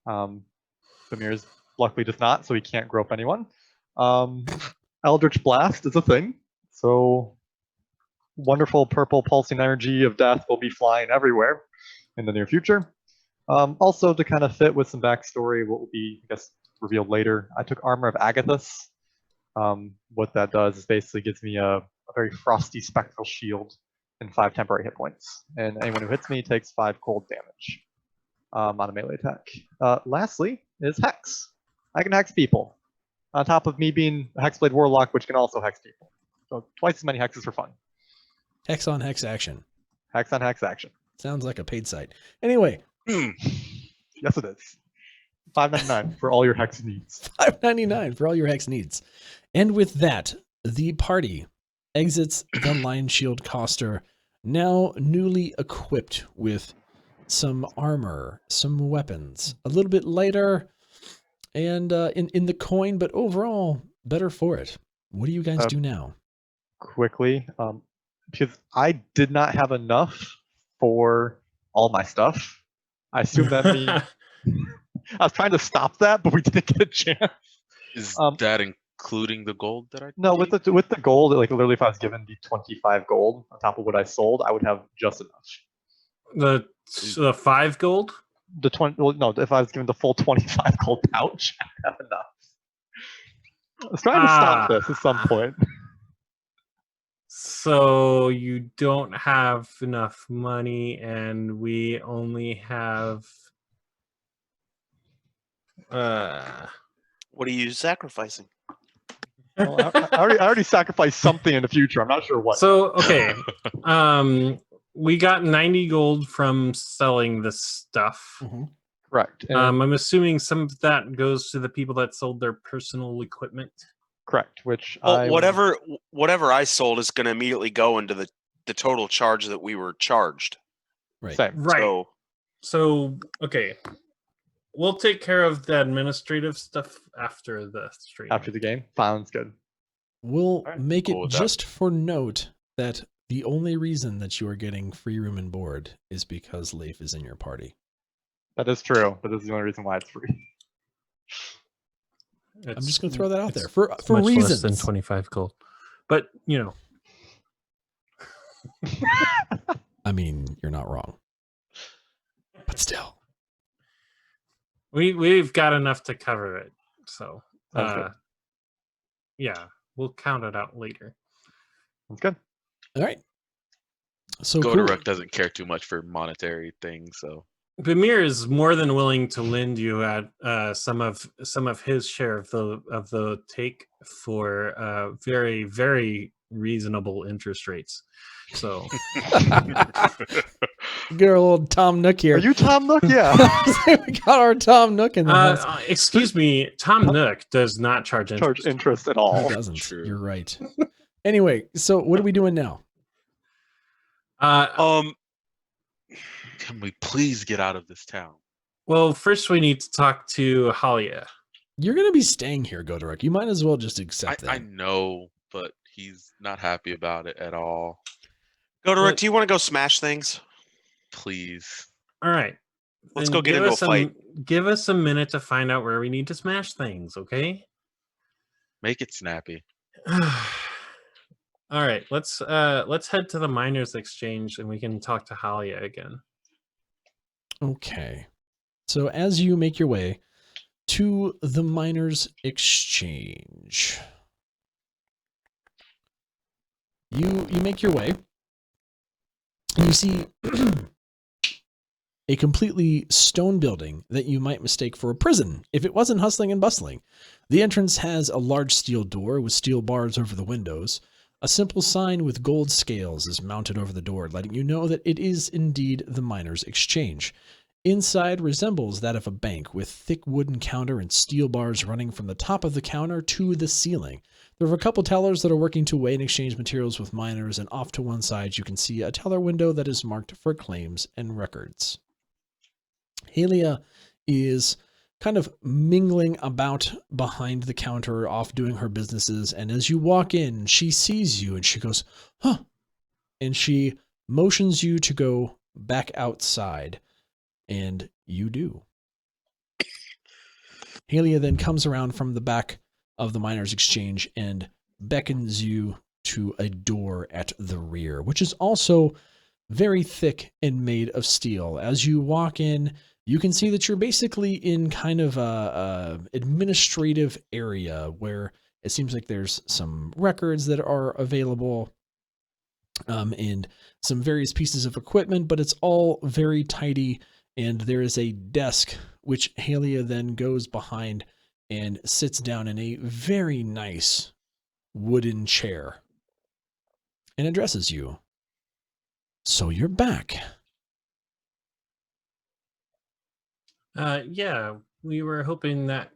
Samir's luckily does not, so he can't grope anyone. Eldritch Blast is a thing, so wonderful purple pulsing energy of death will be flying everywhere in the near future. Also, to kind of fit with some backstory, what will be, I guess, revealed later, I took Armor of Agathis. What that does is basically gives me a very frosty spectral shield and 5 temporary hit points. And anyone who hits me takes 5 cold damage on a melee attack. Lastly is Hex. I can hex people. On top of me being a Hexblade Warlock, which can also hex people. So twice as many hexes for fun. Hex on hex action. Hex on hex action. Sounds like a paid site. Anyway, Yes, it is. $5.99 for all your hex needs. $5.99 for all your hex needs. And with that, the party exits the Lion Shield Coster, now newly equipped with some armor, some weapons, a little bit lighter, and in the coin, but overall better for it. What do you guys do now? Quickly, because I did not have enough for all my stuff. I assume that means I was trying to stop that, but we didn't get a chance. Is that including the gold that I? No, with the gold, like literally, if I was given the 25 gold on top of what I sold, I would have just enough. The 5 gold? The 20. Well, no, if I was given the full 25 gold pouch, I'd have enough. I was trying to stop this at some point. So you don't have enough money, and we only have. What are you sacrificing? Well, I already sacrificed something in the future. I'm not sure what. So okay, we got 90 gold from selling this stuff. Mm-hmm. Correct. And I'm assuming some of that goes to the people that sold their personal equipment. correct. Which Well, whatever I sold is going to immediately go into the total charge that we were charged. Right. Same. Right. So okay, we'll take care of the administrative stuff after the stream. After the game, sounds good. We'll Alright, make cool it with that. just for note that the only reason that you are getting free room and board is because Leif is in your party. That is true, but this is the only reason why it's free. I'm just going to throw that out there for much reasons. less than 25 gold, but you know. I mean, you're not wrong, but still. We've got enough to cover it, so Sounds good. yeah, we'll count it out later. That's good. All right. So cool. Godoruk doesn't care too much for monetary things, so Bamir is more than willing to lend you at some of his share of the take for very, very reasonable interest rates. So Get our little Tom Nook here. Are you Tom Nook? Yeah. We got our Tom Nook in the house. excuse me, Tom Nook does not charge interest. Charge interest at He all. doesn't. True. You're right. Anyway, so what are we doing now? can we please get out of this town? Well, first we need to talk to Halia. You're going to be staying here, Godoruk. You might as well just accept I that. know, but he's not happy about it at all. Godoruk, But- do you want to go smash things? Please. All right. Let's Then go get give into a us fight. Give us a minute to find out where we need to smash things, okay? Make it snappy. All right, let's head to the miners exchange and we can talk to Halia again. Okay. So as you make your way to the miners' exchange, you make your way. And you see a completely stone building that you might mistake for a prison if it wasn't hustling and bustling. The entrance has a large steel door with steel bars over the windows. A simple sign with gold scales is mounted over the door, letting you know that it is indeed the miners' exchange. Inside resembles that of a bank, with thick wooden counter and steel bars running from the top of the counter to the ceiling. There are a couple tellers that are working to weigh and exchange materials with miners, and off to one side you can see a teller window that is marked for claims and records. Halia is kind of mingling about behind the counter, off doing her businesses, and as you walk in, she sees you and she goes, "Huh," and she motions you to go back outside. And you do. Halia then comes around from the back of the miners' exchange and beckons you to a door at the rear, which is also very thick and made of steel. As you walk in, you can see that you're basically in kind of a administrative area where It seems like there's some records that are available, and some various pieces of equipment, but it's all very tidy. And there is a desk, which Halia then goes behind and sits down in a very nice wooden chair and addresses you. So you're back. Yeah, we were hoping that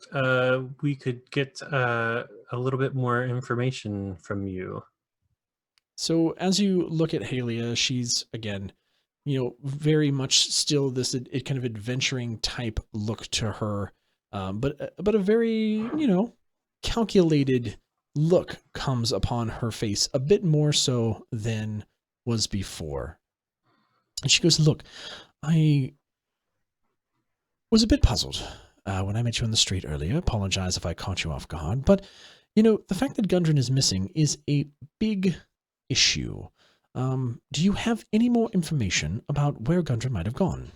we could get a little bit more information from you. So as you look at Halia, she's, again, very much still this kind of adventuring type look to her, but a very, calculated look comes upon her face, a bit more so than was before. And she goes, look, I was a bit puzzled when I met you on the street earlier. Apologize if I caught you off guard, but, the fact that Gundren is missing is a big issue. Do you have any more information about where Gundren might have gone?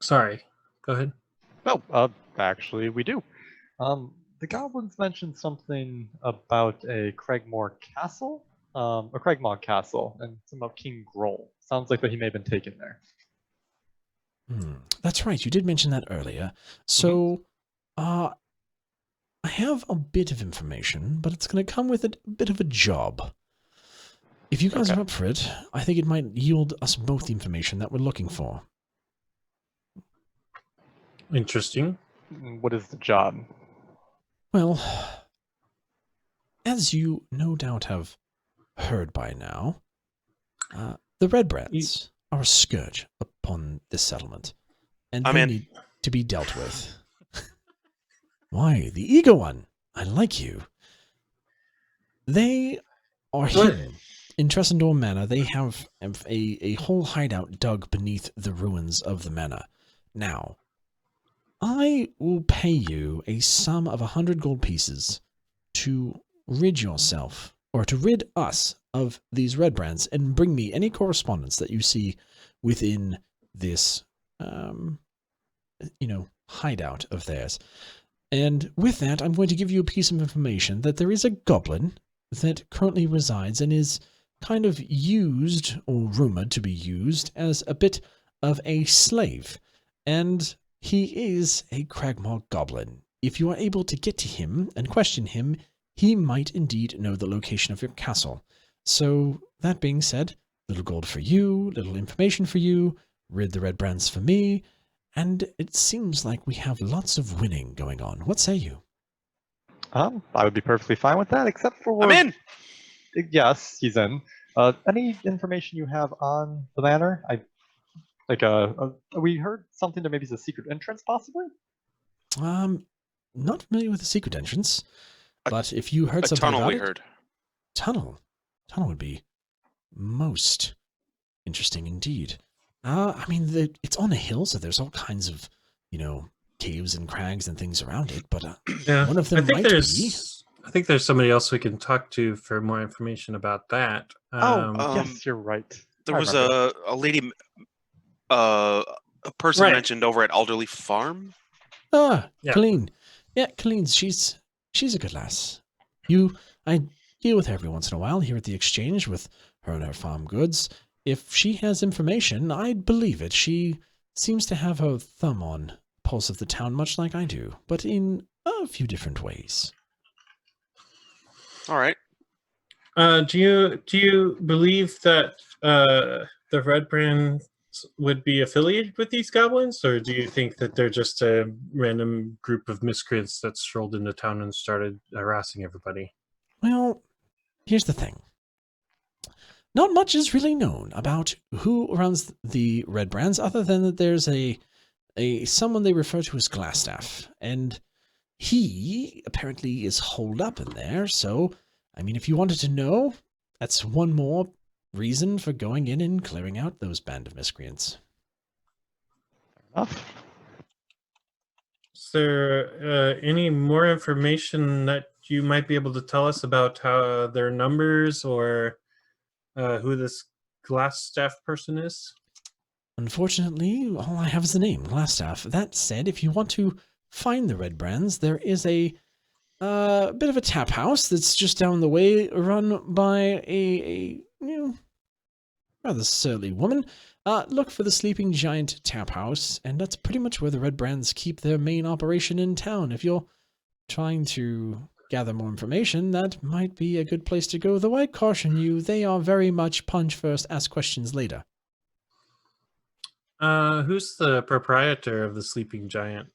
Sorry, go ahead. No, actually, we do. The goblins mentioned something about a Craigmore castle, a Craigmore castle, and some of King Groll. Sounds like that he may have been taken there. That's right. You did mention that earlier. So, I have a bit of information, but it's going to come with a bit of a job. If you guys are up for it, I think it might yield us both the information that we're looking for. Interesting. What is the job? Well, as you no doubt have heard by now, the Red Brands are a scourge upon this settlement, and they need to be dealt with. Why, the eager one? I like you. They are hidden in Tressendor Manor. They have a whole hideout dug beneath the ruins of the manor. Now, I will pay you a sum of 100 gold pieces to rid yourself, or to rid us of these Red Brands, and bring me any correspondence that you see within this, hideout of theirs. And with that, I'm going to give you a piece of information that there is a goblin that currently resides and is kind of used, or rumored to be used, as a bit of a slave. And he is a Cragmaw goblin. If you are able to get to him and question him, he might indeed know the location of your castle. So, that being said, little gold for you, little information for you, rid the Red Brands for me, and it seems like we have lots of winning going on. What say you? I would be perfectly fine with that, except for... I'm in! Yes, he's in. Any information you have on the manor? We heard something that maybe is a secret entrance, possibly? Not familiar with the secret entrance, but if you heard something about it... Tunnel would be most interesting indeed. It's on a hill, so there's all kinds of, caves and crags and things around it, but one of them might be... I think there's somebody else we can talk to for more information about that. Yes, you're right. There was a lady, a person mentioned over at Alderley Farm. Colleen. Yeah, Colleen, she's a good lass. I deal with her every once in a while here at the exchange with her and her farm goods. If she has information, I'd believe it. She seems to have her thumb on the pulse of the town, much like I do, but in a few different ways. All right. Do you believe that the Red Brands would be affiliated with these goblins, or do you think that they're just a random group of miscreants that strolled into town and started harassing everybody? Well, here's the thing. Not much is really known about who runs the Red Brands, other than that there's someone they refer to as Glassstaff, and he apparently is holed up in there. So, if you wanted to know, that's one more reason for going in and clearing out those band of miscreants. Fair enough. Is there any more information that you might be able to tell us about how their numbers, or who this Glassstaff person is? Unfortunately, all I have is the name, Glassstaff. That said, if you want to find the Red Brands, there is a bit of a tap house that's just down the way, run by a rather surly woman. Look for the Sleeping Giant Tap House, and that's pretty much where the Red Brands keep their main operation in town. If you're trying to gather more information, that might be a good place to go, though I caution you, they are very much punch first, ask questions later. Who's the proprietor of the Sleeping Giant?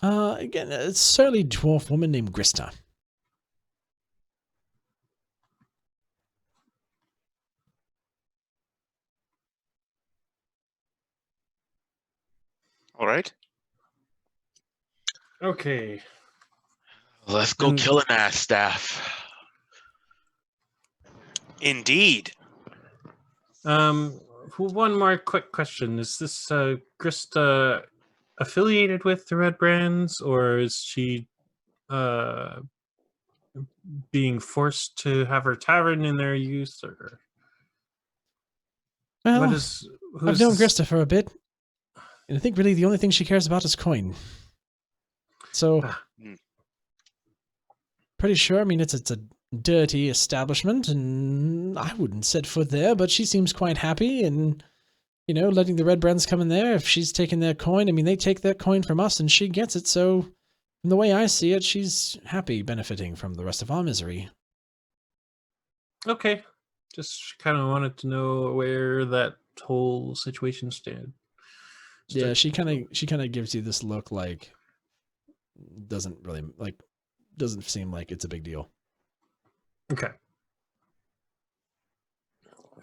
Again, a surly dwarf woman named Grista. All right. Okay. Let's go And- kill an ass staff. Indeed. One more quick question: is this Krista affiliated with the Red Brands, or is she being forced to have her tavern in their use? Or Well, what is? I've known this- Grista for a bit, and I think really the only thing she cares about is coin. So, pretty sure, I mean, it's a dirty establishment, and I wouldn't set foot there, but she seems quite happy, and, you know, letting the Red Brands come in there, if she's taking their coin, I mean, they take that coin from us, and she gets it, so, from the way I see it, she's happy benefiting from the rest of our misery. Okay, just kind of wanted to know where that whole situation stands. Yeah, she kind of gives you this look like, doesn't seem like it's a big deal. Okay.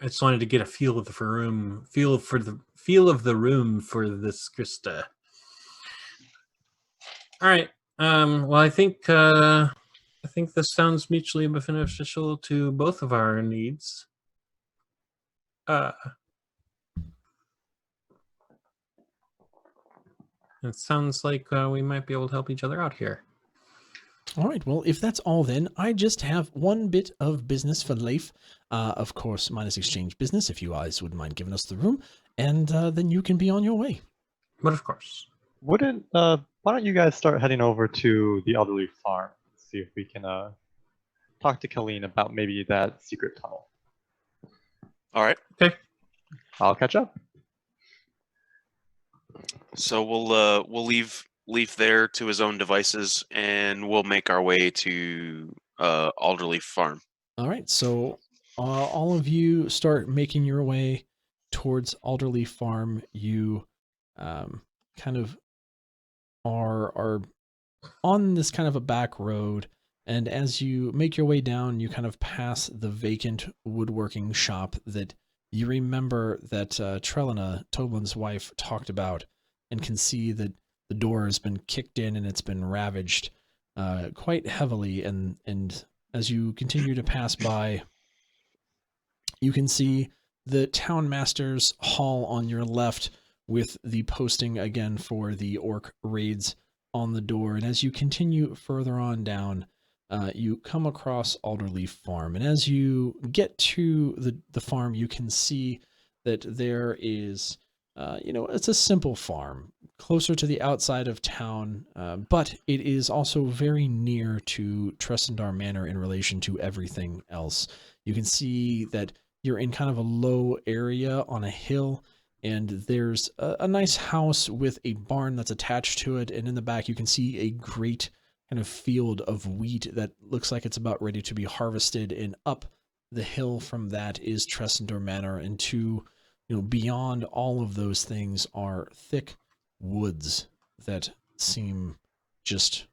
I just wanted to get a feel of the room, feel of the room for this Krista. All right. Well, I think this sounds mutually beneficial to both of our needs. It sounds like we might be able to help each other out here. All right, well, if that's all then, I just have one bit of business for Leif. Of course, minus exchange business, if you guys wouldn't mind giving us the room, and then you can be on your way. But of course. Why don't you guys start heading over to the elderly farm? See if we can talk to Colleen about maybe that secret tunnel. All right. Okay. I'll catch up. So we'll leave there to his own devices, and we'll make our way to Alderley Farm. All right, so all of you start making your way towards Alderley Farm. You kind of are on this kind of a back road, and as you make your way down, you kind of pass the vacant woodworking shop that you remember that Trelina, Toblin's wife, talked about, and can see that the door has been kicked in and it's been ravaged quite heavily. And as you continue to pass by, you can see the town master's hall on your left with the posting again for the orc raids on the door. And as you continue further on down, you come across Alderley Farm. And as you get to the farm, you can see that there is, it's a simple farm closer to the outside of town, but it is also very near to Tressendar Manor in relation to everything else. You can see that you're in kind of a low area on a hill, and there's a nice house with a barn that's attached to it, and in the back you can see a great kind of field of wheat that looks like it's about ready to be harvested, and up the hill from that is Tressendar Manor, and beyond all of those things are thick woods that seem just,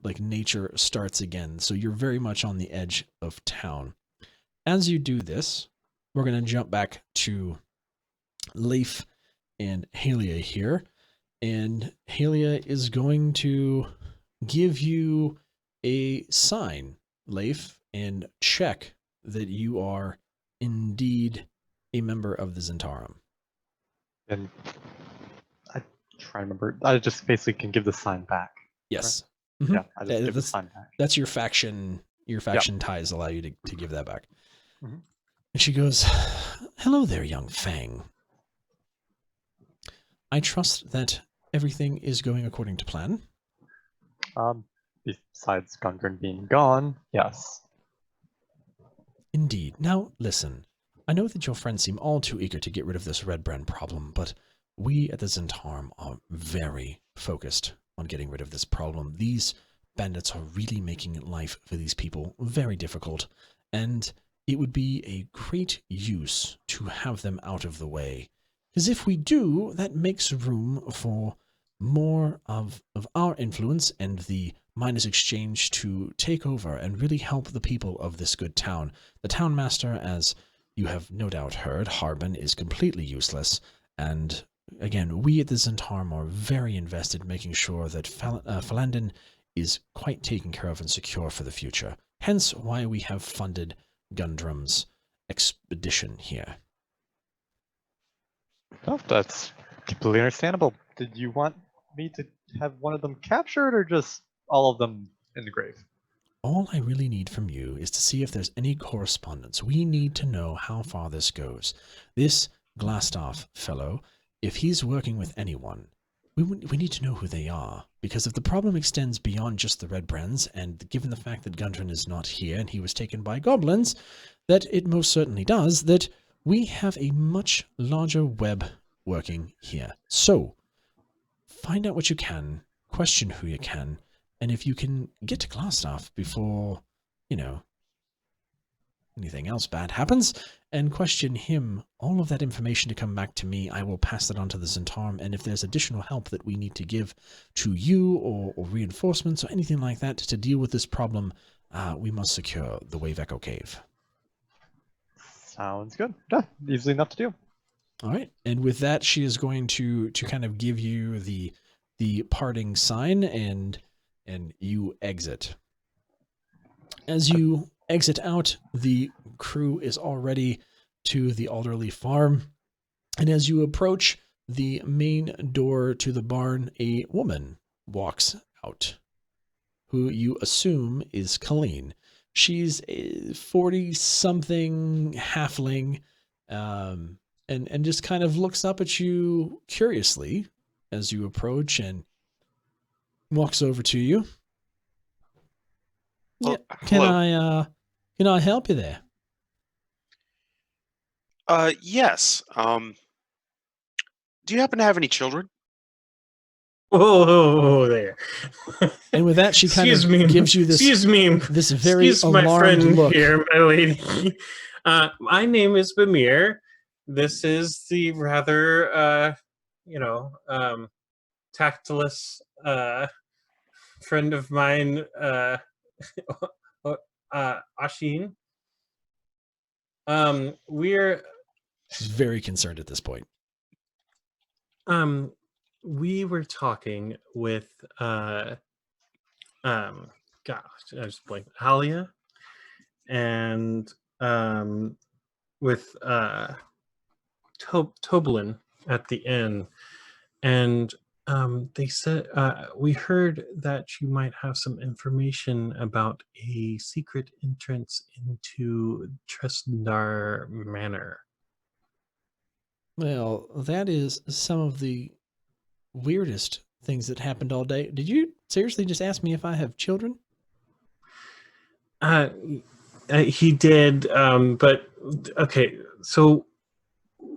like nature starts again. So you're very much on the edge of town. As you do this, we're going to jump back to Leif and Halia here. And Halia is going to give you a sign, Leif, and check that you are indeed a member of the Zentarum. And I try to remember. I just basically can give the sign back. Yes. Right? Mhm. Yeah, I just give the sign back. That's your faction. Your faction ties allow you to give that back. Mhm. And she goes, "Hello there, young Fang. I trust that everything is going according to plan. Besides Gundren being gone, yes. Indeed. Now, listen. I know that your friends seem all too eager to get rid of this red brand problem, but we at the Zhentarim are very focused on getting rid of this problem. These bandits are really making life for these people very difficult, and it would be a great use to have them out of the way. Because if we do, that makes room for more of our influence and the Miners Exchange to take over and really help the people of this good town. The townmaster, as you have no doubt heard, Harbin, is completely useless, and again, we at the Zhentarim are very invested in making sure that Phandalin is quite taken care of and secure for the future. Hence why we have funded Gundrum's expedition here. Oh, that's completely understandable. Did you want me to have one of them captured or just all of them in the grave? All I really need from you is to see if there's any correspondence. We need to know how far this goes. This Glastaff fellow, if he's working with anyone, we need to know who they are. Because if the problem extends beyond just the Red Brands, and given the fact that Gundren is not here and he was taken by goblins, that it most certainly does, that we have a much larger web working here. So, find out what you can, question who you can, and if you can get to Glastaff before, anything else bad happens, and question him, all of that information to come back to me, I will pass that on to the Zhentarim, and if there's additional help that we need to give to you, or reinforcements, or anything like that to deal with this problem, we must secure the Wave Echo Cave. Sounds good. Yeah, easily enough to do. All right, and with that, she is going to kind of give you the parting sign, and you exit. As you exit out, the crew is already to the Alderley farm, and as you approach the main door to the barn, a woman walks out, who you assume is Colleen. She's a 40-something halfling, and just kind of looks up at you curiously as you approach and walks over to you. Well, Yeah, can I help you there? Yes. Do you happen to have any children? Oh, there. And with that, she kind of gives you this. Excuse me. This very Excuse my alarmed friend look. here, my lady. My name is Bamir. This is the rather, tactless friend of mine, Ashin. She's very concerned at this point. We were talking with gosh, I just blanked. Halia, and with Toblin at the inn, and they said we heard that you might have some information about a secret entrance into Tresndar Manor. Well, that is some of the weirdest things that happened all day. Did you seriously just ask me if I have children? He did, but okay. So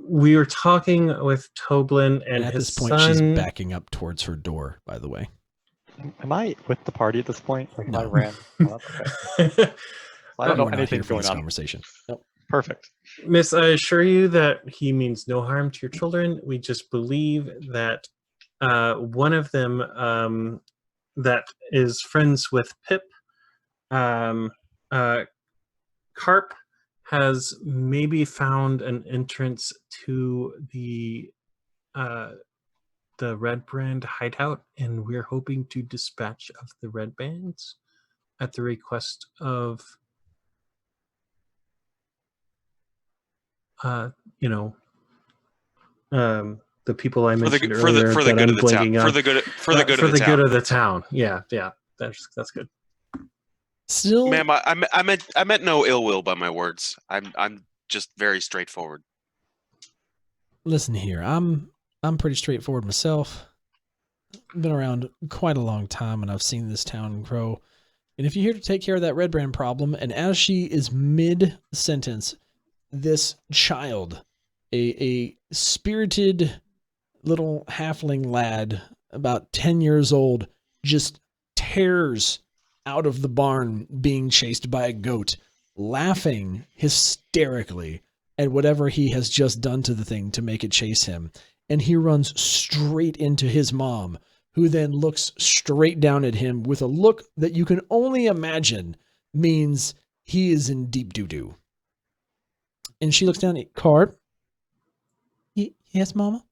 we were talking with Toblin, and at his this point, son... she's backing up towards her door. By the way, Am I with the party at this point? Like, No. I ran. Oh, that's okay. I don't know We're not anything here for going this on. conversation. Nope. Perfect. Miss, I assure you that he means no harm to your children. We just believe that one of them that is friends with Pip, Carp, has maybe found an entrance to the Red Brand hideout, and we're hoping to dispatch of the Red Bands at the request of the people I mentioned earlier. For the good of the town. For the good of the town. Yeah, that's good. Still, Ma'am, I meant no ill will by my words. I'm just very straightforward. listen here. I'm I'm pretty straightforward myself. I've been around quite a long time, and I've seen this town grow. And if you're here to take care of that red brand problem, and as she is mid-sentence, this child, a spirited little halfling lad, about 10 years old, just tears out of the barn being chased by a goat, laughing hysterically at whatever he has just done to the thing to make it chase him. And he runs straight into his mom, who then looks straight down at him with a look that you can only imagine means he is in deep doo-doo. And she looks down at Carp. Yes, Mama?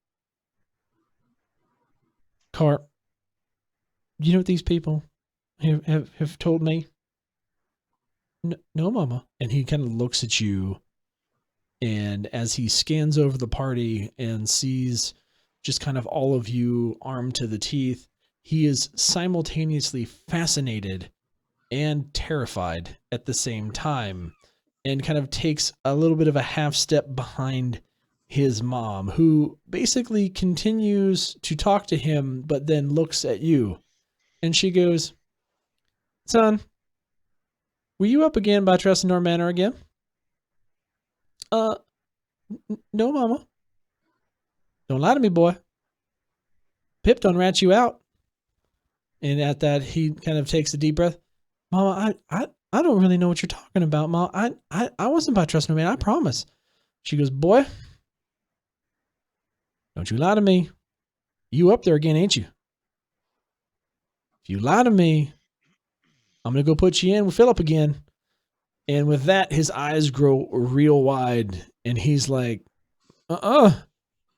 Carp, do you know what these people have told me? No, Mama. And he kind of looks at you, and as he scans over the party and sees just kind of all of you armed to the teeth, he is simultaneously fascinated and terrified at the same time, and kind of takes a little bit of a half step behind his mom, who basically continues to talk to him, but then looks at you. And she goes, "Son, were you up again by Tressendor Manor again?" No, Mama. Don't lie to me, boy. Pip done rat you out. And at that, he kind of takes a deep breath. Mama, I don't really know what you're talking about, Ma. I wasn't by Tressendor Manor, I promise. She goes, "Boy, don't you lie to me. You up there again, ain't you? If you lie to me, I'm going to go put you in with Philip again." And with that, his eyes grow real wide, and he's like,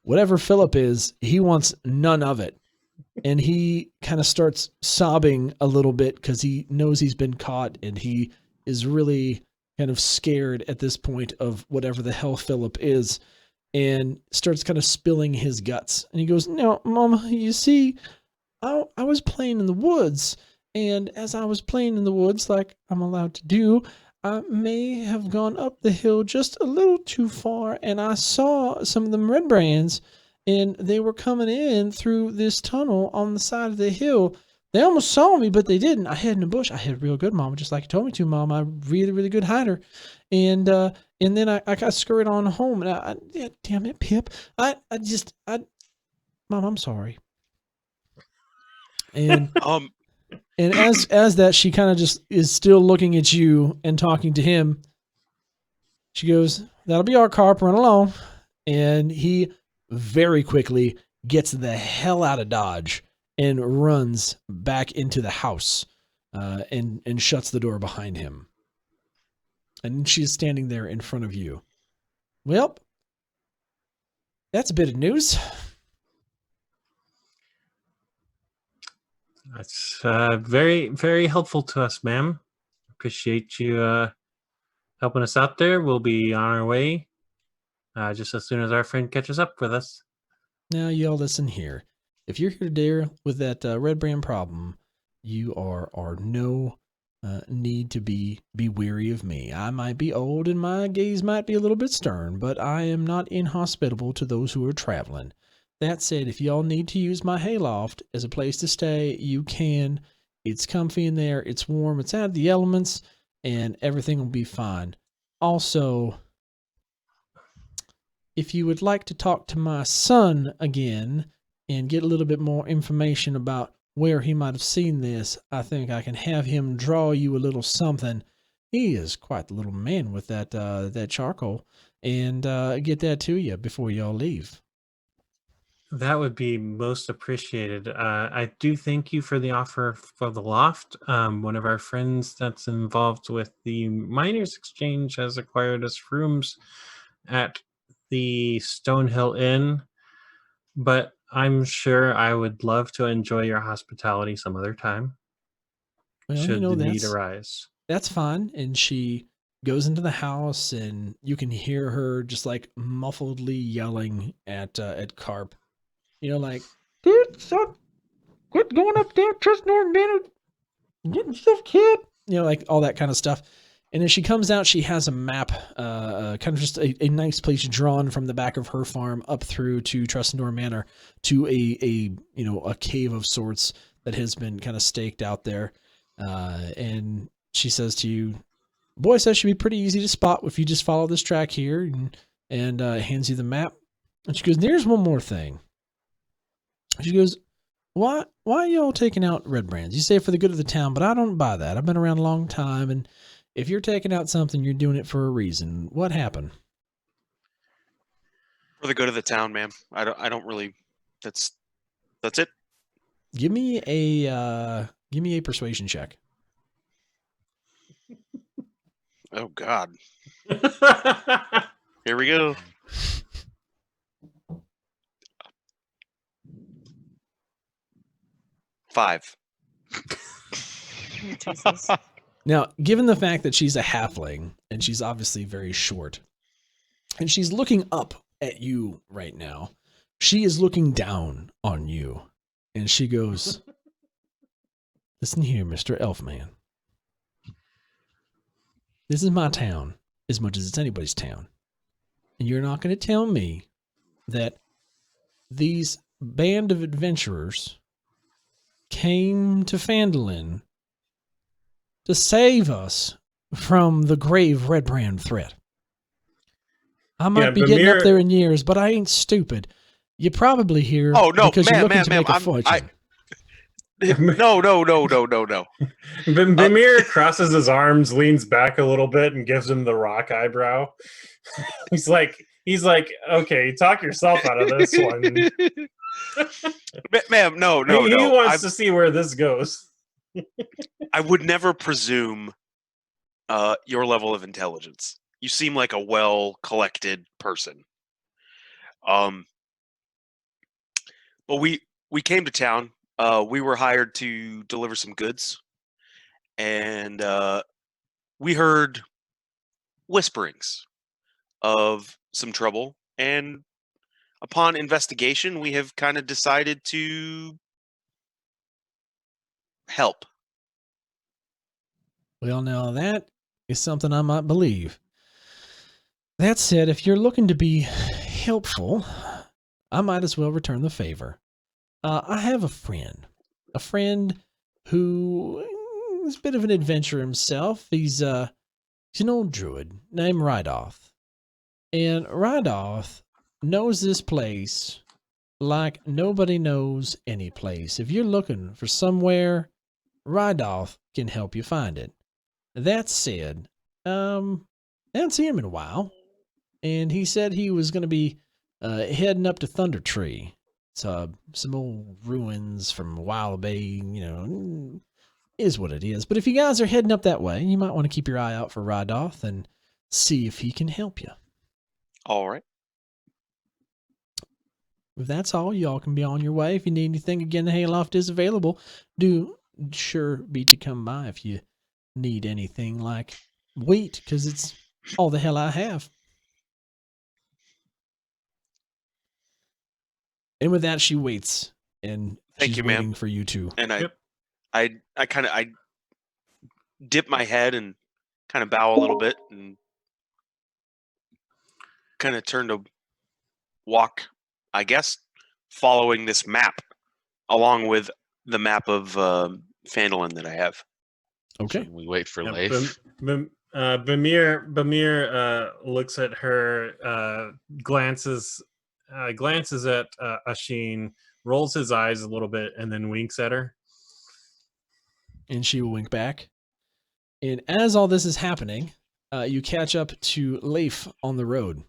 whatever Philip is, he wants none of it. And he kind of starts sobbing a little bit because he knows he's been caught, and he is really kind of scared at this point of whatever the hell Philip is, and starts kind of spilling his guts. And he goes, "No, Mama, you see, I was playing in the woods, and as I was playing in the woods like I'm allowed to do, I may have gone up the hill just a little too far, and I saw some of them red brands, and they were coming in through this tunnel on the side of the hill. They almost saw me, but they didn't. I hid in the bush. I hid real good, Mama, just like you told me to, Mama. I'm a really, really good hider. And then I got scurried on home, and yeah, damn it, Pip. Mom, I'm sorry." And and as that, she kind of just is still looking at you and talking to him. She goes, "That'll be our Carp, run along." And he very quickly gets the hell out of Dodge and runs back into the house, and shuts the door behind him. And she's standing there in front of you. Well, that's a bit of news. That's very, very helpful to us, ma'am. Appreciate you helping us out there. We'll be on our way just as soon as our friend catches up with us. Now, y'all listen here. If you're here to deal with that red brand problem, you are no need to be weary of me. I might be old and my gaze might be a little bit stern, but I am not inhospitable to those who are traveling. That said, if y'all need to use my hayloft as a place to stay, you can. It's comfy in there, it's warm, it's out of the elements, and everything will be fine. Also, if you would like to talk to my son again and get a little bit more information about where he might have seen this, I think I can have him draw you a little something. He is quite the little man with that charcoal, and get that to you before y'all leave. That would be most appreciated. I do thank you for the offer for the loft. One of our friends that's involved with the Miners Exchange has acquired us rooms at the Stonehill Inn, but I'm sure I would love to enjoy your hospitality some other time. Well, should the need arise. That's fine. And she goes into the house, and you can hear her just like muffledly yelling at Carp. You know, like, "Dude, son, quit going up there, Tressendor Manor, getting stuff, kid." You know, like all that kind of stuff. And as she comes out, she has a map, kind of just a nice place drawn from the back of her farm up through to Trustendor Manor to a cave of sorts that has been kind of staked out there. And she says to you, boy says should be pretty easy to spot if you just follow this track here, and hands you the map. And she goes, there's one more thing. She goes, why are y'all taking out red brands? You say for the good of the town, but I don't buy that. I've been around a long time, and if you're taking out something, you're doing it for a reason. What happened? For the good of the town, ma'am. I don't really. That's it. Give me a persuasion check. Oh God. Here we go. Five. Jesus. Now, given the fact that she's a halfling and she's obviously very short, and she's looking up at you right now, she is looking down on you, and she goes, listen here, Mr. Elfman. This is my town as much as it's anybody's town. And you're not going to tell me that these band of adventurers came to Phandalin to save us from the grave red brand threat. I might be getting up there in years, but I ain't stupid. You're probably here because you're looking to make a fortune. No. Bamir crosses his arms, leans back a little bit, and gives him the rock eyebrow. He's like, okay, talk yourself out of this one. Ma'am, no. He wants to see where this goes. I would never presume your level of intelligence. You seem like a well-collected person. But we came to town. We were hired to deliver some goods, and we heard whisperings of some trouble. And upon investigation, we have kind of decided to help. Well, now that is something I might believe. That said, if you're looking to be helpful, I might as well return the favor. I have a friend who is a bit of an adventurer himself. He's an old druid named Rydoth. And Rydoth knows this place like nobody knows any place. If you're looking for somewhere, Rydoth can help you find it. That said, I haven't seen him in a while. And he said he was going to be heading up to Thunder Tree. Some old ruins from Wild Bay, is what it is. But if you guys are heading up that way, you might want to keep your eye out for Rydoth and see if he can help you. All right. If that's all, y'all can be on your way. If you need anything, again, the Hayloft is available. Do sure be to come by if you need anything like wheat, because it's all the hell I have. And with that, she waits, and Thank she's you, waiting ma'am. for you too. And I dip my head and kind of bow a little bit and kind of turn to walk, I guess, following this map along with the map of Phandalin that I have. Okay. Should we wait for Yeah, Leif? Bamir looks at her, glances at Asheen, rolls his eyes a little bit, and then winks at her. And she will wink back. And as all this is happening, you catch up to Leif on the road.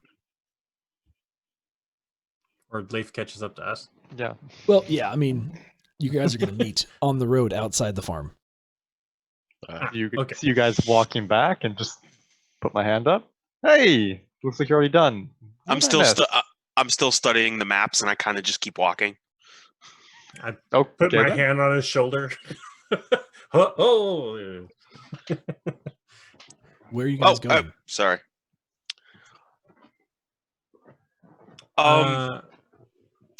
Or Leif catches up to us. Yeah. Well, yeah, I mean, you guys are going to meet on the road outside the farm. You okay. see you guys walking back and just put my hand up. Hey, looks like you're already done. I'm still studying the maps, and I kind of just keep walking. I Okay, put my then. hand on his shoulder. Oh. Where are you guys going? Sorry.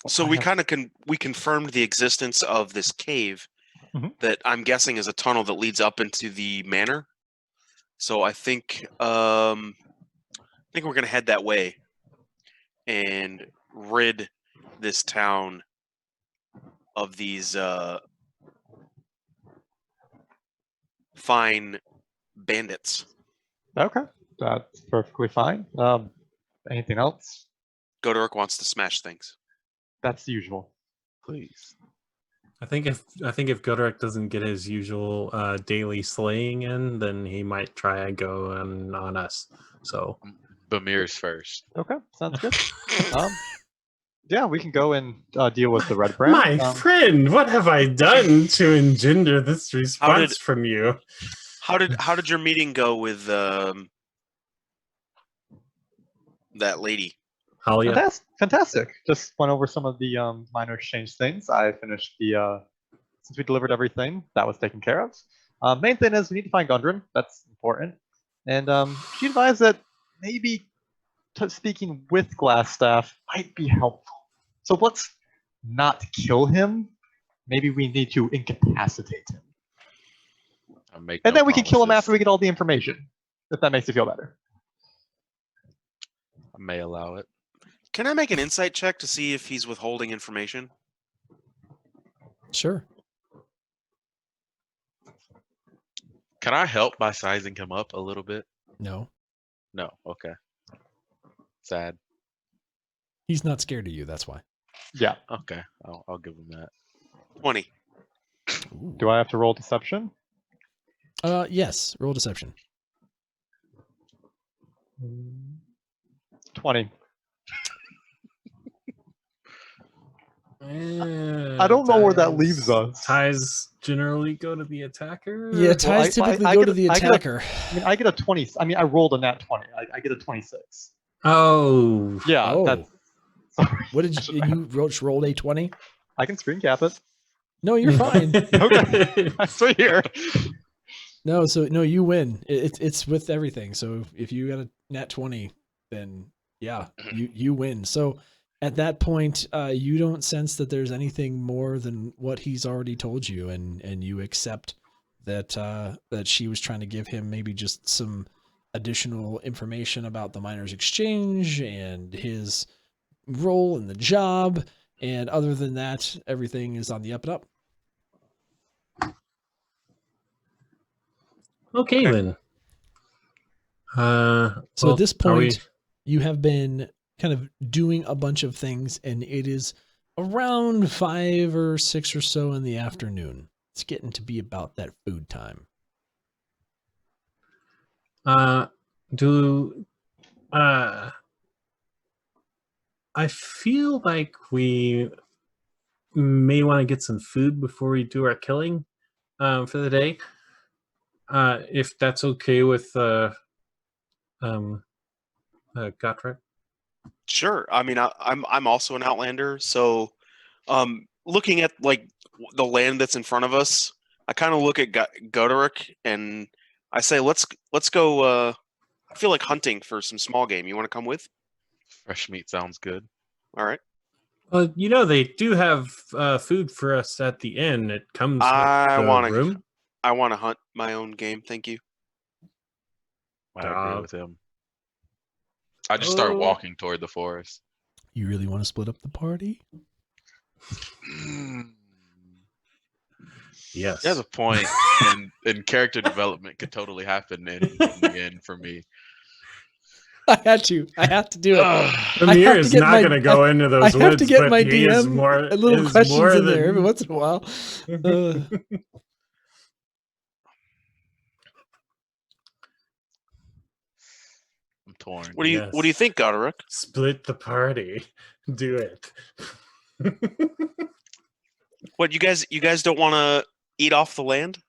So we kind of we confirmed the existence of this cave Mhm. that I'm guessing is a tunnel that leads up into the manor. So I think we're gonna head that way and rid this town of these fine bandits. Okay, that's perfectly fine. Anything else? Godoric wants to smash things. That's the usual. Please. I think if Goderic doesn't get his usual daily slaying in, then he might try and go on us. So Bamir's first. Okay, sounds good. Yeah, we can go and deal with the red brand. My friend, what have I done to engender this response from you? How did your meeting go with that lady? Halia? Fantastic. Just went over some of the minor exchange things. I finished the since we delivered everything, that was taken care of. Main thing is we need to find Gundren. That's important. And she advised that maybe speaking with Glassstaff might be helpful. So let's not kill him. Maybe we need to incapacitate him. And then we can kill him after we get all the information, if that makes you feel better. I may allow it. Can I make an insight check to see if he's withholding information? Sure. Can I help by sizing him up a little bit? No. No. Okay. Sad. He's not scared of you, that's why. Yeah. Okay. I'll give him that. 20. Ooh. Do I have to roll deception? Yes. Roll deception. 20. I don't know where that leaves us. Ties generally go to the attacker? Yeah, ties typically go to the attacker. I get a 20. I mean, I rolled a nat 20. I get a 26. Oh. Yeah. Oh. That's, sorry. What did you rolled a 20? I can screen cap it. No, you're fine. Okay. I swear. No, you win. It's with everything. So if you got a nat 20, then yeah, you win. So at that point, you don't sense that there's anything more than what he's already told you, and you accept that that she was trying to give him maybe just some additional information about the miners' exchange and his role in the job. And other than that, everything is on the up and up. Okay, then. So at this point, you have been kind of doing a bunch of things, and it is around 5 or 6 or so in the afternoon. It's getting to be about that food time. I feel like we may want to get some food before we do our killing for the day. If that's okay with Gottfried. Sure. I mean, I'm also an Outlander, so looking at like the land that's in front of us, I kind of look at Goderic and I say, let's go. I feel like hunting for some small game. You want to come with? Fresh meat sounds good. All right. Well, they do have food for us at the inn. It comes with the room. I want to hunt my own game. Thank you. I agree with him. I just start walking toward the forest. You really want to split up the party? Yes. There's a point, and character development could totally happen in the end for me. I have to do it. Amir is not going to go into those woods. I have to get my he DM a little questions in there every once in a while. I'm torn. What do you think, Goderic? Split the party. Do it. What, you guys don't want to eat off the land?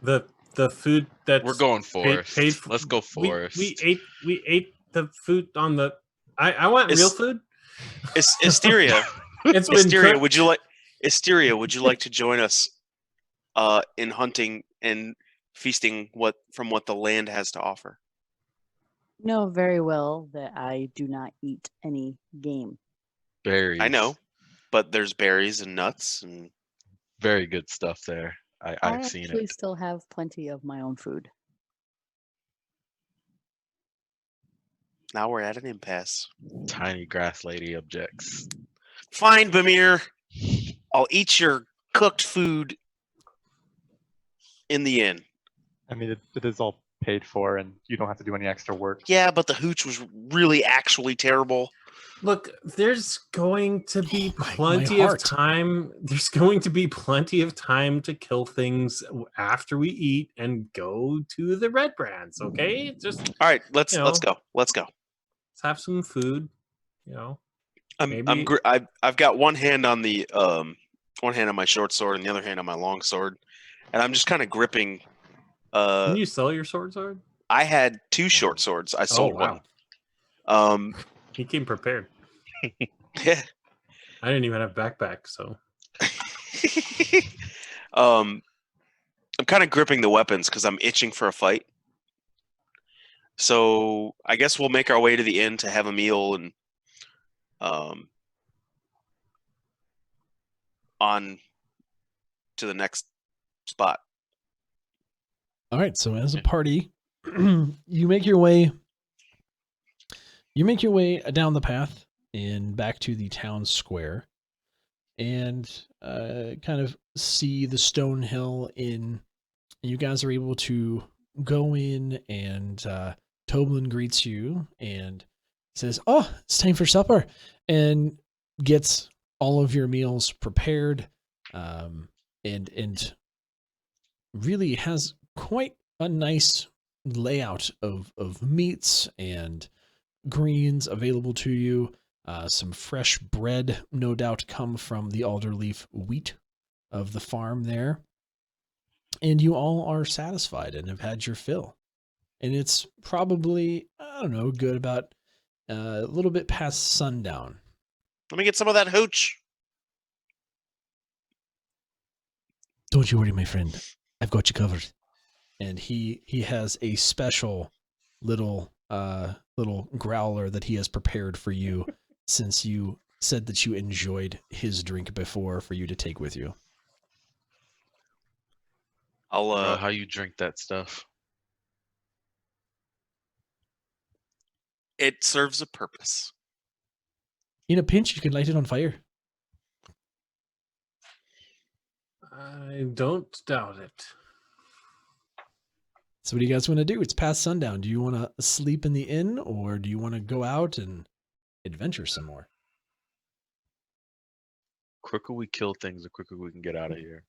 The food that we're going forest. Let's go forest. We ate the food on the. I want real food. Asteria. Asteria, would you like to join us in hunting and feasting from what the land has to offer? You know very well that I do not eat any game. Berries. I know, but there's berries and nuts and very good stuff there. I've seen it. I actually still have plenty of my own food. Now we're at an impasse. Tiny grass lady objects. Fine, Bamir. I'll eat your cooked food in the inn. I mean, it is all paid for, and you don't have to do any extra work. Yeah, but the hooch was really actually terrible. Look, there's going to be My plenty of heart. time. There's going to be plenty of time to kill things after we eat and go to the red brands. Okay, just All right, let's You go. know. Let's go. let's have some food. Maybe- I've got one hand on the one hand on my short sword and the other hand on my long sword, and I'm just kind of gripping. Can you sell your sword? I had 2 short swords. I sold wow. one. He came prepared. Yeah. I didn't even have backpack, so I'm kind of gripping the weapons because I'm itching for a fight. So I guess we'll make our way to the inn to have a meal and on to the next spot. All right, so as a party, you make your way down the path and back to the town square, and kind of see the stone hill inn. You guys are able to go in, and Toblin greets you and says, "Oh, it's time for supper," and gets all of your meals prepared, and really has quite a nice layout of meats and greens available to you. Some fresh bread, no doubt, come from the alderleaf wheat of the farm there. And you all are satisfied and have had your fill. And it's probably, I don't know, good about a little bit past sundown. Let me get some of that hooch. Don't you worry, my friend. I've got you covered. And he has a special little growler that he has prepared for you, since you said that you enjoyed his drink before, for you to take with you. I'll How you drink that stuff? It serves a purpose. In a pinch, you can light it on fire. I don't doubt it. So what do you guys want to do? It's past sundown. Do you want to sleep in the inn, or do you want to go out and adventure some more? Quicker we kill things, the quicker we can get out of here.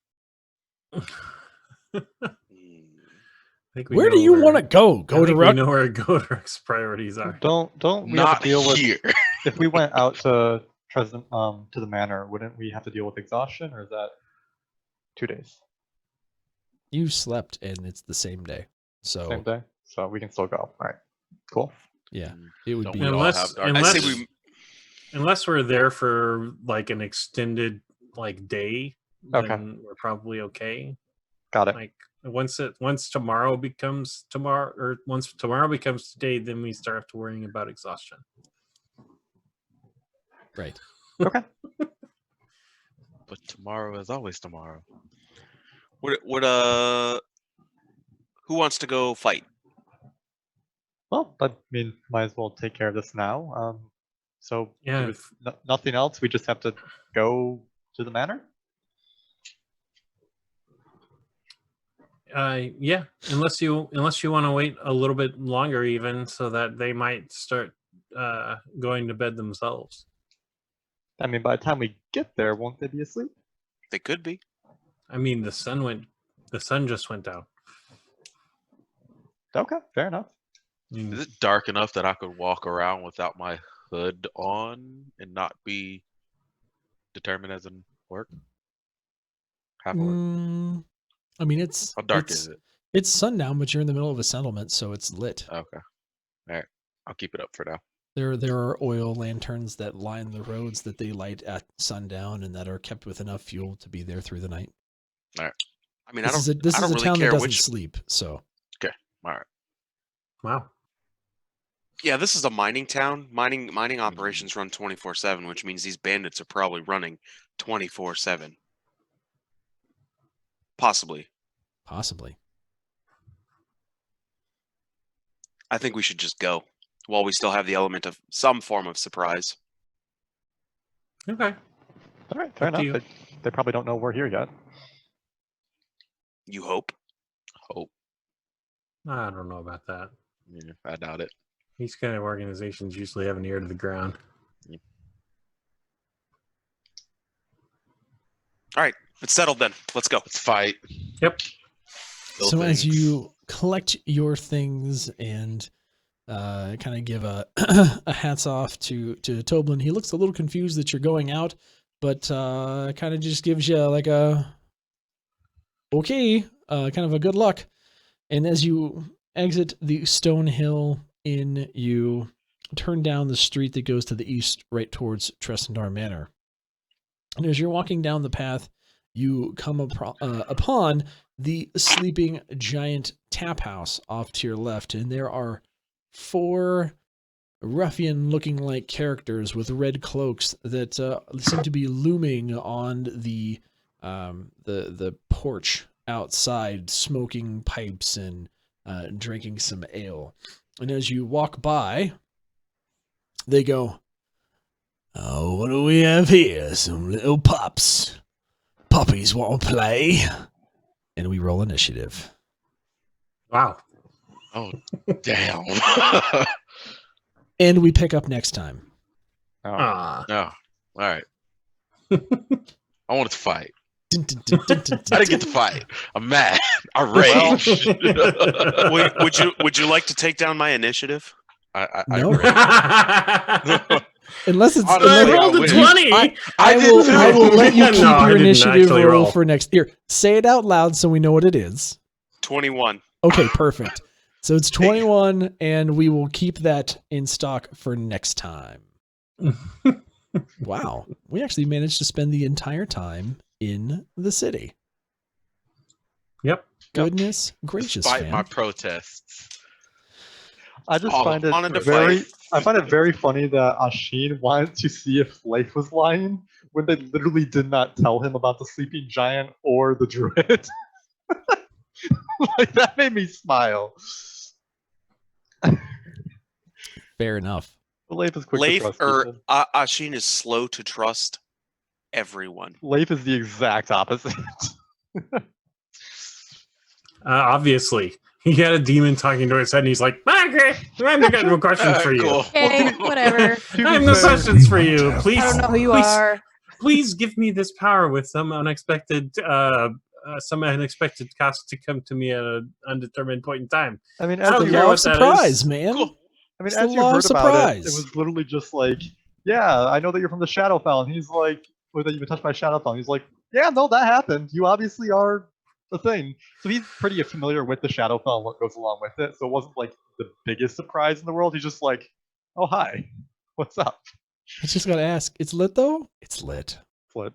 Where do you want to go? I think we Rook? know where Godric's priorities are. Don't we have Not to deal with here. if we went out to to the manor? Wouldn't we have to deal with exhaustion, or is that 2 days? You slept, and it's the same day. So Same day, so we can still go. All right, cool. yeah, it would Don't be. we all Unless- have dark unless- I vision? say we. Unless we're there for like an extended day, Okay. then we're probably okay. Got it. Like once tomorrow becomes tomorrow, or once tomorrow becomes today, then we start to worrying about exhaustion. Right. Okay. But tomorrow is always tomorrow. Who wants to go fight? Well, I mean, might as well take care of this now. So Yeah, with nothing else, we just have to go to the manor. Yeah. Unless you want to wait a little bit longer, even so that they might start going to bed themselves. I mean, by the time we get there, won't they be asleep? They could be. I mean, the sun just went down. Okay, fair enough. Is it dark enough that I could walk around without my hood on and not be determined as an orc? Half orc. I mean, it's How dark is it? It's sundown, but you're in the middle of a settlement, so it's lit. Okay. All right. I'll keep it up for now. There are oil lanterns that line the roads that they light at sundown, and that are kept with enough fuel to be there through the night. I mean, This is a I don't really town that care doesn't which. sleep, so All right. Wow. Yeah, this is a mining town. Mining operations run 24/7, which means these bandits are probably running 24/7. Possibly. possibly. I think we should just go. while we still have the element of some form of surprise. Okay. All right, fair Up to enough. They probably don't know we're here yet. You hope. Hope. I don't know about that. Yeah, I doubt it. These kind of organizations usually have an ear to the ground. All right, it's settled then. Let's go. Let's fight. Yep. Kill So as things. you collect your things and kind of give a a hats off to Toblin, he looks a little confused that you're going out, but kind of just gives you like a okay, kind of a good luck. And as you exit the Stone Hill Inn, you turn down the street that goes to the east, right towards Tressendar Manor. And as you're walking down the path, you come upon the sleeping giant tap house off to your left, and there are 4 ruffian-looking like characters with red cloaks that seem to be looming on the porch outside, smoking pipes and drinking some ale. And as you walk by, they go, "Oh, what do we have here? Some little pups. Puppies want to play." And we roll initiative. Wow. Oh, damn. And we pick up next time. Oh. Ah. No. All right. I wanted to fight. Dun, dun, dun, dun, dun, I didn't get to fight. I'm mad. I rage. Would you like to take down my initiative? I No. rage. Unless it's Honestly, I unless- rolled a wish. 20. I will let you keep No, I your didn't initiative actually roll roll. for next. Here, say it out loud so we know what it is. 21. Okay, perfect. So it's 21, and we will keep that in stock for next time. Wow, we actually managed to spend the entire time in the city. Yep. Goodness gracious, Despite fam. my protests. I just Oh, find it wanted to very. fight. I find it very funny that Ashin wanted to see if Leif was lying when they literally did not tell him about the sleeping giant or the druid. Like that made me smile. Fair enough. Leif is quick to Leif trust or people. Ashin is slow to trust everyone. Leif is the exact opposite. Obviously. He had a demon talking to his head, and he's like, "Okay, I got no questions for you. Cool. Okay, whatever. To be I have no fair, questions for you. Please, I don't know who you please, are. please give me this power with some unexpected cost to come to me at an undetermined point in time." I mean, I don't as The care you, law what of that surprise, is. man. Cool. I mean, It's as the you law heard of about it, surprise. it was literally just like, yeah, I know that you're from the Shadowfell. And he's like, or that you've been touched by Shadowfell. And he's like, yeah, no, that happened. You obviously are the thing. So he's pretty familiar with the Shadowfell and what goes along with it. So it wasn't like the biggest surprise in the world. He's just like, oh, hi. What's up? I just gotta ask. It's lit though. It's lit. Flip.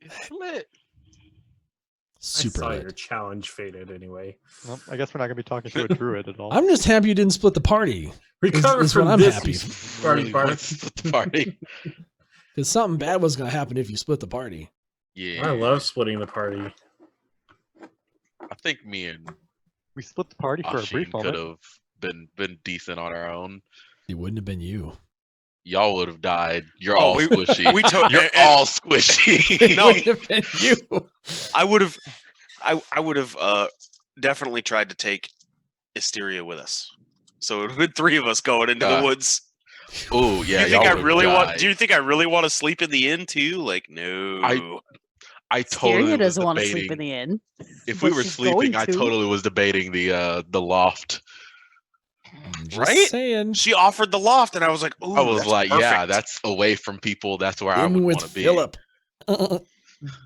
It's lit. Super I saw lit. your challenge faded anyway. Well, I guess we're not going to be talking to a druid at all. I'm just happy you didn't split the party. Recover is from what I'm this, happy. you party Really part. wants to split the party. Because something bad was gonna happen if you split the party. Yeah. I love splitting the party. I think me and We split the party for a brief Ashin could moment. have been decent on our own. It wouldn't have been you. Y'all would have died. You're Oh, all we- squishy. we to- You're and- all squishy. It No. wouldn't have been you. I would have definitely tried to take Hysteria with us. So it would have been 3 of us going into the woods. Oh yeah. Do you think y'all I would've really want? died. Do you think I really want to sleep in the inn too? Like, no. I totally Tyria was doesn't want to sleep debating- in the inn. If but we were she's sleeping, going I to. totally was debating the loft. Just Right? saying. She offered the loft, and I was like, "Ooh, I was that's like, yeah, perfect. that's away from people. That's where I would In want with to be. Philip.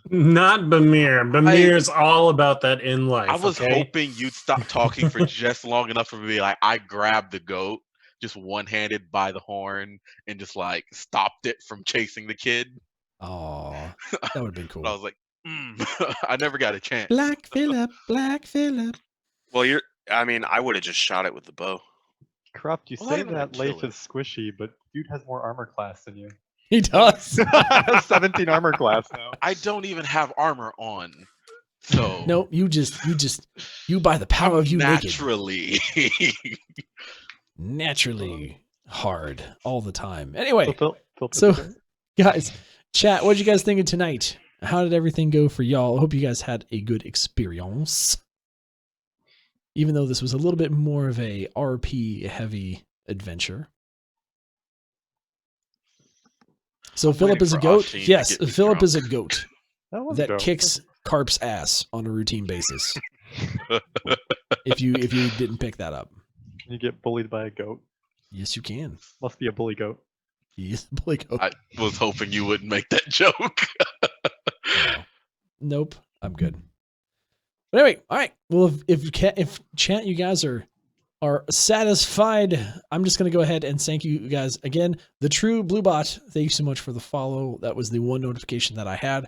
Not Bamir. Bamir's all about that in life. I was okay? hoping you'd stop talking for just long enough for me to be like, I grabbed the goat, just one-handed by the horn, and just like stopped it from chasing the kid. Oh, that would have been But I cool. was like, I never got a chance. Black Philip, Black Philip. Well, I would have just shot it with the bow. Corrupt, you Well, say I'm gonna that kill Leif it. is squishy, but dude has more armor class than you. He does. 17 armor class now. I don't even have armor on. So No, you by the power of you naked. naturally. naturally hard all the time. Anyway, Phil so took it. guys, chat, what did you guys think of tonight? How did everything go for y'all? I hope you guys had a good experience. Even though this was a little bit more of a RP heavy adventure. So Philip waiting is a for goat. Oshin to Yes, get me Philip is a drunk. goat That was that dope. kicks Carp's ass on a routine basis. If you didn't pick that up. You get bullied by a goat. Yes, you can. Must be a bully goat. Yes, bully goat. I was hoping you wouldn't make that joke. No. Nope, I'm good. But anyway, all right. Well, if chat, you guys are satisfied, I'm just gonna go ahead and thank you guys again. The True Blue Bot, thank you so much for the follow. That was the one notification that I had.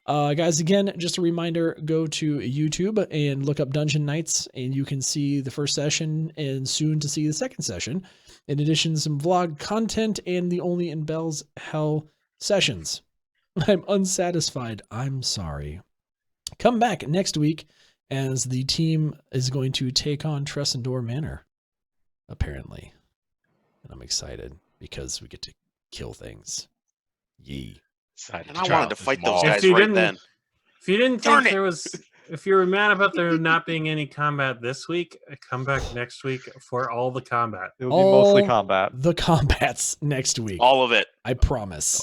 Guys, again, just a reminder, go to YouTube and look up Dungeon Nytes, and you can see the first session and soon to see the second session. In addition, some vlog content and the Only in Bell's Hell sessions. I'm unsatisfied. I'm sorry. Come back next week as the team is going to take on Tressendor Manor, apparently. And I'm excited because we get to kill things. Yee. And I wanted to fight those If guys you right didn't- then. If you didn't Darn think it! there was, if you were mad about there not being any combat this week, come back next week for all the combat. It will be mostly All combat. The combats next week. All of it. I promise.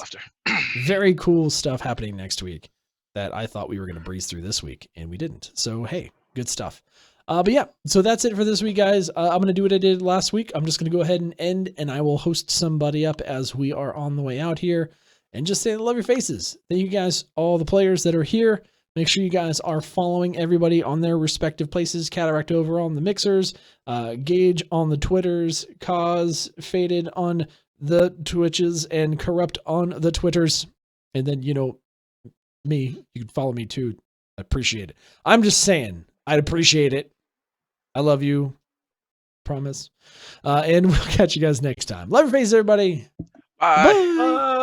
Very cool stuff happening next week that I thought we were going to breeze through this week, and we didn't. So, hey, good stuff. But yeah, so that's it for this week, guys. I'm going to do what I did last week. I'm just going to go ahead and end, and I will host somebody up as we are on the way out here and just say I love your faces. Thank you guys, all the players that are here. Make sure you guys are following everybody on their respective places. Cataract over on the mixers, Gage on the Twitters, Cause Faded on the Twitches, and Corrupt on the Twitters. And then, you know, me, you can follow me too. I appreciate it. I'm just saying, I'd appreciate it. I love you. Promise. And we'll catch you guys next time. Love your faces, everybody. Bye. Bye.